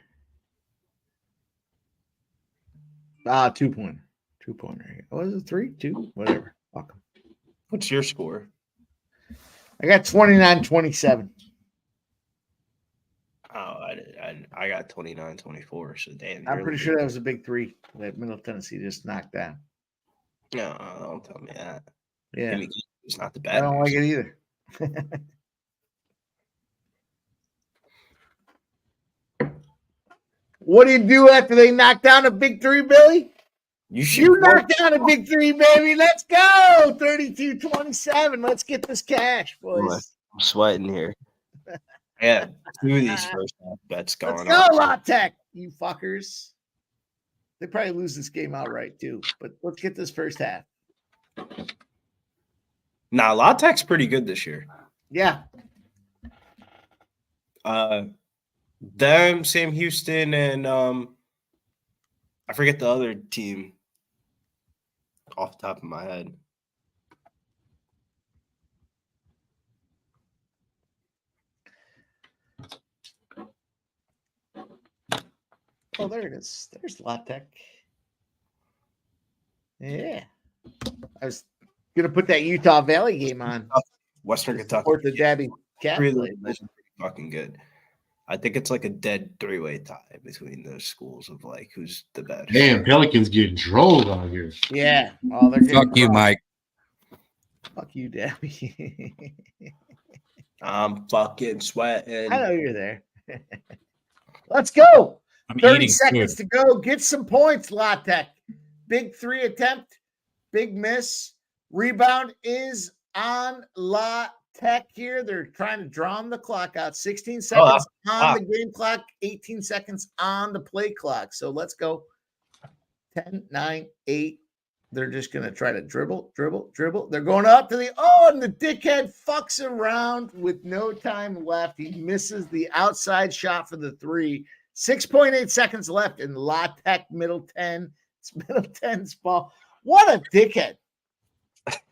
2-pointer. 2-pointer. What is it? 3? 2? Whatever. Fuck 'em. What's your score? I got 29-27. Oh, I got 29-24. So damn. I'm pretty sure that was a big 3 that Middle Tennessee just knocked down. No, don't tell me that. Yeah. It's not the bad. I don't like it either. What do you do after they knock down a big 3, Billy? You knocked down a big 3, baby. Let's go. 32-27. Let's get this cash, boys. I'm sweating here. Yeah, 2 of these first half bets going on. Let's go, La Tech, you fuckers. They probably lose this game outright, too. But let's get this first half. Nah, La Tech's pretty good this year. Yeah. Them, Sam Houston, and I forget the other team off the top of my head. Oh, there it is. There's La Tech. Yeah. I was going to put that Utah Valley game on. Western Kentucky. Support the DabyCab. Really fucking good. I think it's like a dead 3-way tie between those schools of like who's the best. Damn, Pelicans getting drove out here. Yeah. Oh, they're Fuck you, Mike. Fuck you, Dabby. I'm fucking sweating. I know you're there. Let's go. I'm 30 eating seconds food. to go. Get some points, La Tech. Big 3 attempt. Big miss. Rebound is on La Tech here. They're trying to draw the clock out. 16 seconds on the game clock, 18 seconds on the play clock. So let's go. 10, 9, 8. They're just going to try to dribble. They're going up to and the dickhead fucks around with no time left. He misses the outside shot for the 3. 6.8 seconds left in La Tech Middle 10. It's Middle 10's ball. What a dickhead.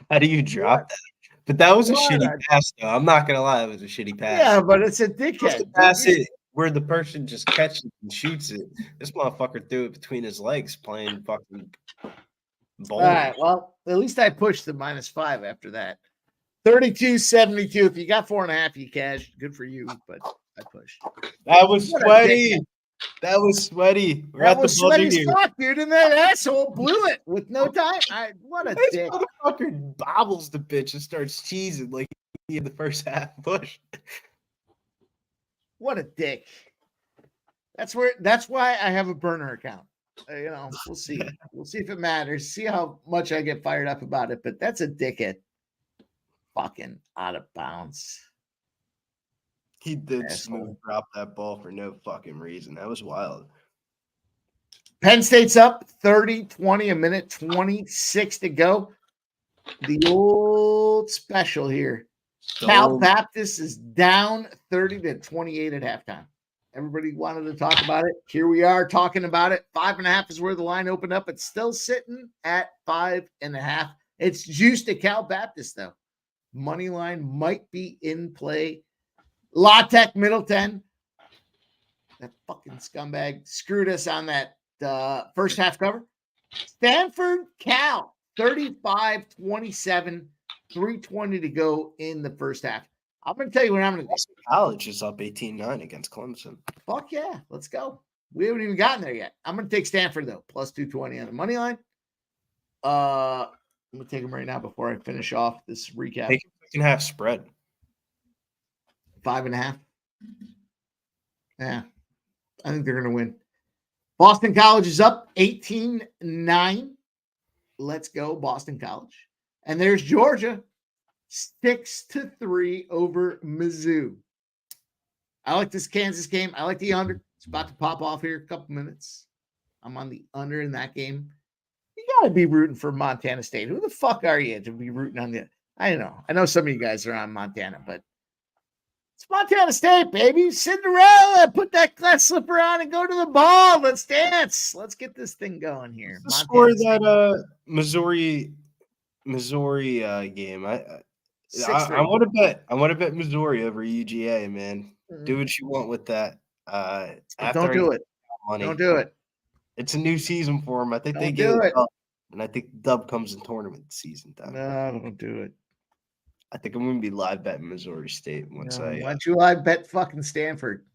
How do you drop that? But that was a shitty pass, though. I'm not going to lie. It was a shitty pass. Yeah, but it's a dickhead. Pass it where the person just catches it and shoots it. This motherfucker threw it between his legs playing fucking ball. All right, well, at least I pushed the -5 after that. 32-72. If you got 4.5, you cashed. Good for you, but I pushed. That was sweaty. That was sweaty. We're that at was the buzzer sweaty fuck, dude, and that asshole blew it with no time. What a dick. Motherfucker bobbles the bitch and starts cheesing like in the first half push. What a dick. That's why I have a burner account. We'll see. We'll see if it matters. See how much I get fired up about it. But that's a dickhead. Fucking out of bounds. He did smooth drop that ball for no fucking reason. That was wild. Penn State's up 30-20, a minute 26 to go. The old special here. Cal Baptist is down 30-28 at halftime. Everybody wanted to talk about it. Here we are talking about it. 5.5 is where the line opened up. It's still sitting at 5.5. It's juiced at Cal Baptist, though. Money line might be in play. La Tech Middle 10. That fucking scumbag screwed us on that first half cover. Stanford Cal 35-27, 3:20 to go in the first half. I'm going to tell you what I'm going to do. College is up 18-9 against Clemson. Fuck yeah, let's go. We haven't even gotten there yet. I'm going to take Stanford, though, plus 220 on the money line. I'm going to take them right now before I finish off this recap. Take a 2.5 spread. 5.5. Yeah, I think they're going to win. Boston College is up 18-9. Let's go, Boston College. And there's Georgia, 6-3 over Mizzou. I like this Kansas game. I like the under. It's about to pop off here a couple minutes. I'm on the under in that game. You got to be rooting for Montana State. Who the fuck are you to be rooting on the? I don't know. I know some of you guys are on Montana, but it's Montana State, baby. Cinderella, put that glass slipper on and go to the ball. Let's dance. Let's get this thing going here. The score of that Missouri game. I want to bet. I want to bet Missouri over UGA, man. Mm-hmm. Do what you want with that. Don't do it. Money. Don't do it. It's a new season for them. I think they do get it. And I think the dub comes in tournament season time. No, don't do it. I think I'm going to be live betting Missouri State once why don't you live bet fucking Stanford?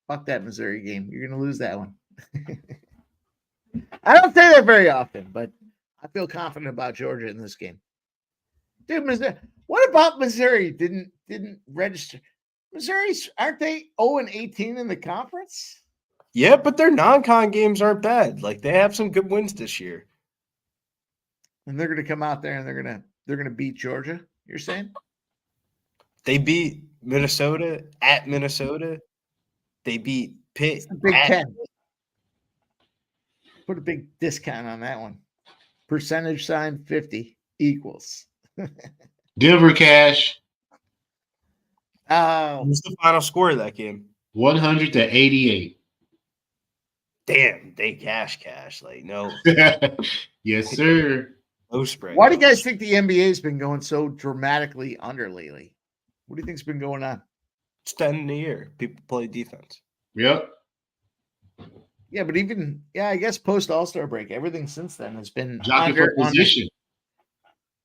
Fuck that Missouri game. You're going to lose that one. I don't say that very often, but I feel confident about Georgia in this game. Dude, Missouri. What about Missouri? Didn't register. Missouri's, aren't they 0-18 in the conference? Yeah, but their non-con games aren't bad. Like, they have some good wins this year. And they're going to come out there and they're going to beat Georgia. You're saying? They beat Minnesota at Minnesota. They beat Pitt. Big 10. Put a big discount on that one. Percentage sign 50 equals. Denver cash. What's the final score of that game? 100-88. Damn, they cash. Like, no. Yes, sir. No spread. Why do you guys think the NBA has been going so dramatically under lately? What do you think's been going on? It's 10 in the year. People play defense. Yep. Yeah, but I guess post All-Star break, everything since then has been jockey for position.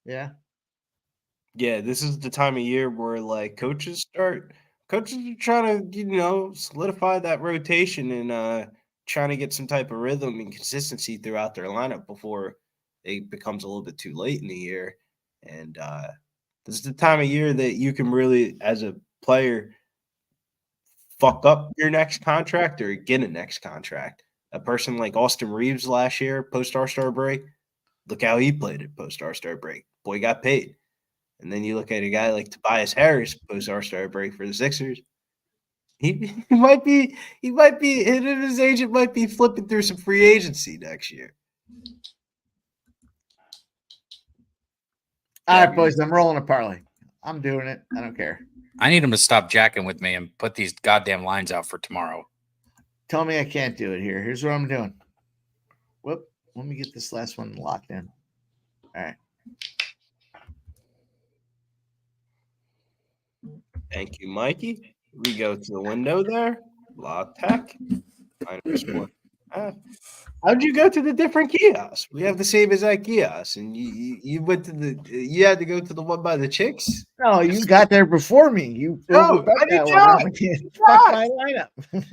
Yeah. Yeah, this is the time of year where like coaches are trying to, solidify that rotation and trying to get some type of rhythm and consistency throughout their lineup before it becomes a little bit too late in the year. And this is the time of year that you can really, as a player, fuck up your next contract or get a next contract. A person like Austin Reeves last year, post All-Star break, look how he played it post All-Star break. Boy got paid. And then you look at a guy like Tobias Harris post All-Star break for the Sixers. He might be his agent might be flipping through some free agency next year. All right, boys, I'm rolling a parlay. I'm doing it. I don't care. I need him to stop jacking with me and put these goddamn lines out for tomorrow. Tell me I can't do it here. Here's what I'm doing. Whoop. Let me get this last one locked in. All right. Thank you, Mikey. We go to the window there. La Tech. How'd you go to the different kiosks? We have the same exact kiosks, and you went to you had to go to the one by the chicks. No, you got there before me. You No, I did not. Fuck my lineup.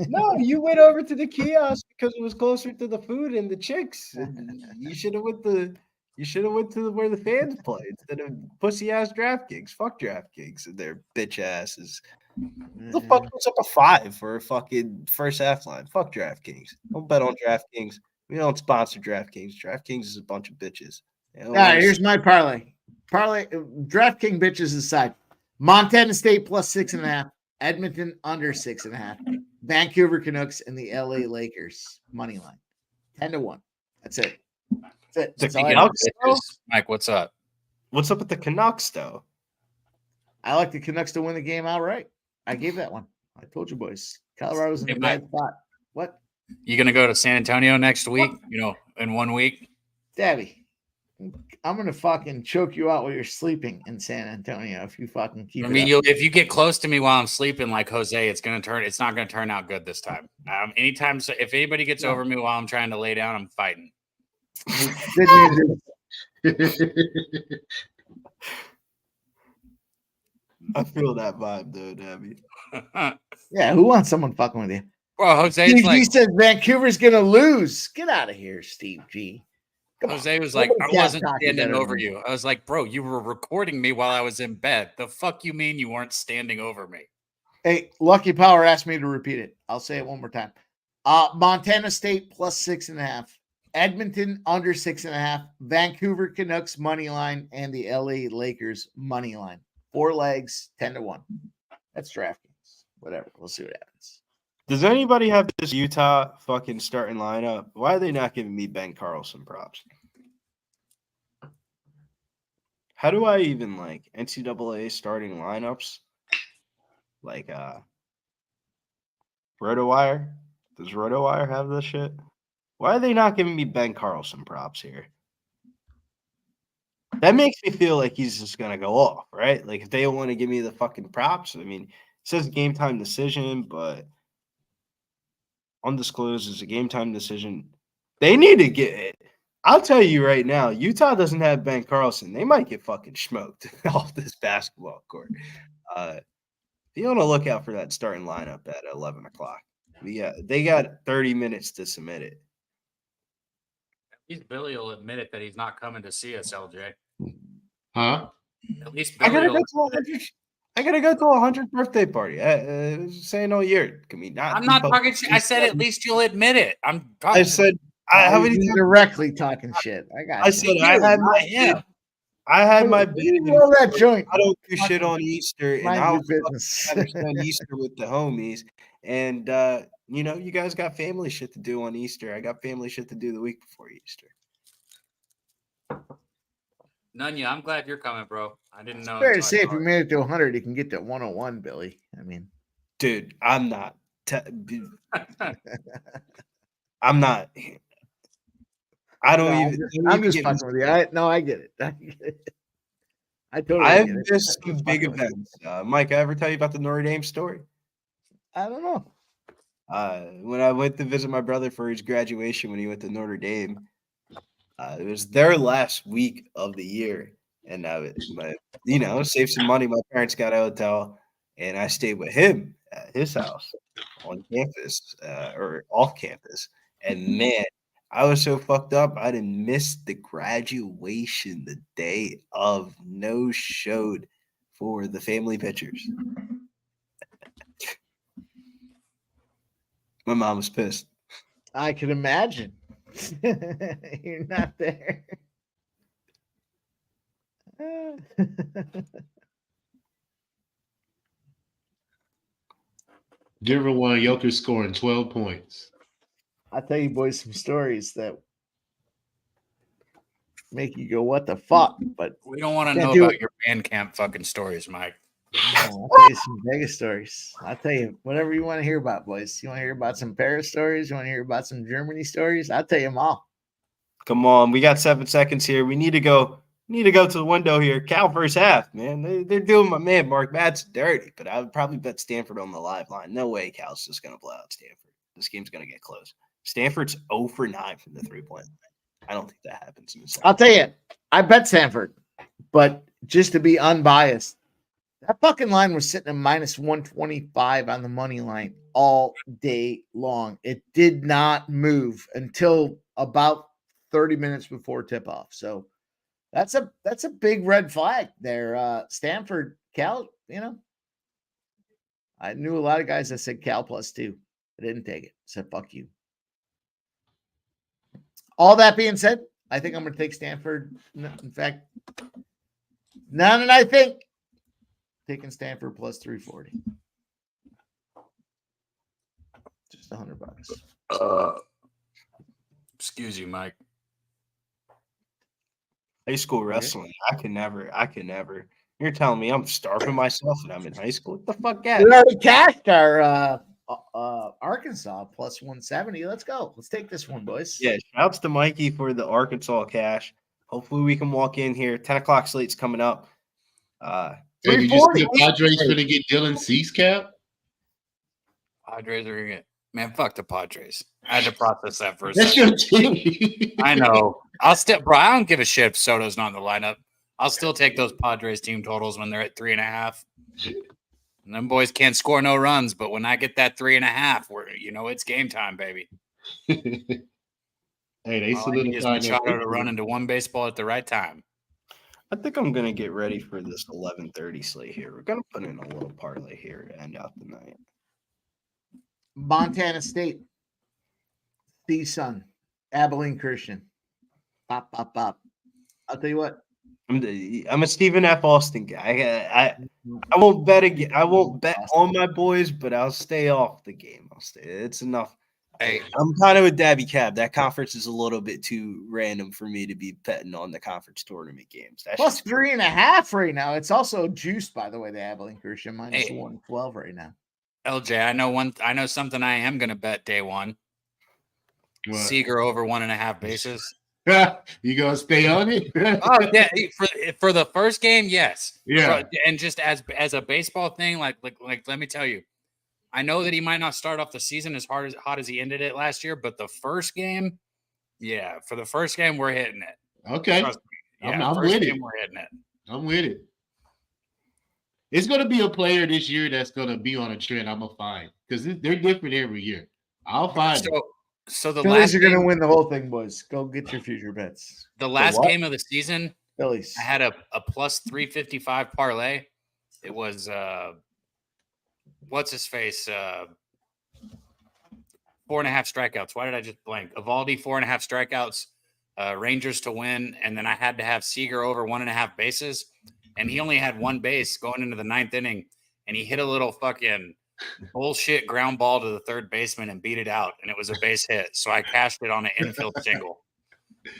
No, you went over to the kiosk because it was closer to the food and the chicks. And you should have went to where the fans play instead of pussy ass DraftKings. Fuck DraftKings and their bitch asses. The fuck was up a 5 for a fucking first half line? Fuck DraftKings. Don't bet on DraftKings. We don't sponsor DraftKings. DraftKings is a bunch of bitches. All right, here's my parlay. DraftKings bitches aside. Montana State plus 6.5. Edmonton under 6.5. Vancouver Canucks and the LA Lakers money line. 10-1. That's it. That's all I Canucks, Mike, what's up? What's up with the Canucks, though? I like the Canucks to win the game outright. I gave that one. I told you, boys. Colorado's in a bad spot. What? You going to go to San Antonio next week, in 1 week? Dabby, I'm going to fucking choke you out while you're sleeping in San Antonio if you fucking keep if you get close to me while I'm sleeping like Jose, it's not going to turn out good this time. If anybody gets over me while I'm trying to lay down, I'm fighting. Good news is I feel that vibe, though, Dabby. yeah, who wants someone fucking with you? Well, Jose, Steve G said Vancouver's going to lose. Get out of here, Steve G. Jose was like, I wasn't standing over you. I was like, bro, you were recording me while I was in bed. The fuck you mean you weren't standing over me? Hey, Lucky Power asked me to repeat it. I'll say it one more time. Montana State plus 6.5. Edmonton under 6.5. Vancouver Canucks money line and the LA Lakers money line. 4 legs, 10-1. That's DraftKings. Whatever. We'll see what happens. Does anybody have this Utah fucking starting lineup? Why are they not giving me Ben Carlson props? How do I even like NCAA starting lineups? Like RotoWire? Does RotoWire have this shit? Why are they not giving me Ben Carlson props here? That makes me feel like he's just going to go off, right? Like if they don't want to give me the fucking props, I mean, it says game time decision, but undisclosed is a game time decision. They need to get it. I'll tell you right now, Utah doesn't have Ben Carlson. They might get fucking smoked off this basketball court. Be on the lookout for that starting lineup at 11 o'clock. They got 30 minutes to submit it. At least Billy will admit it that he's not coming to see us, LJ. Huh? At least Billy I gotta go to a 100th birthday party. I was saying all year. Can we not? I'm not talking shit. I said at least you'll admit it. I said how many times directly talking shit? I said I had my that joint. I don't do shit on Easter, and I was spend Easter with the homies. And you guys got family shit to do on Easter. I got family shit to do the week before Easter. Nunya, I'm glad you're coming, bro. I didn't know. Fair to say, if we made it to 100, you can get to 101, Billy. I mean, dude, I'm not. I'm not. I don't even. I'm just fucking with you. I get it. I totally. I've missed some big events. Mike, I ever tell you about the Notre Dame story? I don't know. When I went to visit my brother for his graduation when he went to Notre Dame, it was their last week of the year, and save some money. My parents got a hotel, and I stayed with him at his house on campus or off campus. And man, I was so fucked up. I didn't miss the graduation the day of. No showed for the family pictures. My mom was pissed. I can imagine. You're not there. Denver won. Jokic scoring 12 points. I'll tell you boys some stories that make you go, what the fuck? But we don't want to know about your Bandcamp fucking stories, Mike. No, I'll tell you some Vegas stories. I'll tell you whatever you want to hear about, boys. You want to hear about some Paris stories? You want to hear about some Germany stories? I'll tell you them all. Come on, we got 7 seconds here. We need to go. To the window here. Cal first half, man. They're doing my man Mark Madsen dirty, but I would probably bet Stanford on the live line. No way Cal's just going to blow out Stanford. This game's going to get close. Stanford's 0 for 9 from the 3-point line. I don't think that happens in the second. I'll tell you, I bet Stanford, but just to be unbiased, that fucking line was sitting at minus 125 on the money line all day long. It did not move until about 30 minutes before tip-off. So that's a big red flag there. Stanford, Cal, I knew a lot of guys that said Cal +2. I didn't take it. I said, fuck you. All that being said, I think I'm going to take Stanford. In fact, now that I think, taking Stanford plus 340. Just $100. Excuse you, Mike. High school wrestling. I can never. You're telling me I'm starving myself and I'm in high school? What the fuck, guys? We already cashed our Arkansas plus 170. Let's go. Let's take this one, boys. Yeah, shouts to Mikey for the Arkansas cash. Hopefully we can walk in here. 10 o'clock slate's coming up. Hey, did you see the Padres going to get Dylan Cease cap? Padres are going to get – man, fuck the Padres. I had to process that for a That's second. your team. I know. I don't give a shit if Soto's not in the lineup. I'll still take those Padres team totals when they're at 3.5. And them boys can't score no runs, but when I get that 3.5, it's game time, baby. Hey, they solidified Machado to run into one baseball at the right time. I think I'm going to get ready for this 11:30 slate here. We're going to put in a little parlay here to end out the night. Montana State, C-Sun, Abilene Christian. Pop, pop, pop. I'll tell you what. I'm a Stephen F. Austin guy. I won't bet again. I won't bet on my boys, but I'll stay off the game. It's enough. Hey, I'm kind of with DabyCab. That conference is a little bit too random for me to be betting on the conference tournament games. That's plus 3.5 right now. It's also juiced, by the way, the Abilene Christian minus 112 right now. LJ, I know something I am going to bet day one. What? Seager over 1.5 bases. You gonna stay on it? Oh yeah, for the first game, yes. Yeah, and just as a baseball thing, like let me tell you, I know that he might not start off the season as hot as he ended it last year, but the first game, yeah, for the first game we're hitting it. Okay, yeah, I'm with it. We're hitting it. I'm with it. It's gonna be a player this year that's gonna be on a trend. I'm gonna find because they're different every year. I'll find it. So the Phillies are going to win the whole thing, boys. Go get your future bets. The last game of the season, Phillies. I had a plus 355 parlay. It was what's his face? 4.5 strikeouts. Why did I just blank? Evaldi 4.5 strikeouts. Rangers to win, and then I had to have Seager over 1.5 bases, and he only had one base going into the 9th inning, and he hit a little fucking bullshit ground ball to the third baseman and beat it out, and it was a base hit. So I cashed it on an infield single.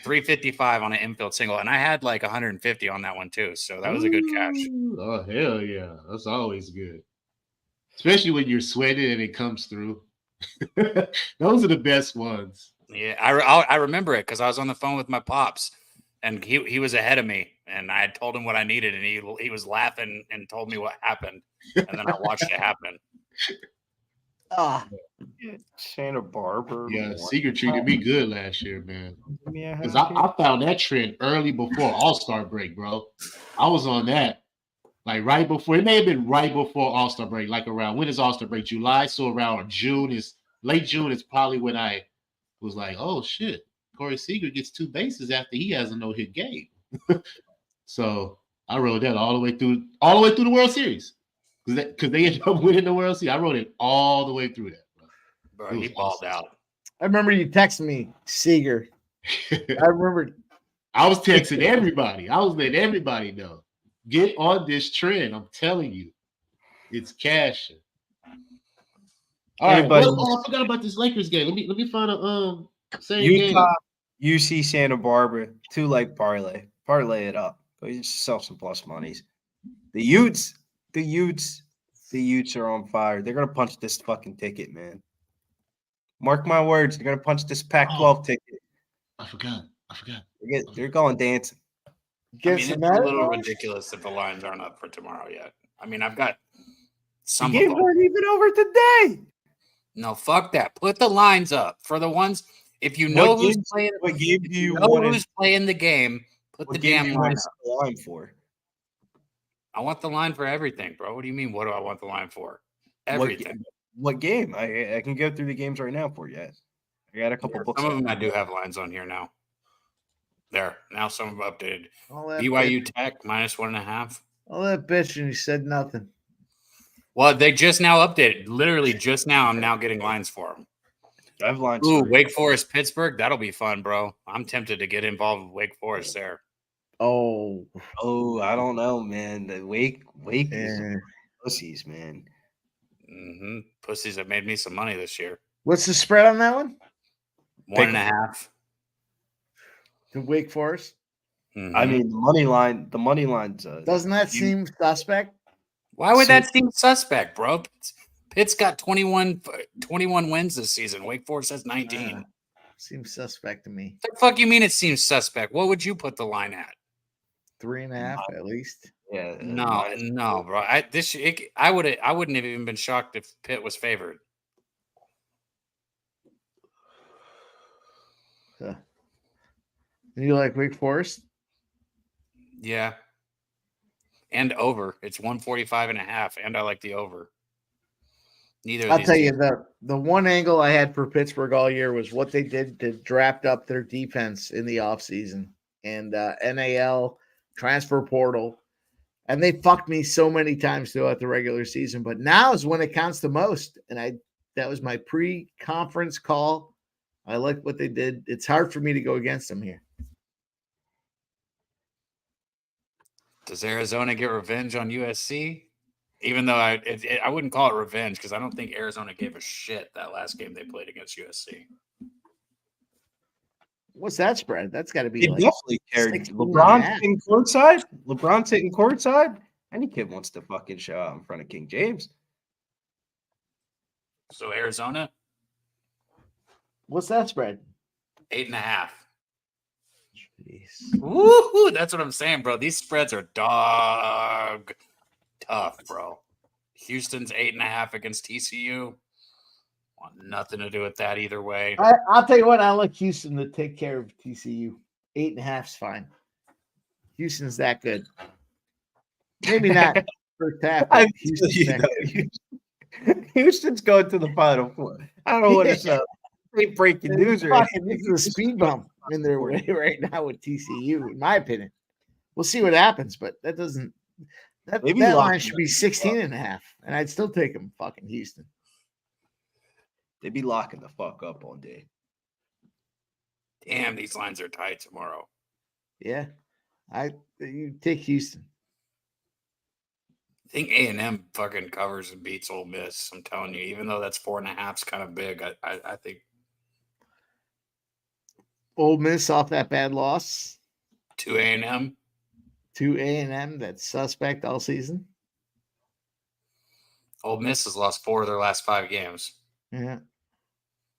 355 on an infield single, and I had like 150 on that one too. So that was a good cash. Oh hell yeah, that's always good, especially when you're sweating and it comes through. Those are the best ones. Yeah, I remember it because I was on the phone with my pops, and he was ahead of me, and I had told him what I needed, and he was laughing and told me what happened, and then I watched it happen. Santa Barbara. Yeah, Seager treated me good last year, man. Because I found that trend early before All-Star break, bro. I was on that. Like right before, it may have been right before All-Star break, like around, when is All-Star break? July? So around late June is probably when I was like, oh shit, Corey Seager gets 2 bases after he has a no-hit game. So I rode that all the way through the World Series. Because they ended up winning the World Series. I wrote it all the way through that. Bro, he balled out. I remember you texting me, Seager. I remember I was texting everybody. I was letting everybody know. Get on this trend. I'm telling you. It's cashing. All right. I forgot about this Lakers game. Let me find a same Utah, game. UC Santa Barbara, 2-leg parlay. Parlay it up. Go yourself some plus monies. The Utes are on fire. They're gonna punch this fucking ticket, man. Mark my words, they're gonna punch this Pac-12 ticket. I forgot. They're going dancing. I mean, it's a little ridiculous if the lines aren't up for tomorrow yet. I mean, I've got some. The games aren't even over today. No, fuck that. Put the lines up for the ones. If you know who's playing, what game do you know who's playing the game? Put the damn line up. The line for? I want the line for everything, bro. What do you mean? What do I want the line for? Everything. What game? I can go through the games right now for you. I got a couple books. Some of them I do have lines on here now. There. Now some of them updated. BYU Tech -1.5. All that bitch and you said nothing. Well, they just now updated. Literally just now, I'm now getting lines for them. I have lines. Ooh, Wake Forest, Pittsburgh. That'll be fun, bro. I'm tempted to get involved with Wake Forest there. Oh, I don't know, man. The Wake is pussies, man. Mm-hmm. Pussies have made me some money this year. What's the spread on that one? 1.5. To Wake Forest. Mm-hmm. I mean, the money line's. Doesn't that seem suspect? Why would that seem suspect, bro? Pitt's got 21 wins this season. Wake Forest has 19. Seems suspect to me. What the fuck you mean it seems suspect? What would you put the line at? 3.5 at least. Yeah. No, bro. I wouldn't have even been shocked if Pitt was favored. You like Wake Forest? Yeah. And over. It's 145.5, and I like the over. Neither. I'll tell you the one angle I had for Pittsburgh all year was what they did to draft up their defense in the offseason and NAL transfer portal. And they fucked me so many times throughout the regular season. But now is when it counts the most. And that was my pre-conference call. I like what they did. It's hard for me to go against them here. Does Arizona get revenge on USC? Even though I wouldn't call it revenge because I don't think Arizona gave a shit that last game they played against USC. What's that spread? That's got to be. He definitely carried. LeBron's sitting courtside. Any kid wants to fucking show out in front of King James. So Arizona. What's that spread? 8.5. Jeez. Woohoo! That's what I'm saying, bro. These spreads are dog tough, bro. Houston's 8.5 against TCU. Want nothing to do with that either way. I'll tell you what. I like Houston to take care of TCU. 8.5 is fine. Houston's that good. Maybe not first half. Houston's going to the Final Four. I don't know what it's breaking news or anything. This is a speed bump in their way right now with TCU, in my opinion. We'll see what happens, but that doesn't. That line should be 16.5, and I'd still take them fucking Houston. They'd be locking the fuck up all day. Damn, these lines are tight tomorrow. Yeah, you take Houston. I think A&M fucking covers and beats Ole Miss. I'm telling you, even though that's 4.5 is kind of big, I think Ole Miss off that bad loss to A&M. To A&M, that's suspect all season. Ole Miss has lost 4 of their last 5 games. Yeah.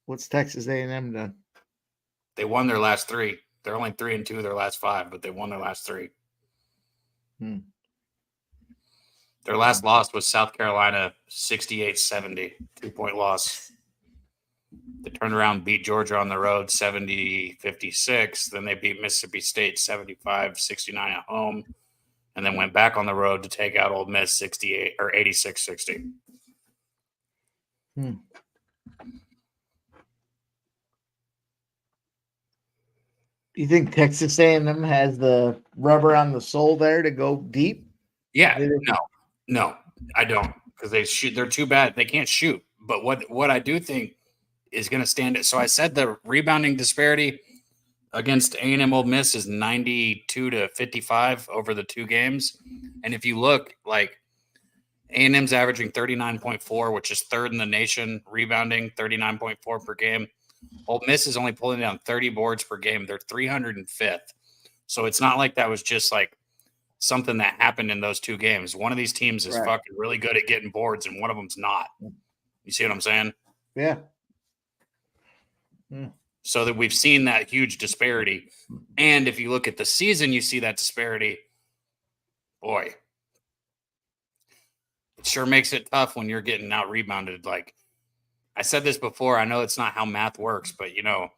What's Texas A&M done? They won their last 3. They're only 3-2 of their last 5, but they won their last 3. Their last loss was South Carolina 68-70, 2-point loss. They turned around, beat Georgia on the road 70-56. Then they beat Mississippi State 75-69 at home, and then went back on the road to take out Ole Miss 86-60. You think Texas A&M has the rubber on the sole there to go deep? Yeah, no, I don't, because they're too bad. They can't shoot. But what I do think is going to stand it. So I said the rebounding disparity against A&M Ole Miss is 92-55 over the 2 games. And if you look, like, A&M's averaging 39.4, which is 3rd in the nation, rebounding 39.4 per game. Ole Miss is only pulling down 30 boards per game. They're 305th. So it's not like that was just like something that happened in those 2 games. One of these teams is fucking really good at getting boards, and one of them's not. You see what I'm saying? Yeah. So that we've seen that huge disparity. And if you look at the season, you see that disparity. Boy, it sure makes it tough when you're getting out rebounded. Like I said this before, I know it's not how math works, but you know,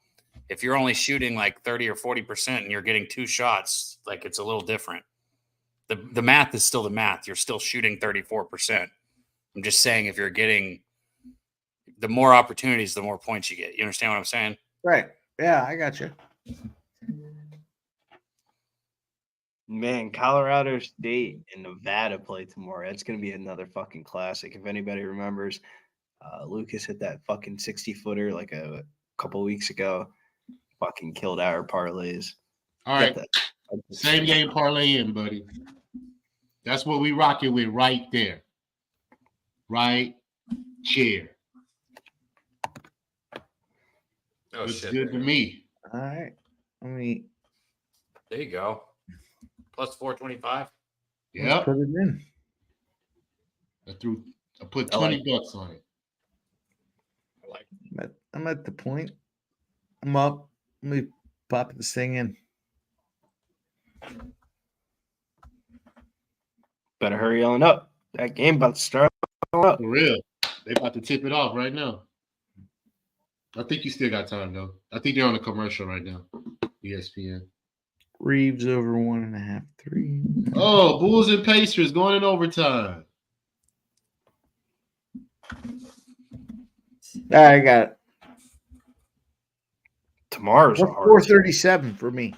if you're only shooting like 30 or 40% and you're getting 2 shots, like it's a little different. The math is still the math. You're still shooting 34%. I'm just saying if you're getting the more opportunities, the more points you get. You understand what I'm saying? Right. Yeah, I got you. Man, Colorado State and Nevada play tomorrow. That's going to be another fucking classic. If anybody remembers, Lucas hit that fucking 60-footer like a couple weeks ago. Fucking killed our parlays. All right. Same game parlay in, buddy. That's what we rocking with right there. Right chair. Oh, looks shit. good to me. All right. There you go. Plus 425. Yeah. Put it in. I put $20 on it. I'm at the point. I'm up. Let me pop this thing in. Better hurry on up. That game about to start up. For real. They about to tip it off right now. I think you still got time, though. I think they're on a commercial right now. ESPN. Reeves over 1.5, 3. Oh, Bulls and Pacers going in overtime. I got it. Tomorrow's 437 for me.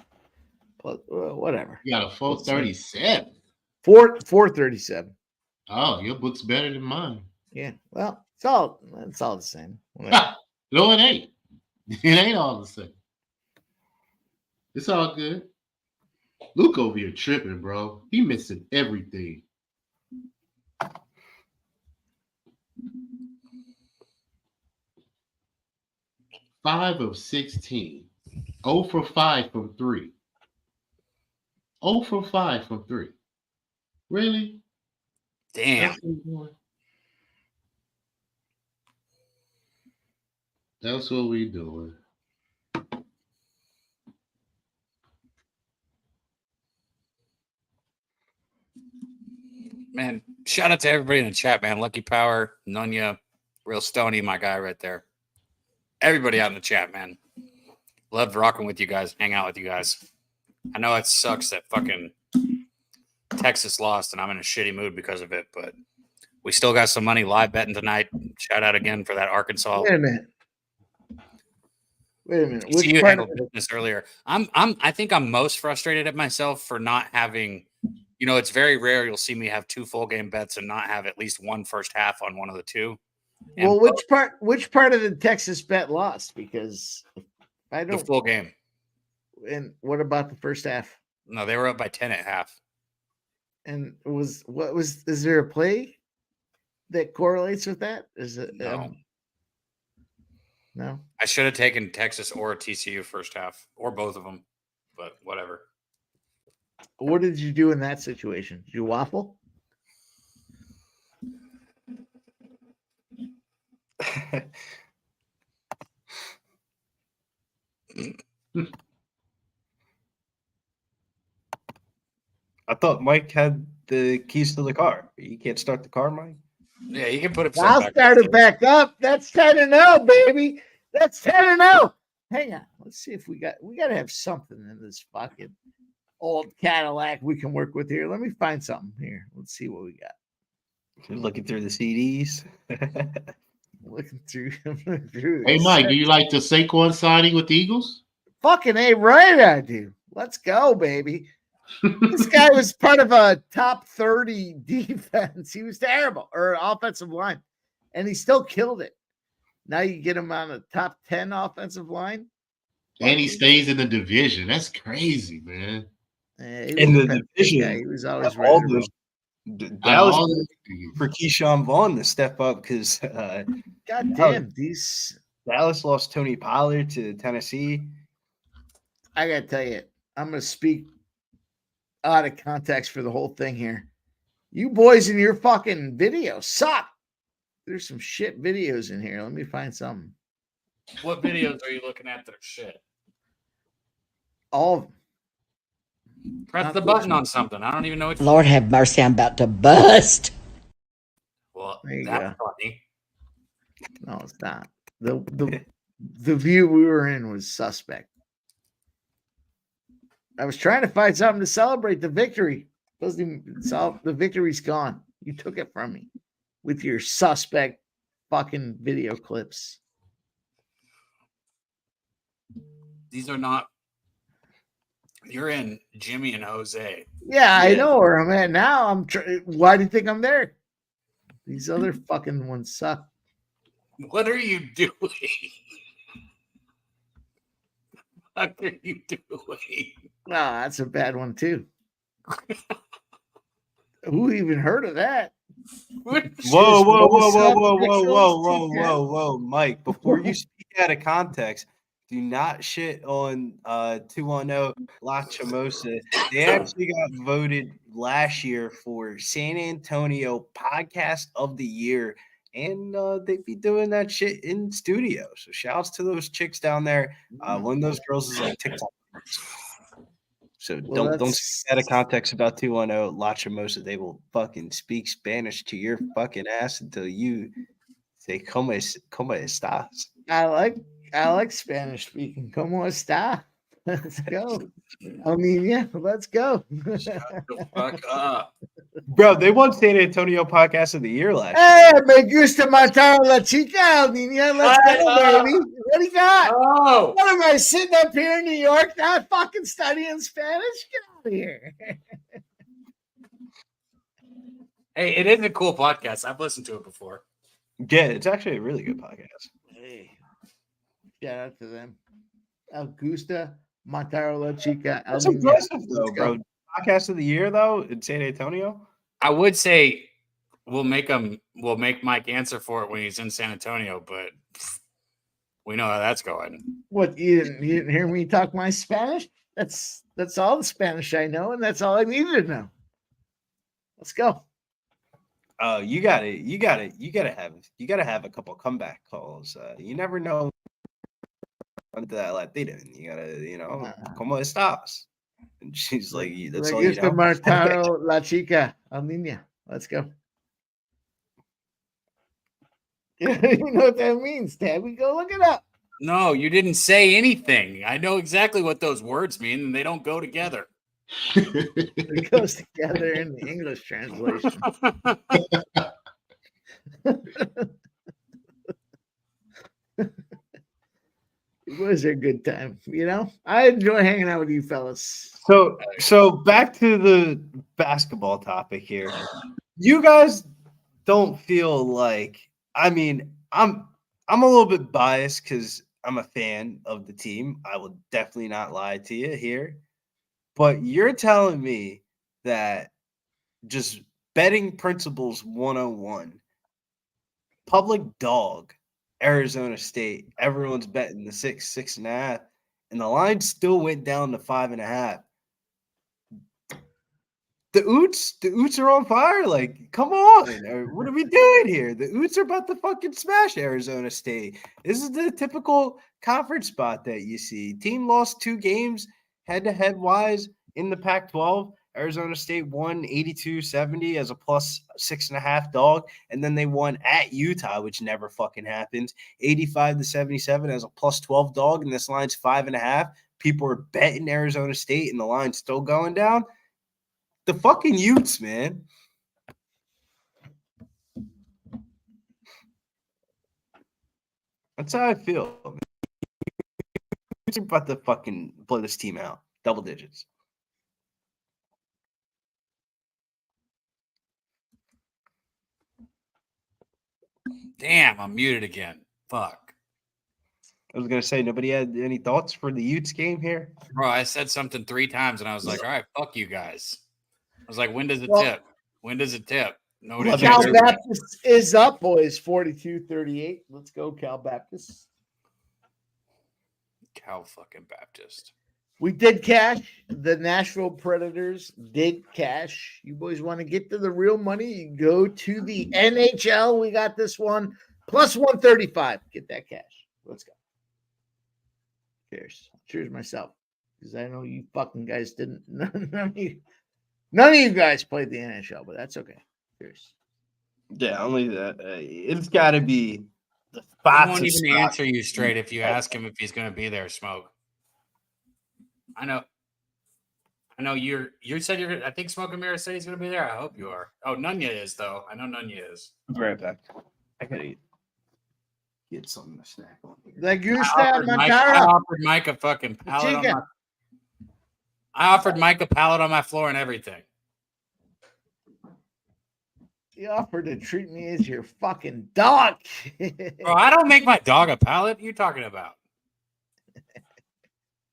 But, whatever. You got a 437. 437. Oh, your book's better than mine. Yeah. Well, it's all the same. No, it ain't. It ain't all the same. It's all good. Luke over here tripping, bro. He missing everything. Five of 16. 0 for 5 from 3. 0 for 5 from 3. Really? Damn. That's what we doing. Man, shout out to everybody in the chat, man. Lucky Power, Nunya, Real Stony, my guy right there. Everybody out in the chat, man. Loved rocking with you guys, hang out with you guys. I know it sucks that fucking Texas lost and I'm in a shitty mood because of it, but we still got some money live betting tonight. Shout out again for that Arkansas. Wait a minute. You handled business earlier. I think I'm most frustrated at myself for not having, you know, it's very rare you'll see me have 2 full game bets and not have at least one first half on one of the 2. And well, which part of the Texas bet lost? Because I don't the full game. And what about the first half? No, they were up by 10 at half. And is there a play that correlates with that? Is it no? No. I should have taken Texas or TCU first half or both of them, but whatever. What did you do in that situation? Did you waffle? I thought Mike had the keys to the car. You can't start the car, Mike? Yeah, you can put it. I'll start it back up. That's 10-0, baby. That's 10-0. Hang on. Let's see if we got to have something in this fucking old Cadillac we can work with here. Let me find something here. Let's see what we got. You're looking through the CDs. Looking through. Hey, Mike, do you like the Saquon signing with the Eagles? Fucking A, right, I do. Let's go, baby. This guy was part of a top 30 defense. He was terrible, or offensive line, and he still killed it. Now you get him on a top 10 offensive line. And he stays in the division. That's crazy, man. In the division, he was always all ready. that was for Keyshawn Vaughn to step up because God damn, these Dallas lost Tony Pollard to Tennessee. I gotta tell you, I'm gonna speak out of context for the whole thing here. You boys in your fucking videos suck. There's some shit videos in here. Let me find some. What videos are you looking at that are shit? All of them. Press the button on something. I don't even know what. Lord have mercy, I'm about to bust. Well, There you that's go. funny. No, it's not. The view we were in was suspect. I was trying to find something to celebrate the victory. Doesn't even solve the victory's gone. You took it from me with your suspect fucking video clips. These are not. You're in Jimmy and Jose. Yeah, I know where I'm at now. Why do you think I'm there? These other fucking ones suck. What are you doing? What are you doing? No, that's a bad one too. Who even heard of that? Whoa, Mike, before you speak out of context, do not shit on 210 La Chamosa. They actually got voted last year for San Antonio Podcast of the Year, and they'd be doing that shit in studio. So shouts to those chicks down there. One of those girls is like TikTok. So don't speak out of context about 210 La Chamosa. They will fucking speak Spanish to your fucking ass until you say "Cómo estás?" I like Spanish speaking. ¿Cómo está? Let's go. I mean, yeah, let's go. Shut the fuck up. Bro, they won San Antonio Podcast of the Year last year. Hey, me gusta matar a la chica, niña. Let's go, baby. What do you got? Oh. What am I sitting up here in New York not fucking studying Spanish? Get out of here. Hey, it is a cool podcast. I've listened to it before. Yeah, it's actually a really good podcast. Hey, shout out to them. Augusta Montero La Chica. That's impressive, though, bro. Podcast of the Year, though, in San Antonio. I would say we'll make Mike answer for it when he's in San Antonio, but we know how that's going. What, you didn't hear me talk my Spanish? That's all the Spanish I know, and that's all I needed to know. Let's go. You gotta have a couple comeback calls. You never know. Into that Latina, you gotta, ¿Cómo estás? And she's like, that's all you know. Martaro La Chica, El Niña. Let's go. You know what that means, Tabby? Go look it up. No, you didn't say anything. I know exactly what those words mean, and they don't go together. It goes together in the English translation. It was a good time, I enjoy hanging out with you fellas. So back to the basketball topic here. You guys don't feel like, I'm a little bit biased because I'm a fan of the team. I will definitely not lie to you here. But you're telling me that just betting principles 101, public dog, Arizona State, everyone's betting the 6.5, and the line still went down to 5.5. The Utes are on fire. Like, come on. What are we doing here? The Utes are about to fucking smash Arizona State. This is the typical conference spot that you see. Team lost 2 games head-to-head wise in the Pac-12. Arizona State won 82-70 as a plus 6.5 dog, and then they won at Utah, which never fucking happens, 85-77 as a plus 12 dog, and this line's 5.5. People are betting Arizona State, and the line's still going down. The fucking Utes, man. That's how I feel. Utes are about to fucking blow this team out. Double digits. Damn, I'm muted again. Fuck. I was gonna say nobody had any thoughts for the Utes game here. Bro, I said something 3 times and I was like, all right, fuck you guys. I was like, when does it Well, tip? When does it tip? No, Cal Baptist is up, boys, 42-38. Let's go, Cal Baptist. Cal fucking Baptist. We did cash. The Nashville Predators did cash. You boys want to get to the real money? You go to the NHL. We got this one plus 135. Get that cash. Let's go. Cheers. Cheers myself. Because I know you fucking guys didn't. None of you guys played the NHL, but that's okay. Cheers. Yeah, only that. It's got to be the I won't even answer you straight if you ask him if he's going to be there, Smoke. I know you said you're. I think Smoke and Mirror said he's going to be there. I hope you are. Oh, Nunya is though. I know Nunya is. I'll be right back. I gotta eat. Get something to snack on here. I offered Mike a fucking pallet. I offered Mike a pallet on my floor and everything. You offered to treat me as your fucking dog. Bro, I don't make my dog a pallet. What are you talking about?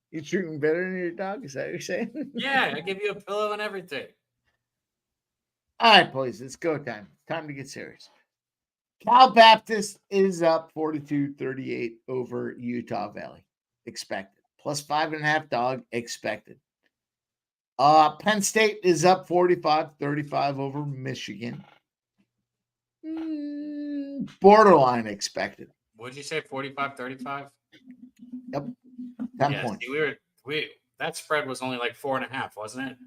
You treat me better than your dog? Is that what you're saying? Yeah, I give you a pillow and everything. All right, boys, it's go time. Time to get serious. Cal Baptist is up 42-38 over Utah Valley. Expected. Plus 5.5 dog. Expected. Penn State is up 45-35 over Michigan. Borderline expected. What'd you say? 45-35? Yep. 10 yeah, points. See, that spread was only like 4.5, wasn't it?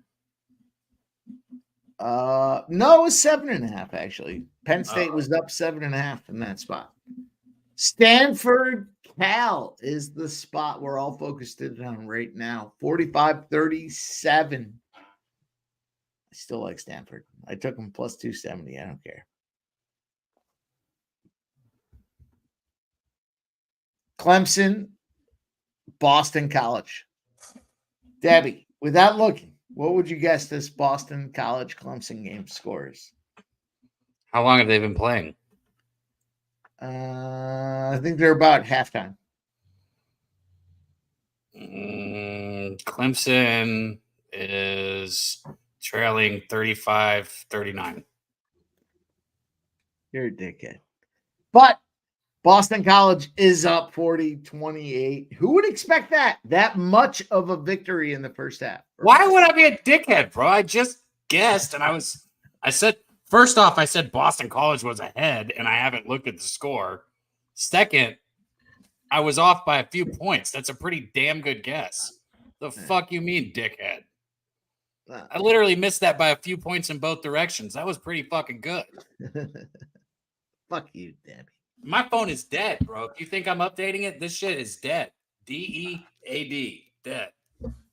No, it was 7.5 actually. Penn State was up 7.5 in that spot. Stanford Cal is the spot we're all focused in on right now. 45-37. I still like Stanford. I took them plus 270. I don't care. Clemson, Boston College. Debbie, without looking, what would you guess this Boston College Clemson game scores? How long have they been playing? I think they're about halftime. Clemson is trailing 35-39. You're a dickhead. But Boston College is up 40-28. Who would expect that much of a victory in the first half? Why would I be a dickhead, bro? I just guessed, and I said Boston College was ahead, and I haven't looked at the score. Second, I was off by a few points. That's a pretty damn good guess. The fuck you mean, dickhead? I literally missed that by a few points in both directions. That was pretty fucking good. Fuck you, Debbie. My phone is dead, bro. If you think I'm updating it, this shit is dead. DEAD, dead.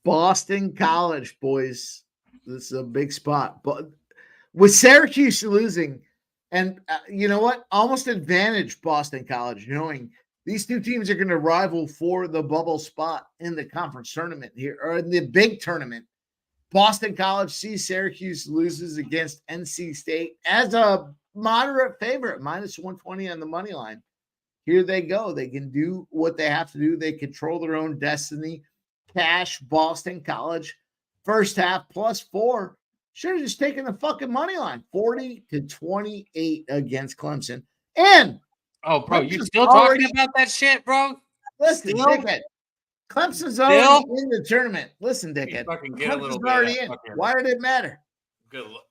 Boston College, boys. This is a big spot. But with Syracuse losing, and you know what? Almost advantage Boston College, knowing these two teams are going to rival for the bubble spot in the conference tournament here, or in the big tournament. Boston College sees Syracuse loses against NC State as a moderate favorite, minus 120 on the money line. Here they go. They can do what they have to do. They control their own destiny. Cash Boston College first half plus 4. Should have just taken the fucking money line. 40-28 against Clemson. And bro, you still talking about that shit, bro? Listen, dickhead. Clemson's already in the tournament. Listen, dickhead. Clemson's already in. Why did it matter? Good look.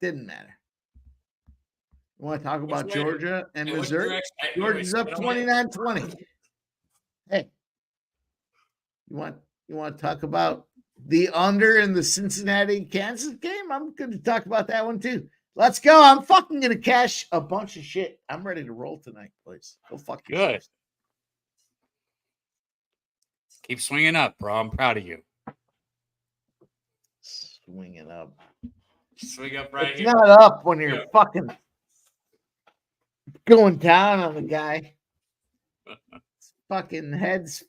Didn't matter. You want to talk about Georgia and Missouri? Georgia's up 29-20. Hey, you want to talk about the under in the Cincinnati-Kansas game? I'm going to talk about that one too. Let's go. I'm fucking going to cash a bunch of shit. I'm ready to roll tonight, please. Go fuck yourself. Good. Keep swinging up, bro. I'm proud of you. Swinging up. Swing up right it's here. Not up when you're fucking going down on the guy. Fucking head's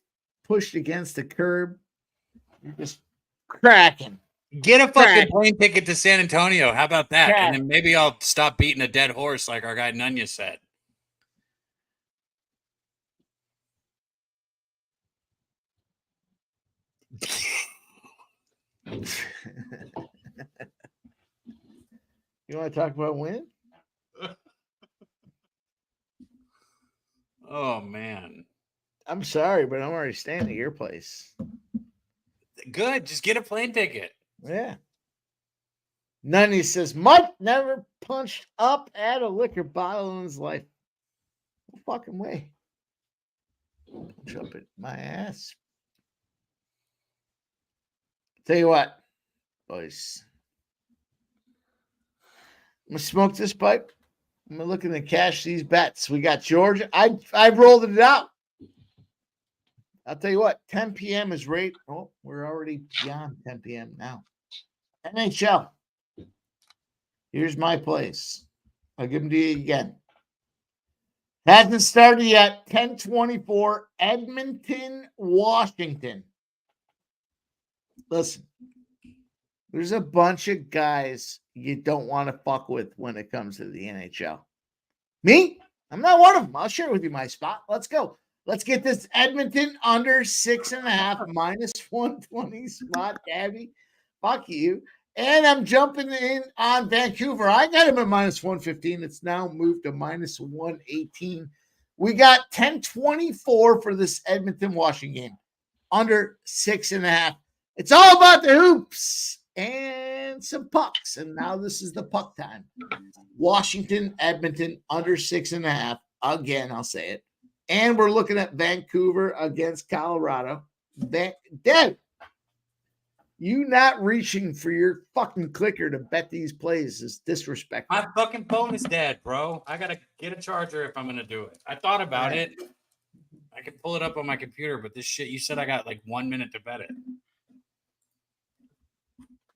pushed against the curb. You're just cracking. Get a fucking plane ticket to San Antonio. How about that? And then maybe I'll stop beating a dead horse like our guy Nunya said. You want to talk about win? Oh man. I'm sorry, but I'm already staying at your place. Good. Just get a plane ticket. Yeah. Nunny says, Mike never punched up at a liquor bottle in his life. No fucking way. Punch up at my ass. Tell you what, boys. I'm going to smoke this pipe. I'm looking to cash these bets. We got Georgia. I've rolled it out. I'll tell you what, 10 p.m. is right. Oh, we're already beyond 10 p.m. now. NHL. Here's my place. I'll give them to you again. Hasn't started yet. 10:24, Edmonton, Washington. Listen, there's a bunch of guys you don't want to fuck with when it comes to the NHL. Me? I'm not one of them. I'll share with you my spot. Let's go. Let's get this Edmonton under 6.5 minus 120 spot, Gabby. Fuck you. And I'm jumping in on Vancouver. I got him at minus 115. It's now moved to minus 118. We got 10:24 for this Edmonton Washington game. Under 6.5. It's all about the hoops and some pucks. And now this is the puck time. Washington, Edmonton, under 6.5. Again, I'll say it. And we're looking at Vancouver against Colorado. Dad, you not reaching for your fucking clicker to bet these plays is disrespectful. My fucking phone is dead, bro. I got to get a charger if I'm going to do it. I thought about it. I could pull it up on my computer, but this shit, you said I got like 1 minute to bet it.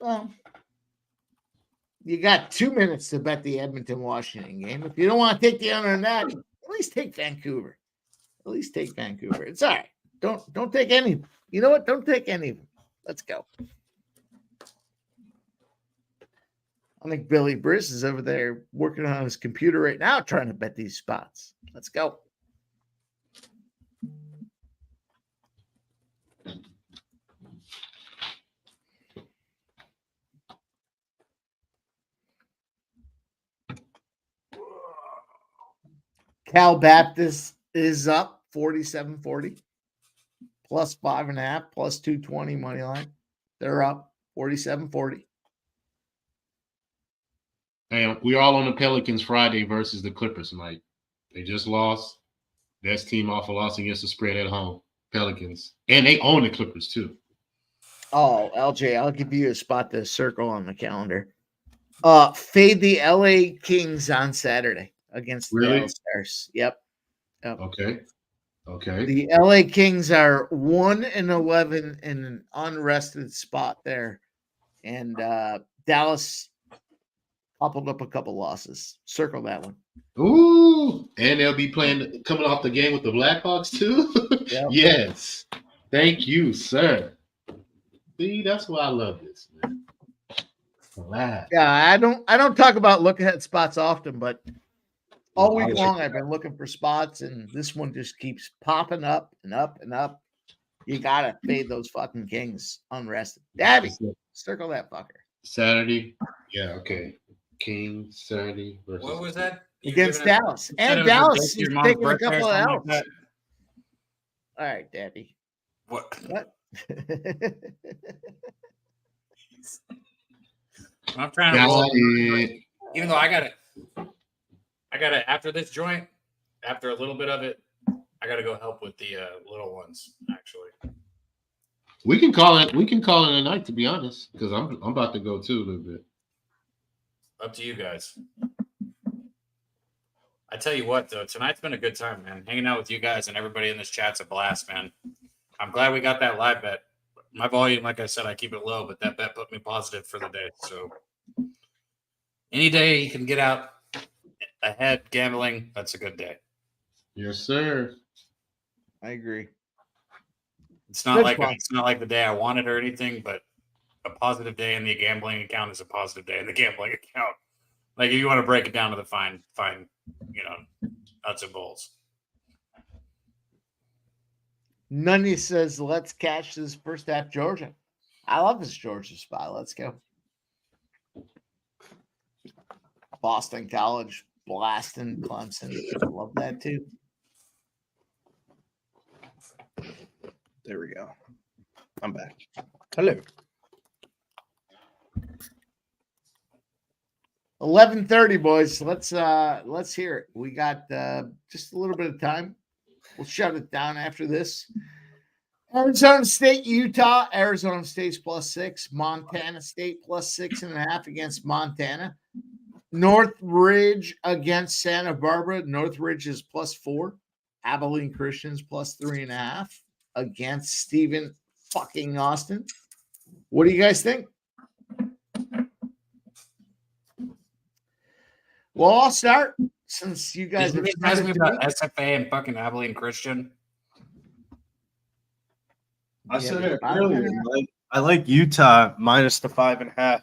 Well, you got 2 minutes to bet the Edmonton-Washington game. If you don't want to take the under on that, at least take Vancouver. At least take Vancouver. It's all right. Don't take any. You know what? Don't take any of them. Let's go. I think Billy Briss is over there working on his computer right now trying to bet these spots. Let's go. Cal Baptist is up 47-40. Plus 5.5, plus 220 money line. They're up 47-40. Hey, we're all on the Pelicans Friday versus the Clippers, Mike. They just lost. Best team off a loss against the spread at home. Pelicans. And they own the Clippers, too. Oh, LJ, I'll give you a spot to circle on the calendar. Fade the LA Kings on Saturday against the Dallas Stars. Yep. Okay. The LA Kings are 1-11 in an unrested spot there. And Dallas coupled up a couple losses. Circle that one. Ooh. And they'll be coming off the game with the Blackhawks, too? Yep. Yes. Thank you, sir. See, that's why I love this, man. Relax. Yeah, I don't talk about look ahead spots often, but all week long I've been looking for spots, and this one just keeps popping up and up and up. You gotta fade those fucking Kings unrested. Dabby, circle that fucker. Saturday. Yeah, okay. Kings Saturday versus what was that? Against Dallas. And Dallas is taking a couple of L's. Like all right, Dabby. What? I'm trying to roll. Even though I got it after this joint, after a little bit of it, I got to go help with the little ones, actually. We can call it a night, to be honest, because I'm about to go too a little bit. Up to you guys. I tell you what, though, tonight's been a good time, man. Hanging out with you guys and everybody in this chat's a blast, man. I'm glad we got that live bet. My volume, like I said, I keep it low, but that bet put me positive for the day. So any day you can get out ahead gambling, that's a good day. Yes, sir. I agree. It's not like the day I wanted or anything, but a positive day in the gambling account is a positive day in the gambling account. Like if you want to break it down to the fine, nuts and bolts. Nunny says, let's catch this first half Georgia. I love this Georgia spot. Let's go. Boston College blasting Clemson. Love that too. There we go. I'm back. Hello. 11:30, boys. Let's hear it. We got just a little bit of time. We'll shut it down after this. Arizona State, Utah. Arizona State's +6. Montana State +6.5 against Montana. Northridge against Santa Barbara. Northridge is +4. Abilene Christians +3.5 against Stephen fucking Austin. What do you guys think? Well, I'll start since you guys Did you guys me about SFA and fucking Abilene Christian? I said it earlier. I like Utah minus the 5.5.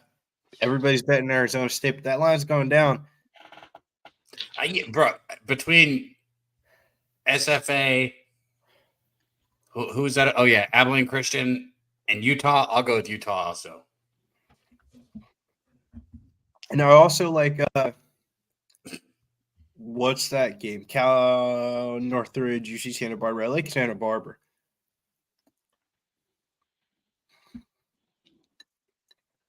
Everybody's betting Arizona State, but that line's going down. Bro, between SFA, who's that? Oh, yeah, Abilene Christian and Utah. I'll go with Utah also. And I also like, what's that game? Cal Northridge, UC Santa Barbara. I like Santa Barbara.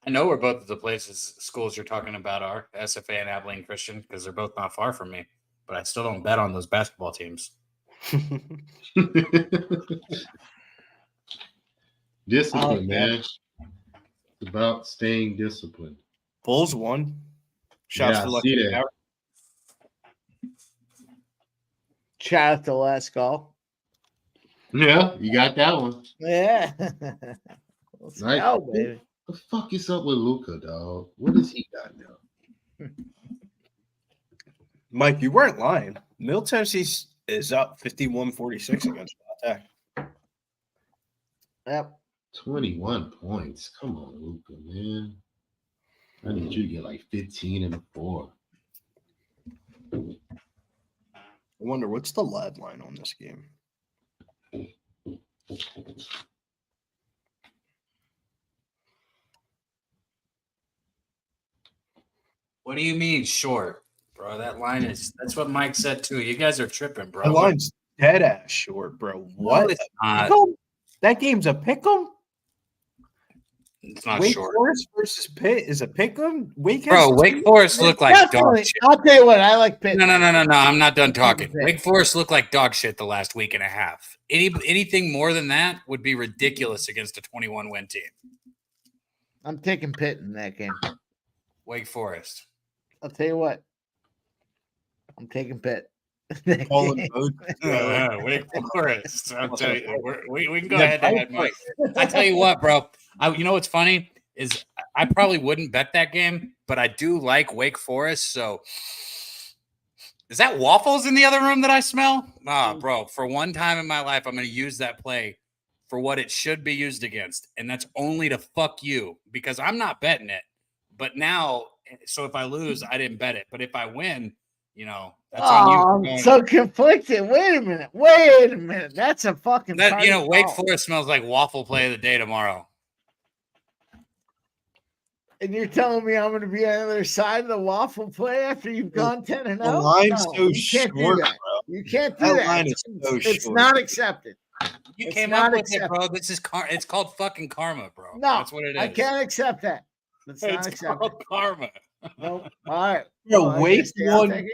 I know where both of the schools you're talking about are, SFA and Abilene Christian, because they're both not far from me. But I still don't bet on those basketball teams. Discipline, man. It's about staying disciplined. Bulls won. Shots for lucky. Shout out to last call. Yeah, you got that one. Yeah. Let's Right. go, baby. The fuck is up with Luka, dog? What does he got now? Mike, you weren't lying. Middle Tennessee is up 51-46 against Attack. Yep. 21 points. Come on, Luka, man. I need you to get like 15 and a 4. I wonder what's the lead line on this game. What do you mean short, bro? That line that's what Mike said too. You guys are tripping, bro. The line's dead ass short, bro. What? No, it's not. That game's a pick'em? It's not Wake short. Forest versus Pitt is a pick'em? Wake Forest look like dog shit. I'll tell you what, I like Pitt. No. I'm not done talking. Wake Forest looked like dog shit the last week and a half. Anything more than that would be ridiculous against a 21-win team. I'm taking Pitt in that game. Wake Forest. I'll tell you what. I'm taking Pitt. Wake Forest. I'll tell you, we can go ahead to head, Mike. I tell you what, bro. You know what's funny is I probably wouldn't bet that game, but I do like Wake Forest. So, is that waffles in the other room that I smell? Bro. For one time in my life, I'm going to use that play for what it should be used against, and that's only to fuck you because I'm not betting it. But now, so if I lose, I didn't bet it. But if I win, that's on you. I'm so conflicted. Wait a minute. That's a fucking. Wake Forest smells like waffle play of the day tomorrow. And you're telling me I'm going to be on the other side of the waffle play after you've gone 10-0? The line's so short, bro. You can't do that. Line is so it's short. not accepted. You came up with it, bro. This is it's called fucking karma, bro. No, that's what it is. I can't accept that. That's not it's accepted. called karma. Nope. All right. Yo, Wake won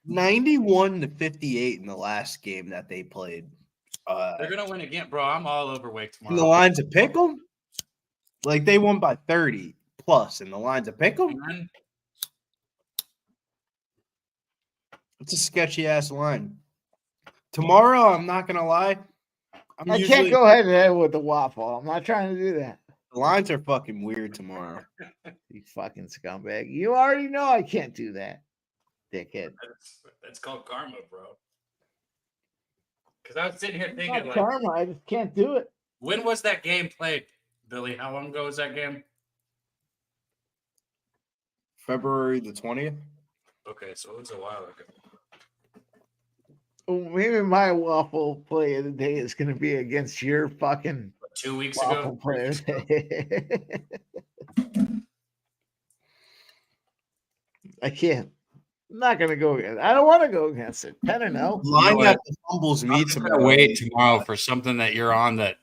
91-58 in the last game that they played. They're gonna win again, bro. I'm all over Wake tomorrow. And the line's a pick'em? Like they won by 30 plus, and the line's a pick'em? It's a sketchy ass line. Tomorrow, I'm not gonna lie. I can't go head to head with the waffle. I'm not trying to do that. The lines are fucking weird tomorrow. You fucking scumbag. You already know I can't do that, dickhead. That's called karma, bro. Because I was sitting here It's thinking, not karma. I just can't do it. When was that game played, Billy? How long ago was that game? February the 20th. Okay, so it was a while ago. Maybe my waffle play of the day is going to be against your fucking 2 weeks Waffle ago. player. I can't. I'm not gonna go against. I don't want to go against it. 10-0. Line up the fumbles I'm meet just tomorrow. gonna wait tomorrow for something that you're on that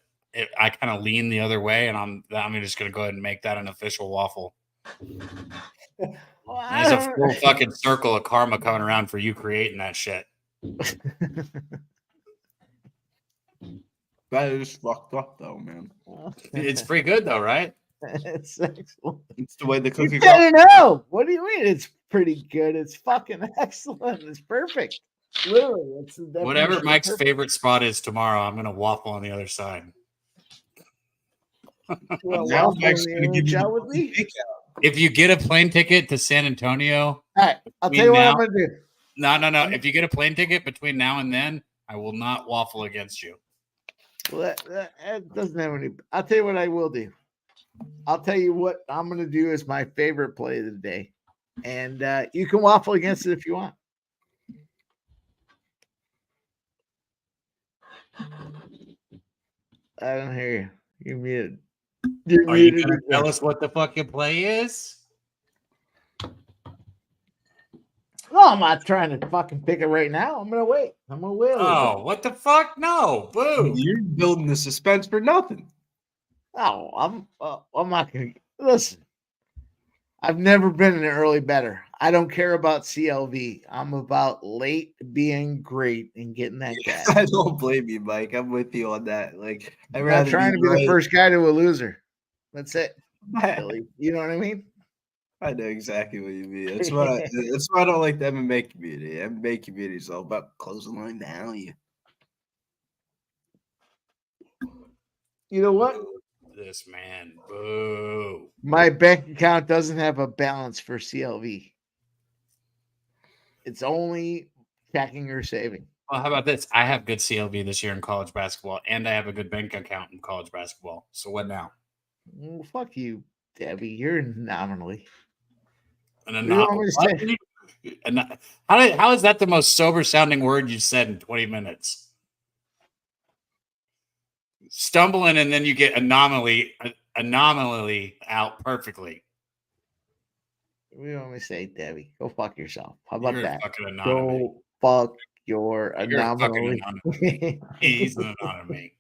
I kind of lean the other way, and I'm just gonna go ahead and make that an official waffle. Well, And there's a full fucking circle of karma coming around for you creating that shit. That is fucked up, though, man. It's pretty good though, right? It's excellent. It's the way the cookie It's 10-0. What do you mean? It's pretty good. It's fucking excellent. It's perfect. Literally, it's the Whatever definition of Mike's perfect. favorite spot is tomorrow, I'm gonna waffle on the other side. Well, Now waffle Mike's in gonna the give you NHL the with me. If you get a plane ticket to San Antonio, All right, I'll tell between you what now- I'm gonna do. no. If you get a plane ticket between now and then, I will not waffle against you. Well, that doesn't have any. I'll tell you what I will do. I'll tell you what I'm going to do as my favorite play of the day, and you can waffle against it if you want. I don't hear you. You're muted. You're Are you muted. gonna tell us what the fucking play is? No, I'm not trying to fucking pick it right now. I'm going to wait. I'm going to wait. Oh, what the fuck? No, boo. You're building the suspense for nothing. No, I'm not going to listen. I've never been an early bettor. I don't care about CLV. I'm about late being great and getting that cash. I don't blame you, Mike. I'm with you on that. Like, I'd I'm rather not trying to be right. the first guy to a loser. That's it. Billy. You know what I mean? I know exactly what you mean. That's why I don't like the MMA community. MMA community is all about closing line value. You know what? Boo. This man, boo. My bank account doesn't have a balance for CLV. It's only checking or saving. Well, how about this? I have good CLV this year in college basketball, and I have a good bank account in college basketball. So what now? Well, fuck you, Debbie. You're an anomaly. An You know what I'm anomaly. How is that the most sober sounding word you said in 20 minutes? Stumbling and then you get anomaly out perfectly. We only say, Debbie, go fuck yourself. How about You're that? a fucking anomaly. Go fuck your You're a fucking anomaly. anomaly. He's an anomaly.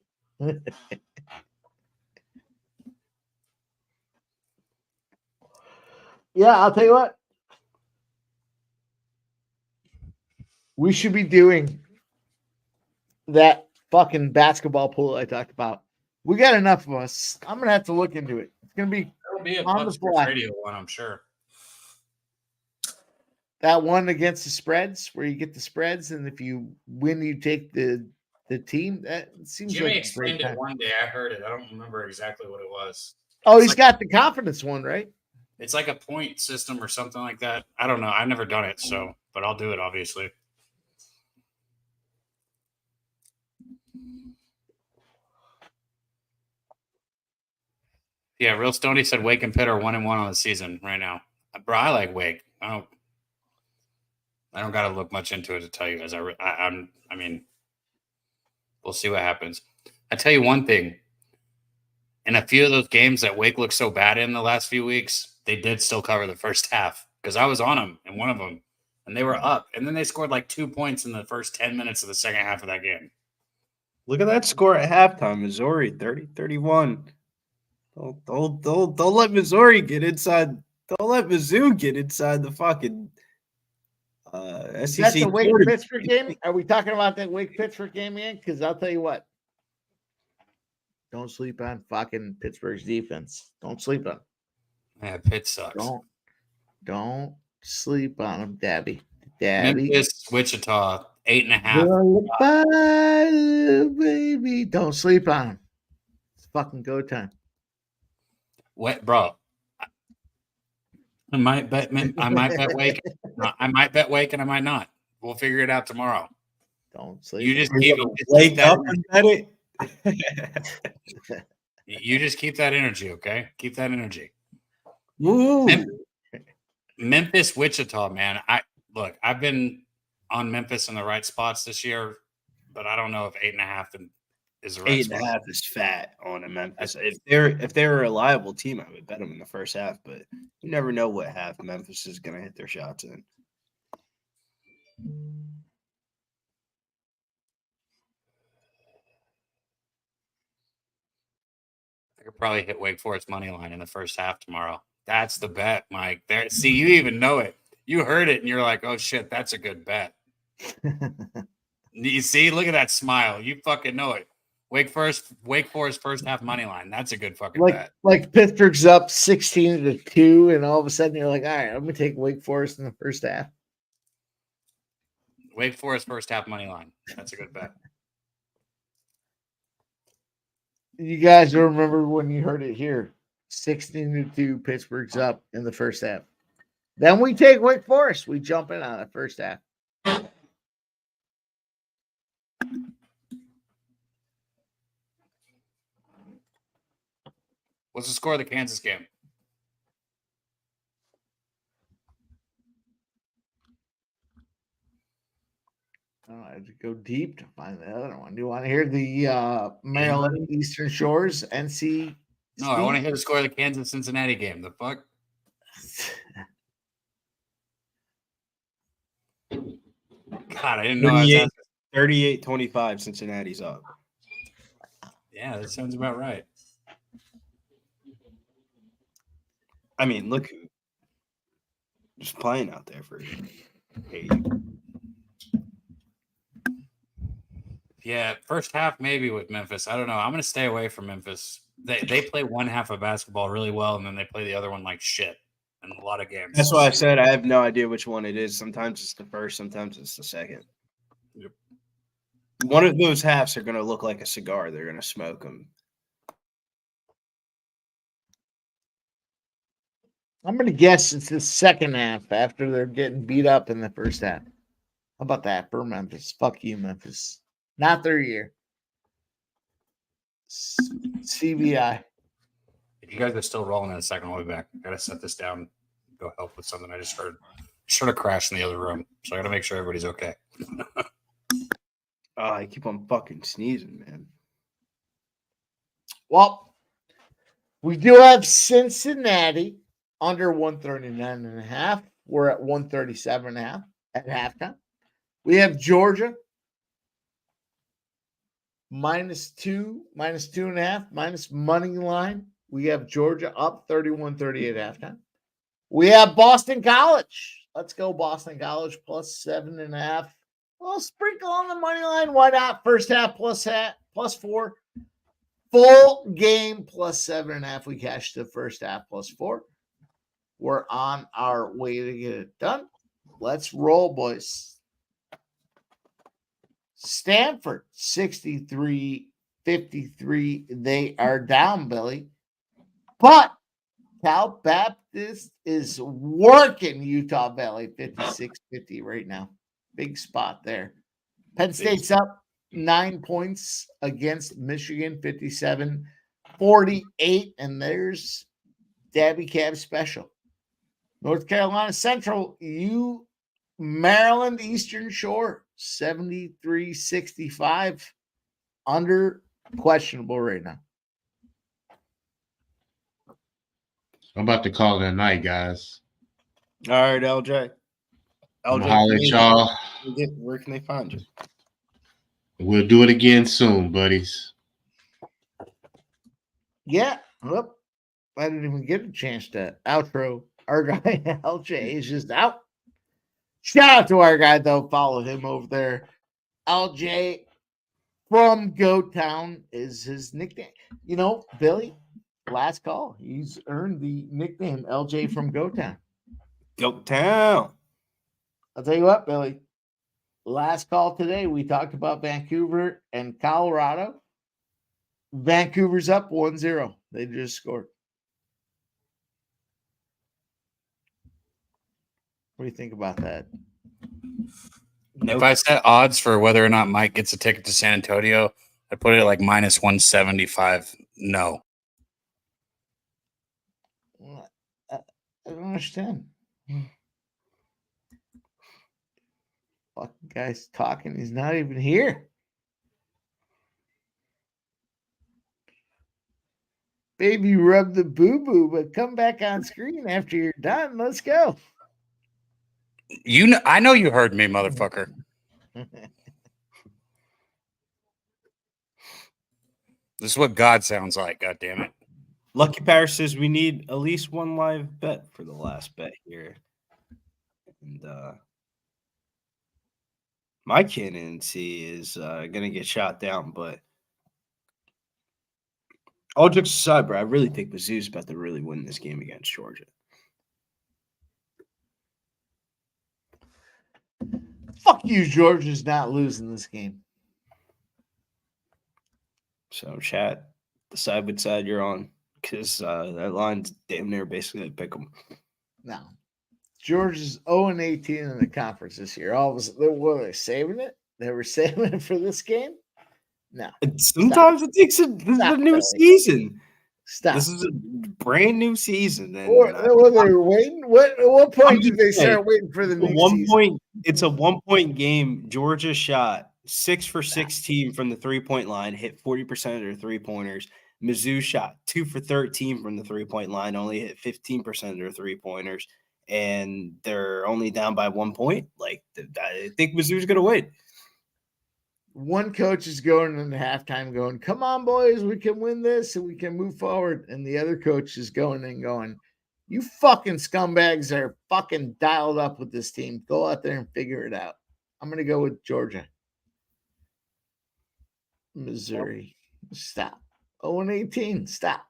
Yeah, I'll tell you what. We should be doing that fucking basketball pool I talked about. We got enough of us. I'm gonna have to look into it. It's gonna be That'll be a on the Pub fly. Radio one, I'm sure. That one against the spreads, where you get the spreads, and if you win, you take the team. That seems Jimmy like a explained great it time. one day. I heard it. I don't remember exactly what it was. Oh, It's he's like- got the confidence one, right? It's like a point system or something like that. I don't know. I've never done it, so but I'll do it obviously. Yeah, Real Stoney said Wake and Pitt are 1-1 on the season right now. Bro, I like Wake. I don't got to look much into it to tell you. I mean, we'll see what happens. I tell you one thing. In a few of those games that Wake looked so bad in the last few weeks, they did still cover the first half because I was on them in one of them, and they were up. And then they scored like 2 points in the first 10 minutes of the second half of that game. Look at that score at halftime. Missouri 30-31. Don't let Missouri get inside. Don't let Mizzou get inside the fucking SEC. Is that the Wake tournament. Pittsburgh game? Are we talking about that Wake Pittsburgh game again? Because I'll tell you what. Don't sleep on fucking Pittsburgh's defense. Don't sleep on. Yeah, Pitt sucks. Don't sleep on them, Dabby. Dabby. Memphis, Wichita, 8.5. Goodbye, baby. Don't sleep on them. It's fucking go time. What, bro? I might bet Wake. I might bet Wake, and I might not. We'll figure it out tomorrow. Don't sleep. You just on keep Wake that. up and bet it. You just keep that energy, okay? Keep that energy. Woo. Memphis, Wichita, man. I've been on Memphis in the right spots this year, but I don't know if 8.5 and is the right 8.5 is fat on a Memphis. If they're a reliable team, I would bet them in the first half, but you never know what half Memphis is going to hit their shots in. I could probably hit Wake Forest money line in the first half tomorrow. That's the bet, Mike. There, see, you even know it. You heard it, and you're like, "Oh shit, that's a good bet." You see, look at that smile. You fucking know it. Wake Forest first half money line. That's a good fucking bet. Like Pittsburgh's up 16-2, and all of a sudden you're like, all right, I'm gonna take Wake Forest in the first half. Wake Forest first half money line. That's a good bet. You guys remember when you heard it here? 16-2, Pittsburgh's up in the first half. Then we take Wake Forest. We jump in on the first half. What's the score of the Kansas game? Oh, I had to go deep to find the other one. Do you want to hear the Maryland Eastern Shores NC? No, I want to hear the score of the Kansas Cincinnati game. The fuck? God, I didn't know. 38-25, Cincinnati's up. Yeah, that sounds about right. I mean, look who's just playing out there for you. Yeah, first half maybe with Memphis. I don't know. I'm going to stay away from Memphis. They play one half of basketball really well, and then they play the other one like shit in a lot of games. That's why I said I have no idea which one it is. Sometimes it's the first, sometimes it's the second. Yep. One of those halves are going to look like a cigar. They're going to smoke them. I'm going to guess it's the second half after they're getting beat up in the first half. How about that for Memphis? Fuck you, Memphis. Not their year. CBI. If you guys are still rolling in a second, I'll be back. I got to set this down. Go help with something I just heard. Sort of crashed in the other room. So I got to make sure everybody's okay. I keep on fucking sneezing, man. Well, we do have Cincinnati under 139.5. We're at 137.5 at halftime. We have Georgia -2, -2.5, minus money line. We have Georgia up 31-38 at halftime. We have Boston College. Let's go Boston College +7.5. Well, sprinkle on the money line. Why not? First half +4. Full game +7.5. We cashed the first half +4. We're on our way to get it done. Let's roll, boys. Stanford 63-53. They are down, Billy. But Cal Baptist is working Utah Valley 56-50 right now. Big spot there. Penn State's up 9 points against Michigan 57-48. And there's DabyCab special. North Carolina Central, Maryland Eastern Shore 73-65. Under questionable right now. I'm about to call it a night, guys. All right, LJ. I'm gonna holler at y'all. Where can they find you? We'll do it again soon, buddies. Yeah. Well, I didn't even get a chance to outro. Our guy LJ is just out. Shout out to our guy, though. Follow him over there. LJ from Goat Town is his nickname. You know, Billy, last call. He's earned the nickname LJ from Goat Town. Goat Town. I'll tell you what, Billy. Last call today, we talked about Vancouver and Colorado. Vancouver's up 1-0. They just scored. What do you think about that? If I set odds for whether or not Mike gets a ticket to San Antonio, I put it at like -175. No. I don't understand. Fucking guy's talking. He's not even here. Baby, rub the boo-boo, but come back on screen after you're done. Let's go. I know you heard me, motherfucker. This is what God sounds like. God damn it. Lucky Paris says we need at least one live bet for the last bet here. And my candidacy is going to get shot down, but all jokes aside, bro, I really think Mizzou's about to really win this game against Georgia. Fuck you, Georgia's not losing this game. So, chat, decide which side you're on, because that line's damn near basically pick them. No. Georgia's 0-18 in the conference this year. All of a sudden, were they saving it? They were saving it for this game? No. Sometimes it takes this is a new season. Stop. This is a brand new season. And or they were waiting. What point did they start waiting for the new season? It's a 1-point game. Georgia shot 6 for 16 from the 3-point line, hit 40% of their 3-pointers. Mizzou shot 2 for 13 from the 3-point line, only hit 15% of their 3-pointers, and they're only down by 1 point. Like, I think Mizzou's going to win. One coach is going in the halftime going, come on, boys, we can win this and we can move forward. And the other coach is going and going, you fucking scumbags are fucking dialed up with this team. Go out there and figure it out. I'm going to go with Georgia. Missouri. Stop. 0-18. Stop.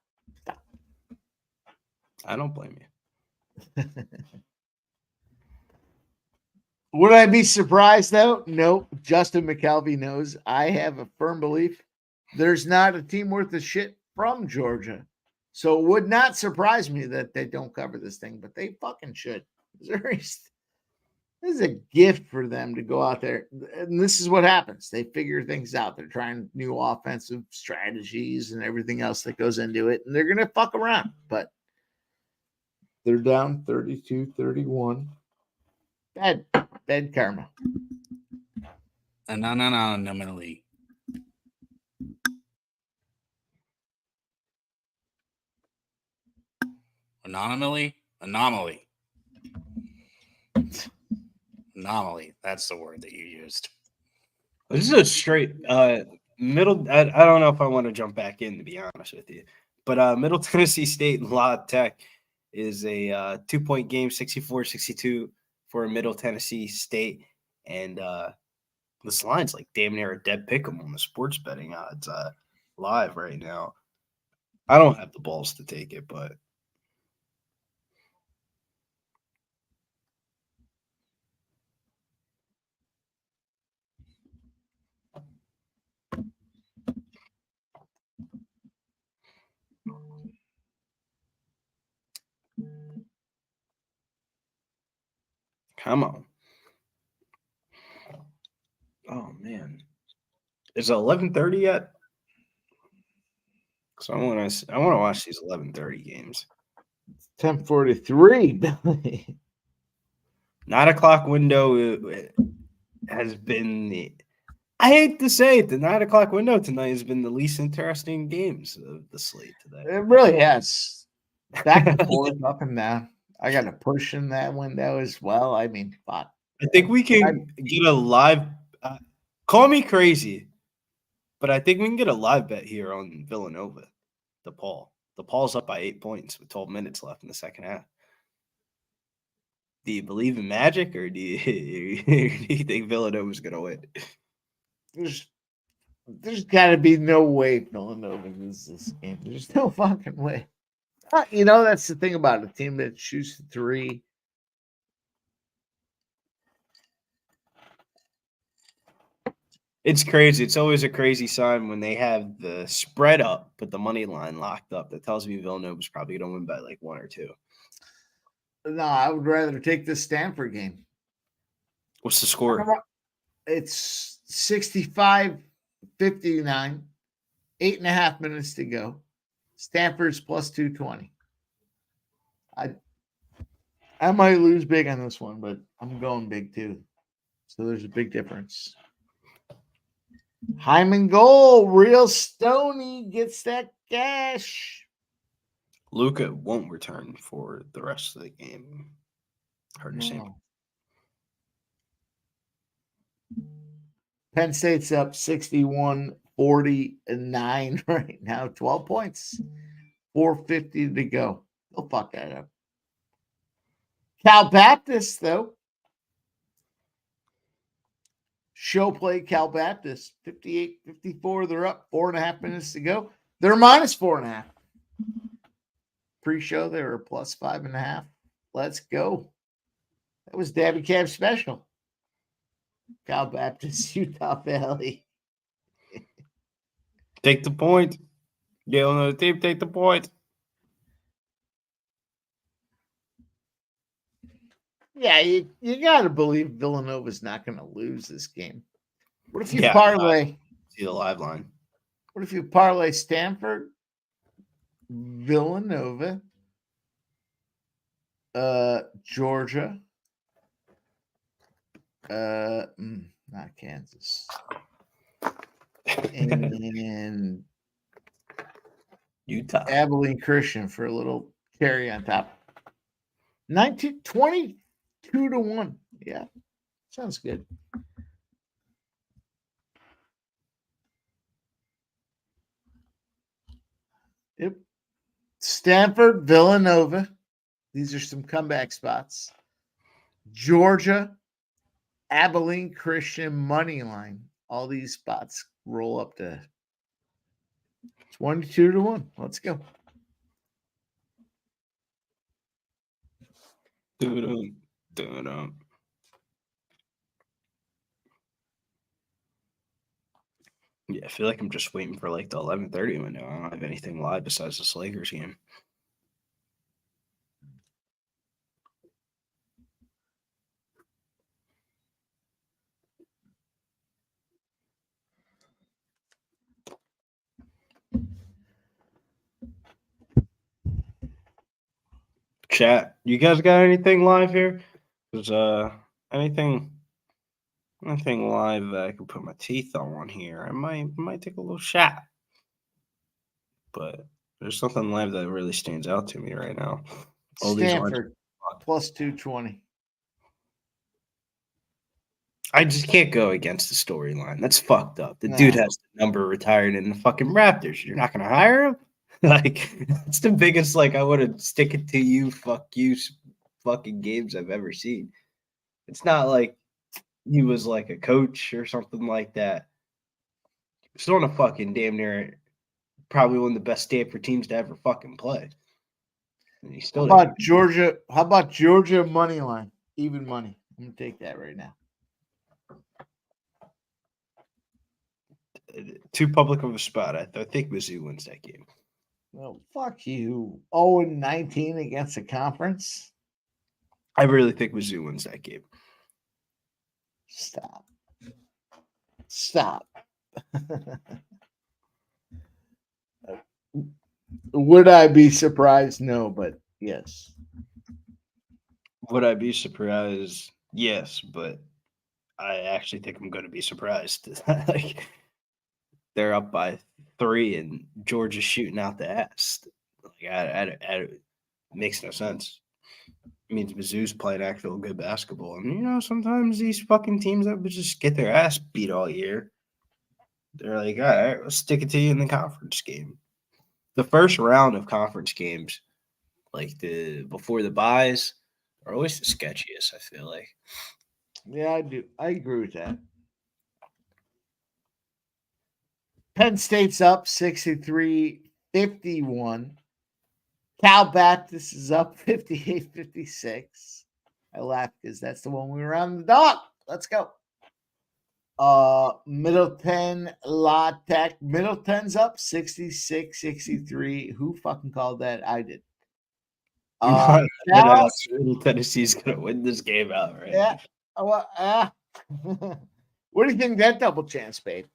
I don't blame you. Would I be surprised, though? No. Justin McKelvey knows. I have a firm belief there's not a team worth of shit from Georgia. So it would not surprise me that they don't cover this thing, but they fucking should. This is a gift for them to go out there. And this is what happens. They figure things out. They're trying new offensive strategies and everything else that goes into it. And they're going to fuck around. But they're down 32-31. Bad karma. Anomaly. Anomaly. That's the word that you used. This is a straight middle. I don't know if I want to jump back in, to be honest with you. But Middle Tennessee State and La Tech is a 2-point game, 64-62 for Middle Tennessee State. And this line's like damn near a dead pick 'em on the sports betting odds live right now. I don't have the balls to take it, but come on. Oh, man. Is it 11:30 yet? Because I want to watch these 11:30 games. 10:43, Billy. 9 o'clock window has been I hate to say it, the 9 o'clock window tonight has been the least interesting games of the slate today. It really has. Back and forth, up and down. I got a push in that window as well. I mean, fuck. I think we can get a live call me crazy, but I think we can get a live bet here on Villanova, DePaul. DePaul's up by 8 points with 12 minutes left in the second half. Do you believe in magic, or do you think Villanova's going to win? There's got to be no way Villanova loses this game. There's no fucking way. You know, that's the thing about a team that shoots the three. It's crazy. It's always a crazy sign when they have the spread up, but the money line locked up. That tells me Villanova's probably going to win by like 1 or 2. No, I would rather take this Stanford game. What's the score? It's 65-59, 8.5 minutes to go. Stanford's plus 220. I might lose big on this one, but I'm going big too. So there's a big difference. Hyman goal, real Stoney gets that cash. Luka won't return for the rest of the game. Hard to say. Penn State's up 61-49 right now. 12 points. 4:50 to go. They'll fuck that up. Cal Baptist, though. Show play Cal Baptist. 58-54. They're up 4.5 minutes to go. They're minus 4.5. Pre-show, they were plus 5.5. Let's go. That was DabyCab special. Cal Baptist, Utah Valley. Take the point. Get on the team, take the point. Yeah, you got to believe Villanova's not going to lose this game. What if you parlay? See the live line. What if you parlay Stanford, Villanova, Georgia, not Kansas, and Utah, Abilene Christian for a little cherry on top. 22-1. Yeah, sounds good. Yep. Stanford, Villanova. These are some comeback spots. Georgia, Abilene Christian money line. All these spots roll up to 22-1. Let's go. Dun-dun. Yeah, I feel like I'm just waiting for like the 11:30 window. I don't have anything live besides this Lakers game. Chat, you guys got anything live here? There's anything live that I can put my teeth on here. I might take a little shot. But there's something live that really stands out to me right now. All Stanford plus 220. I just can't go against the storyline. That's fucked up. The dude has the number retired in the fucking Raptors. You're not gonna hire him? Like, it's the biggest, like, I would have stick it to you, fuck you fucking games I've ever seen. It's not like he was like a coach or something like that. It's on a fucking damn near probably one of the best Stanford teams to ever fucking play. And he still How about Georgia? How about Georgia money line? Even money. I'm gonna take that right now. Too public of a spot. I think Mizzou wins that game. Well, fuck you. 0-19 against a conference. I really think Mizzou wins that game. Stop. Would I be surprised? No, but yes. Would I be surprised? Yes, but I actually think I'm going to be surprised. Like, they're up by 3 and Georgia's shooting out the ass. Like, it makes no sense. It means Mizzou's playing actual good basketball. And, sometimes these fucking teams that would just get their ass beat all year, they're like, all right, let's stick it to you in the conference game. The first round of conference games, like before the buys, are always the sketchiest, I feel like. Yeah, I do. I agree with that. Penn State's up 63-51. Cal Baptist is up 58-56. I laugh because that's the one we were on the dog. Let's go. Middleton, La Tech. Middleton's up 66-63. Who fucking called that? I did. Middle Tennessee's gonna win this game outright. Yeah. What do you think that double chance, babe?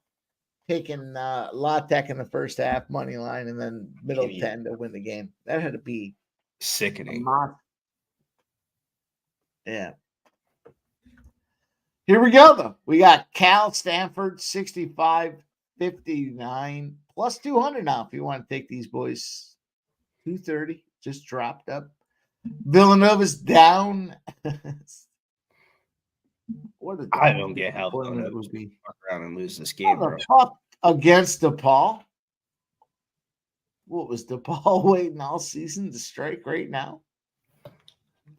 Taking La Tech in the first half, money line, and then Middleton to win the game. That had to be sickening. Yeah. Here we go, though. We got Cal, Stanford, 65-59, plus 200 now if you want to take these boys. 230, just dropped up. Villanova's down. I don't get how Villanova would be fuck around and lose this game, bro. Against DePaul. What was DePaul waiting all season to strike right now?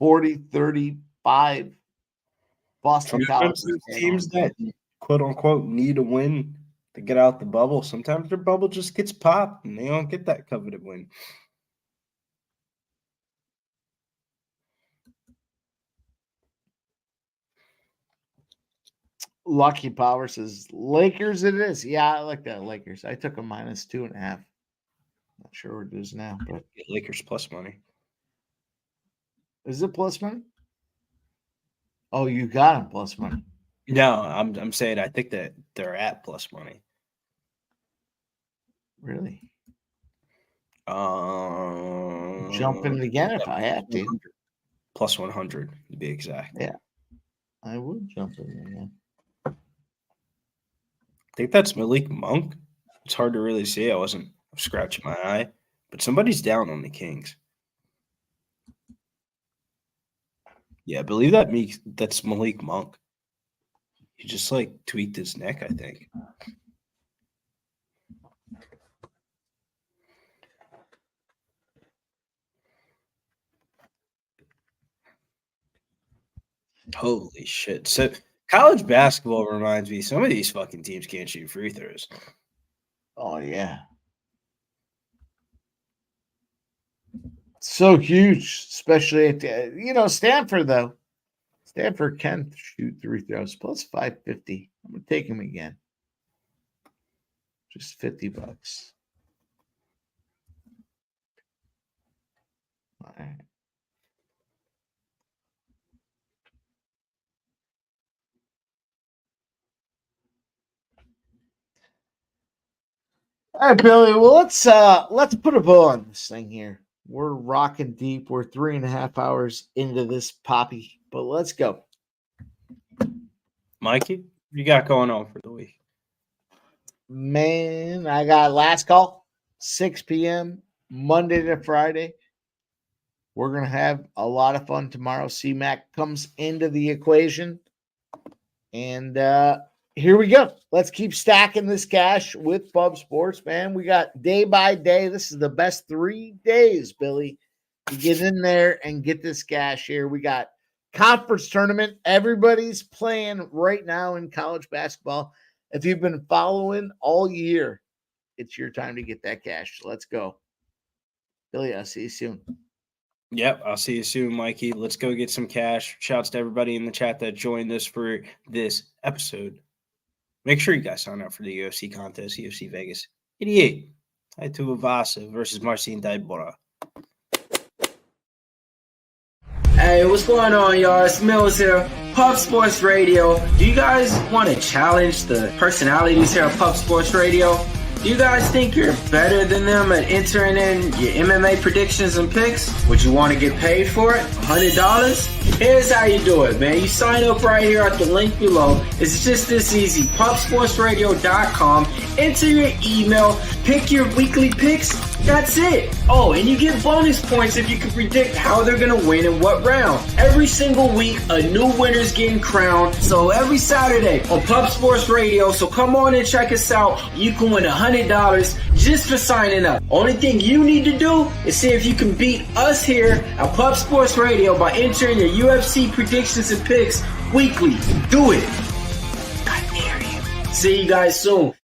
40-35. Boston College. Teams that quote unquote need a win to get out the bubble. Sometimes their bubble just gets popped and they don't get that coveted win. Lucky Power says Lakers it is. Yeah, I like that Lakers. I took a -2.5. Not sure what it is now, but Lakers plus money. Is it plus money? Oh, you got them plus money. No, I'm saying I think that they're at plus money. Really? Jump in again if I had to. Plus 100 to be exact. Yeah, I would jump in again. I think that's Malik Monk. It's hard to really see. I wasn't scratching my eye, but somebody's down on the Kings. Yeah, I believe that's Malik Monk. He just tweaked his neck, I think. Holy shit. So college basketball reminds me, some of these fucking teams can't shoot free throws. Oh, yeah. So huge, especially at, Stanford, though. Stanford can shoot free throws, plus 550. I'm going to take him again. Just $50. All right. All right, Billy. Well, let's put a bow on this thing here. We're rocking deep. We're 3.5 hours into this poppy, but let's go. Mikey, what you got going on for the week? Man, I got last call, 6 p.m., Monday to Friday. We're going to have a lot of fun tomorrow. C-Mac comes into the equation. And here we go. Let's keep stacking this cash with Pub Sports, man. We got day by day. This is the best 3 days, Billy, to get in there and get this cash here. We got conference tournament. Everybody's playing right now in college basketball. If you've been following all year, it's your time to get that cash. Let's go. Billy, I'll see you soon. Yep, I'll see you soon, Mikey. Let's go get some cash. Shouts to everybody in the chat that joined us for this episode. Make sure you guys sign up for the UFC contest, UFC Vegas 88. Taitu Avasa versus Marcin Daibora. Hey, what's going on, y'all? It's Mills here, Pub Sports Radio. Do you guys want to challenge the personalities here at Pub Sports Radio? Do you guys think you're better than them at entering in your MMA predictions and picks? Would you want to get paid for it? $100? Here's how you do it, man. You sign up right here at the link below. It's just this easy. PubSportsRadio.com. Enter your email. Pick your weekly picks. That's it. Oh, and you get bonus points if you can predict how they're going to win in what round. Every single week, a new winner's getting crowned. So every Saturday on Pub Sports Radio. So come on and check us out. You can win $100 just for signing up. Only thing you need to do is see if you can beat us here at Pub Sports Radio by entering your UFC predictions and picks weekly. Do it. I dare you. See you guys soon.